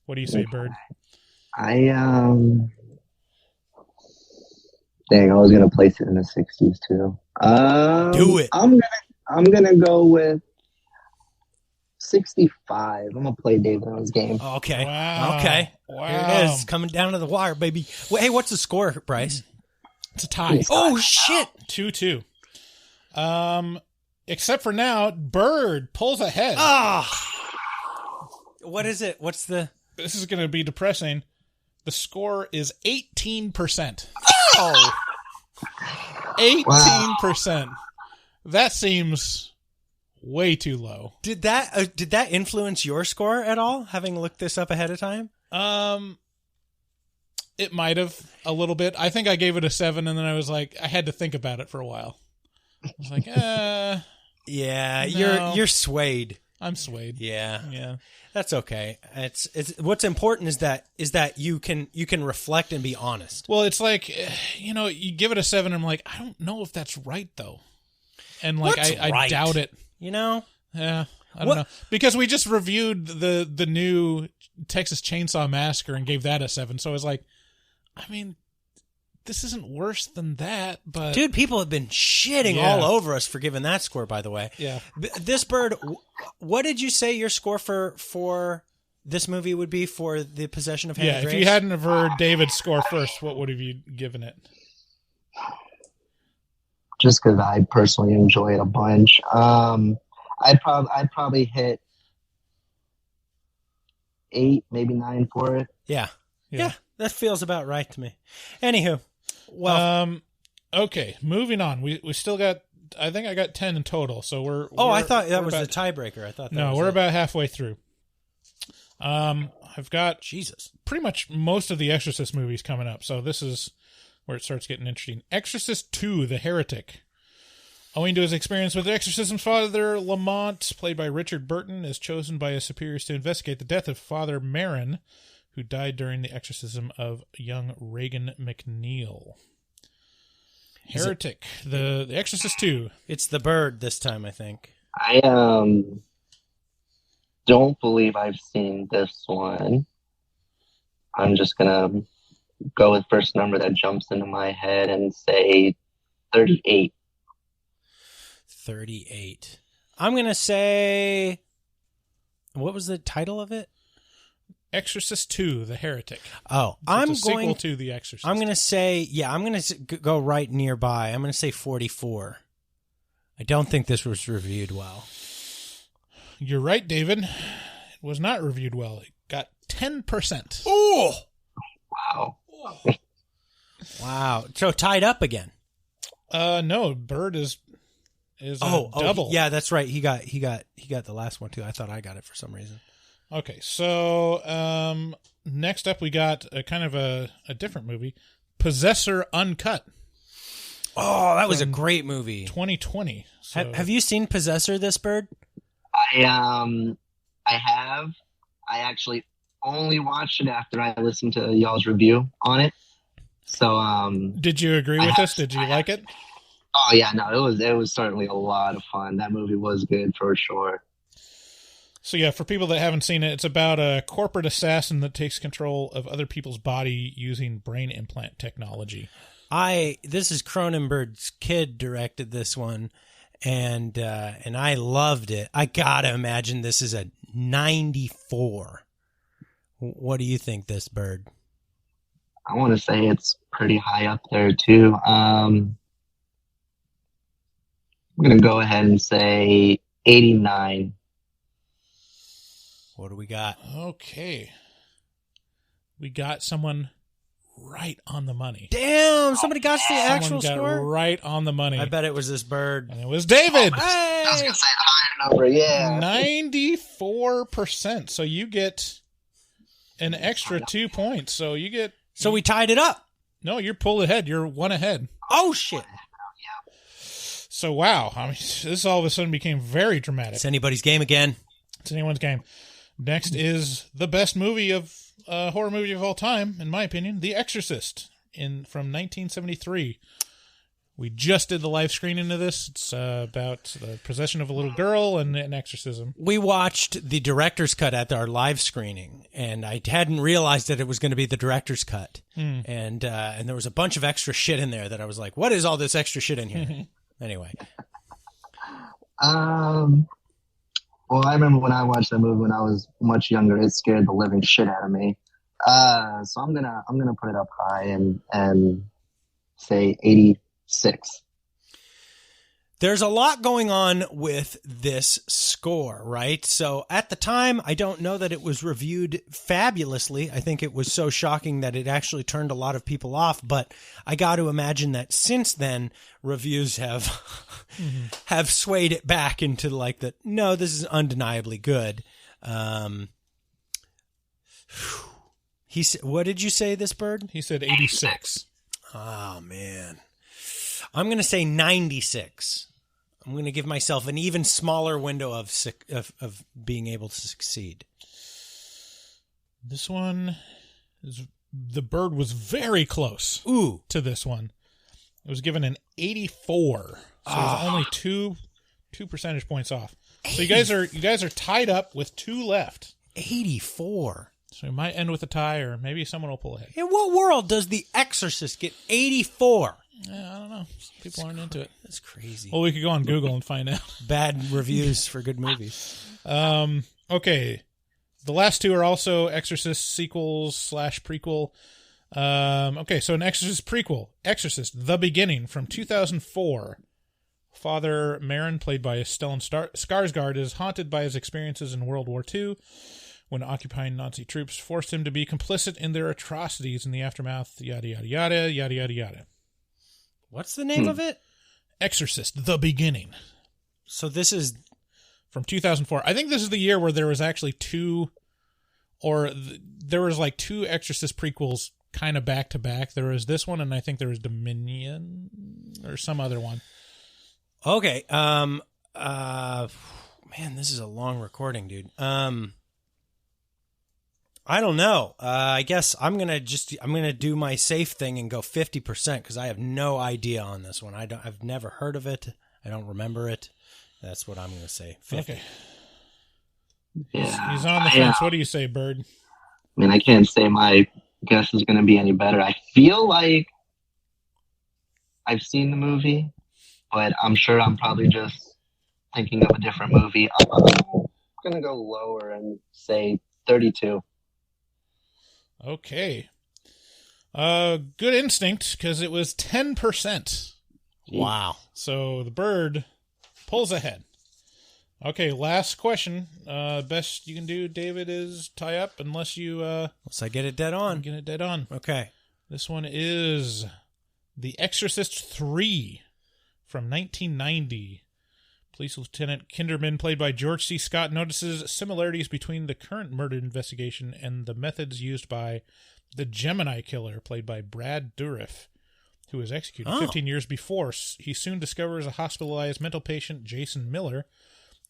What do you say, Bird? Dang, I was gonna place it in the 60s too. Do it. I'm gonna go with 65. I'm gonna play David on his game. Okay. Wow. Okay. Wow. Here it is, coming down to the wire, baby. Well, hey, what's the score, Bryce? It's a tie. Oh shit. 2-2. Except for now, Bird pulls ahead. What is it? What's the? This is going to be depressing. The score is 18%. Oh. 18%. That seems way too low. Did that influence your score at all? Having looked this up ahead of time? It might have a little bit. I think I gave it a 7, and then I was like, I had to think about it for a while. I was like, yeah, no. you're swayed. I'm swayed. Yeah. That's okay. It's what's important is that you can reflect and be honest. Well, it's like, you give it a 7, I'm like, I don't know if that's right though. And like I doubt it. Yeah, I don't know. Because we just reviewed the new Texas Chainsaw Massacre and gave that a 7. So I was like, I mean, this isn't worse than that, but dude, people have been shitting all over us for giving that score, by the way. Yeah. This bird, what did you say your score for this movie would be for The Possession of Hannah Grace? If you hadn't have heard David's score first, what would have you given it? Just because I personally enjoy it a bunch. I'd probably hit 8, maybe 9 for it. Yeah, that feels about right to me. Anywho, well, okay, moving on. We still got. I think I got 10 in total. So I thought that was the tiebreaker. I thought that no, we're about halfway through. I've got pretty much most of the Exorcist movies coming up. So this is where it starts getting interesting. Exorcist 2: The Heretic. Owing to his experience with exorcism's father, Lamont, played by Richard Burton, is chosen by his superiors to investigate the death of Father Marin, who died during the exorcism of young Reagan McNeil. Heretic, the Exorcist 2. It's the bird this time, I think. I don't believe I've seen this one. I'm just gonna go with first number that jumps into my head and say 38. 38. I'm going to say, what was the title of it? Exorcist 2: The Heretic. Oh, it's a sequel to The Exorcist. I'm going to say, I'm going to go right nearby. I'm going to say 44. I don't think this was reviewed well. You're right, David. It was not reviewed well. It got 10%. Oh! Wow. Wow. So tied up again. No, Bird is double. Yeah, that's right. He got the last one too. I thought I got it for some reason. Okay, so next up we got a kind of a different movie, Possessor Uncut. Oh, that was a great movie. 2020. So. Have you seen Possessor, this bird? I have. I actually only watched it after I listened to y'all's review on it. So did you agree with us? Did you like it? Oh yeah, no, it was certainly a lot of fun. That movie was good for sure. So yeah, for people that haven't seen it, it's about a corporate assassin that takes control of other people's body using brain implant technology. This is Cronenberg's kid directed this one, and I loved it. I gotta imagine this is a 94. What do you think, this bird? I want to say it's pretty high up there too. I'm gonna go ahead and say 89. What do we got? Okay, we got someone right on the money. Damn, somebody got the actual score? Right on the money. I bet it was this bird. And it was David. Oh, hey! I was going to say the higher number, yeah. 94%. So you get an extra 2 points. So you get... So we tied it up. No, you're pulled ahead. You're one ahead. Oh, shit. So, wow. I mean, this all of a sudden became very dramatic. It's anybody's game again. It's anyone's game. Next is the best movie of... horror movie of all time, in my opinion, The Exorcist, from 1973. We just did the live screening of this. It's about the possession of a little girl and an exorcism. We watched the director's cut at our live screening, and I hadn't realized that it was going to be the director's cut. And there was a bunch of extra shit in there that I was like, what is all this extra shit in here? Anyway. Well, I remember when I watched that movie when I was much younger, it scared the living shit out of me. So I'm gonna put it up high and say 86. There's a lot going on with this score, right? So at the time, I don't know that it was reviewed fabulously. I think it was so shocking that it actually turned a lot of people off. But I got to imagine that since then, reviews have have swayed it back into like that. No, this is undeniably good. What did you say, this bird? He said 86. Oh man. I'm going to say 96. I'm going to give myself an even smaller window of being able to succeed. This one, the bird was very close to this one. It was given an 84. So it was only two percentage points off. So you guys are tied up with 2 left. 84. So we might end with a tie, or maybe someone will pull ahead. In what world does The Exorcist get 84? Yeah, I don't know. People aren't into it. That's crazy. Well, we could go on Google and find out. Bad reviews for good movies. Okay. The last 2 are also Exorcist sequels / prequel. Okay, so an Exorcist prequel. Exorcist, The Beginning, from 2004. Father Marin, played by Stellan Skarsgård, is haunted by his experiences in World War II, when occupying Nazi troops forced him to be complicit in their atrocities in the aftermath, yada, yada, yada, yada, yada, yada. What's the name of it? Exorcist, The Beginning. So this is... From 2004. I think this is the year where there was actually 2, or there was like 2 Exorcist prequels kind of back to back. There was this one, and I think there was Dominion, or some other one. Okay. Man, this is a long recording, dude. I don't know. I guess I'm gonna do my safe thing and go 50% because I have no idea on this one. I've never heard of it. I don't remember it. That's what I'm gonna say. 50. Okay. Yeah, he's on the fence. What do you say, Bird? I mean, I can't say my guess is gonna be any better. I feel like I've seen the movie, but I'm sure I'm probably just thinking of a different movie. I'm gonna go lower and say 32. Okay. Good instinct, because it was 10%. Wow. So the bird pulls ahead. Okay, last question. Best you can do, David, is tie up unless you... unless I get it dead on. Get it dead on. Okay. This one is The Exorcist 3 from 1990. Police Lieutenant Kinderman, played by George C. Scott, notices similarities between the current murder investigation and the methods used by the Gemini killer, played by Brad Dourif, who was executed 15 years before. He soon discovers a hospitalized mental patient, Jason Miller,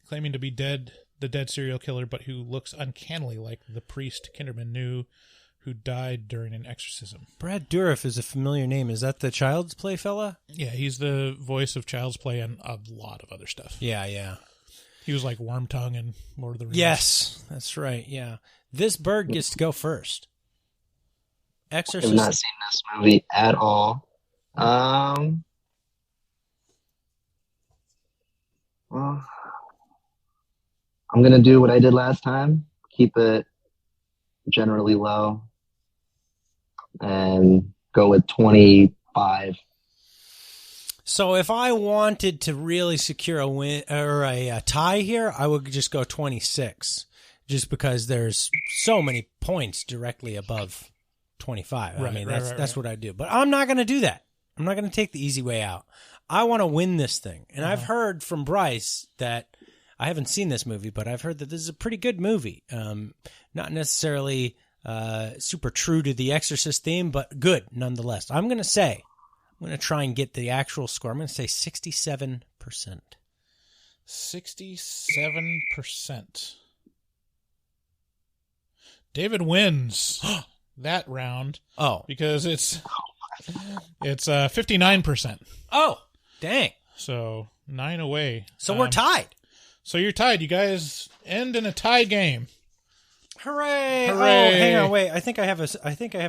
claiming to be the dead serial killer, but who looks uncannily like the priest Kinderman knew, who died during an exorcism. Brad Dourif is a familiar name. Is that the Child's Play fella? Yeah, he's the voice of Child's Play and a lot of other stuff. Yeah. He was like Wormtongue in Lord of the Rings. Yes, that's right, yeah. This bird gets to go first. Exorcist. I've not seen this movie at all. Well, I'm going to do what I did last time. Keep it generally low. And go with 25. So if I wanted to really secure a win or a tie here, I would just go 26, just because there's so many points directly above 25. I mean, that's what I do. But I'm not going to do that. I'm not going to take the easy way out. I want to win this thing. And I've heard from Bryce that I haven't seen this movie, but I've heard that this is a pretty good movie. Not necessarily super true to the Exorcist theme, but good nonetheless. I'm going to try and get the actual score. I'm going to say 67%. 67%. David wins that round. Oh. Because it's 59%. Oh, dang. So 9 away. So we're tied. So you're tied. You guys end in a tie game. Hooray! Hooray! Oh, hang on, wait. I think I have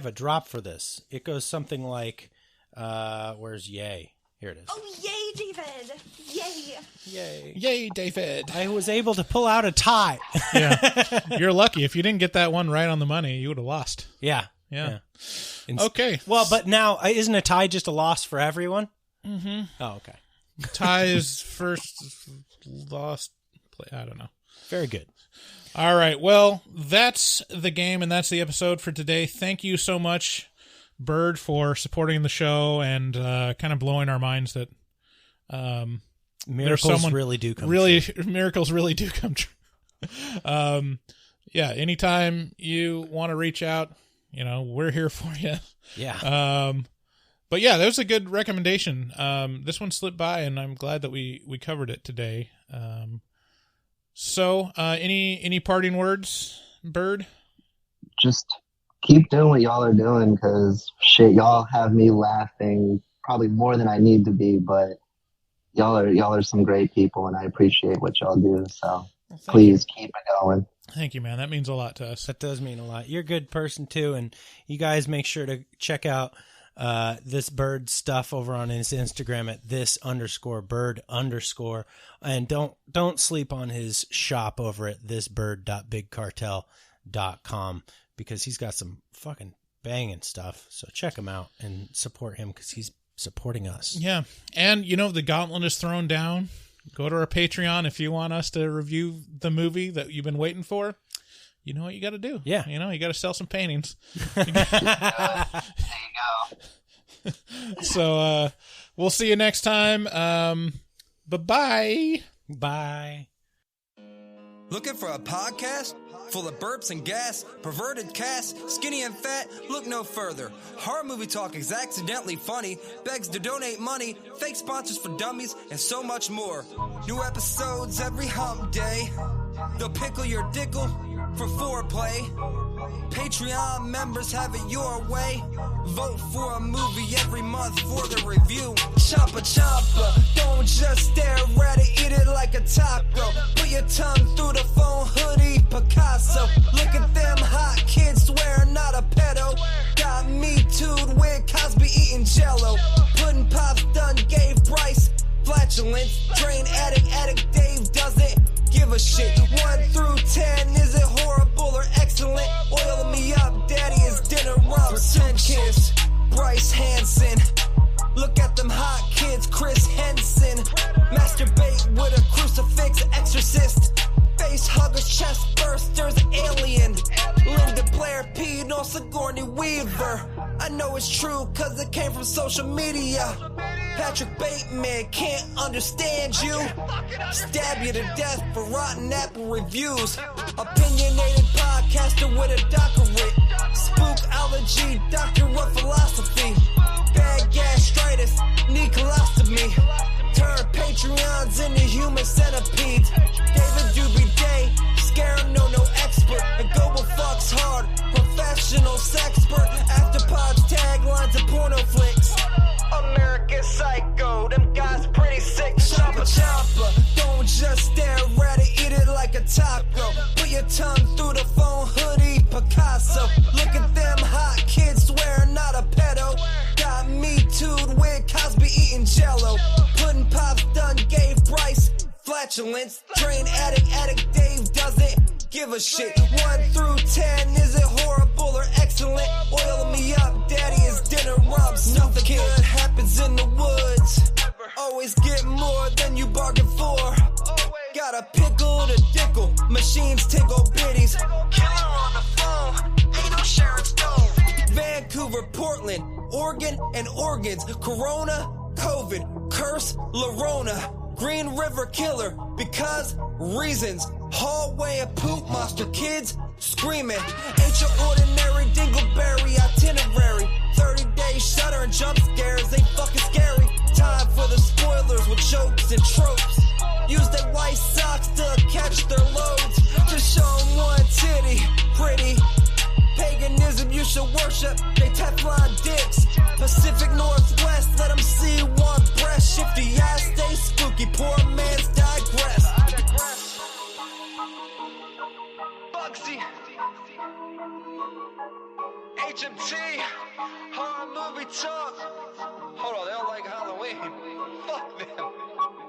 a drop for this. It goes something like, where's yay? Here it is. Oh, yay, David! Yay! Yay! Yay, David! I was able to pull out a tie. Yeah, you're lucky. If you didn't get that one right on the money, you would have lost. Yeah. Okay. Well, but now isn't a tie just a loss for everyone? Mm-hmm. Oh, okay. Tie is first lost. I don't know. Very good. All right. Well, that's the game, and that's the episode for today. Thank you so much, Bird, for supporting the show and kind of blowing our minds that miracles really do come true. Miracles really do come true. Yeah. Anytime you want to reach out, we're here for you. Yeah. But yeah, that was a good recommendation. This one slipped by, and I'm glad that we covered it today. So, any parting words, Bird? Just keep doing what y'all are doing, because shit, y'all have me laughing probably more than I need to be, but y'all are some great people, and I appreciate what y'all do. So please keep it going. Thank you, man. That means a lot to us. That does mean a lot. You're a good person too, and you guys make sure to check out this Bird stuff over on his Instagram at @this_bird_, and don't sleep on his shop over at thisbird.bigcartel.com, because he's got some fucking banging stuff. So check him out and support him, because he's supporting us. Yeah, and the gauntlet is thrown down. Go to our Patreon if you want us to review the movie that you've been waiting for. You know what you got to do. Yeah. You got to sell some paintings. There you go. So we'll see you next time. Bye-bye. Bye. Looking for a podcast full of burps and gas, perverted cast, skinny and fat? Look no further. Horror movie talk is accidentally funny, begs to donate money, fake sponsors for dummies, and so much more. New episodes every hump day. They'll pickle your dickle for foreplay. Patreon members have it your way. Vote for a movie every month for the review. Chompa chompa, don't just stare at it, eat it like a taco. Put your tongue through the phone hoodie, Picasso. Look at them hot kids, swear not a pedo. Got me too'd with Cosby eating jello. Pudding Pops done gave Bryce flatulence. Drain addict Dave doesn't give a shit. 1 through 10, is it horrible or excellent? Oil me up, daddy, is dinner rump. Kiss, Bryce Hansen. Look at them hot kids, Chris Henson. Masturbate with a crucifix, Exorcist. Face huggers, chest bursters, alien. Linda Blair peed on Sigourney Weaver. I know it's true, cause it came from social media. Patrick Bateman can't understand you. Stab you to death for rotten Apple reviews. Opinionated podcaster with a doctorate. Spookology, doctor of philosophy. Bad gastritis, need colostomy. Turn Patreons into human centipedes. David Doobie Day, scare no expert. And Global Fucks Hard, professional sexpert. Afterpods, taglines, and porno flicks. American Psycho, them guys pretty sick. Chopper chopper, don't just stare at it, eat it like a taco. Put your tongue through the phone, hoodie, Picasso. Look at them hot kids, swear not a pedo. Got me too'd with Cosby eating jello. Pudding Pops done gave Bryce flatulence. Train addict Dave doesn't give a shit. 1 through 10, is it horrible or excellent? Oil me up, daddy, is dinner rubs. Nothing good happens in the woods. Always get more than you bargain for. Got a pickle to dickle, machines tickle bitties. Killer on the phone, ain't no Sharon Stone. Vancouver, Portland, Oregon, and organs. Corona, COVID, curse, Lorona. Green River Killer, because reasons. Hallway of poop monster kids screaming. Ain't your ordinary dingleberry itinerary. 30-day shutter and jump scares, they fucking scary. Time for the spoilers with jokes and tropes. Use their white socks to catch their loads. Just show them one titty, pretty. Paganism you should worship, they Teflon dicks. Pacific Northwest, let them see one breast. Shifty eyes stay spooky, poor man's digress. Bugsy, HMT, horror movie talk. Hold on, they don't like Halloween. Fuck them.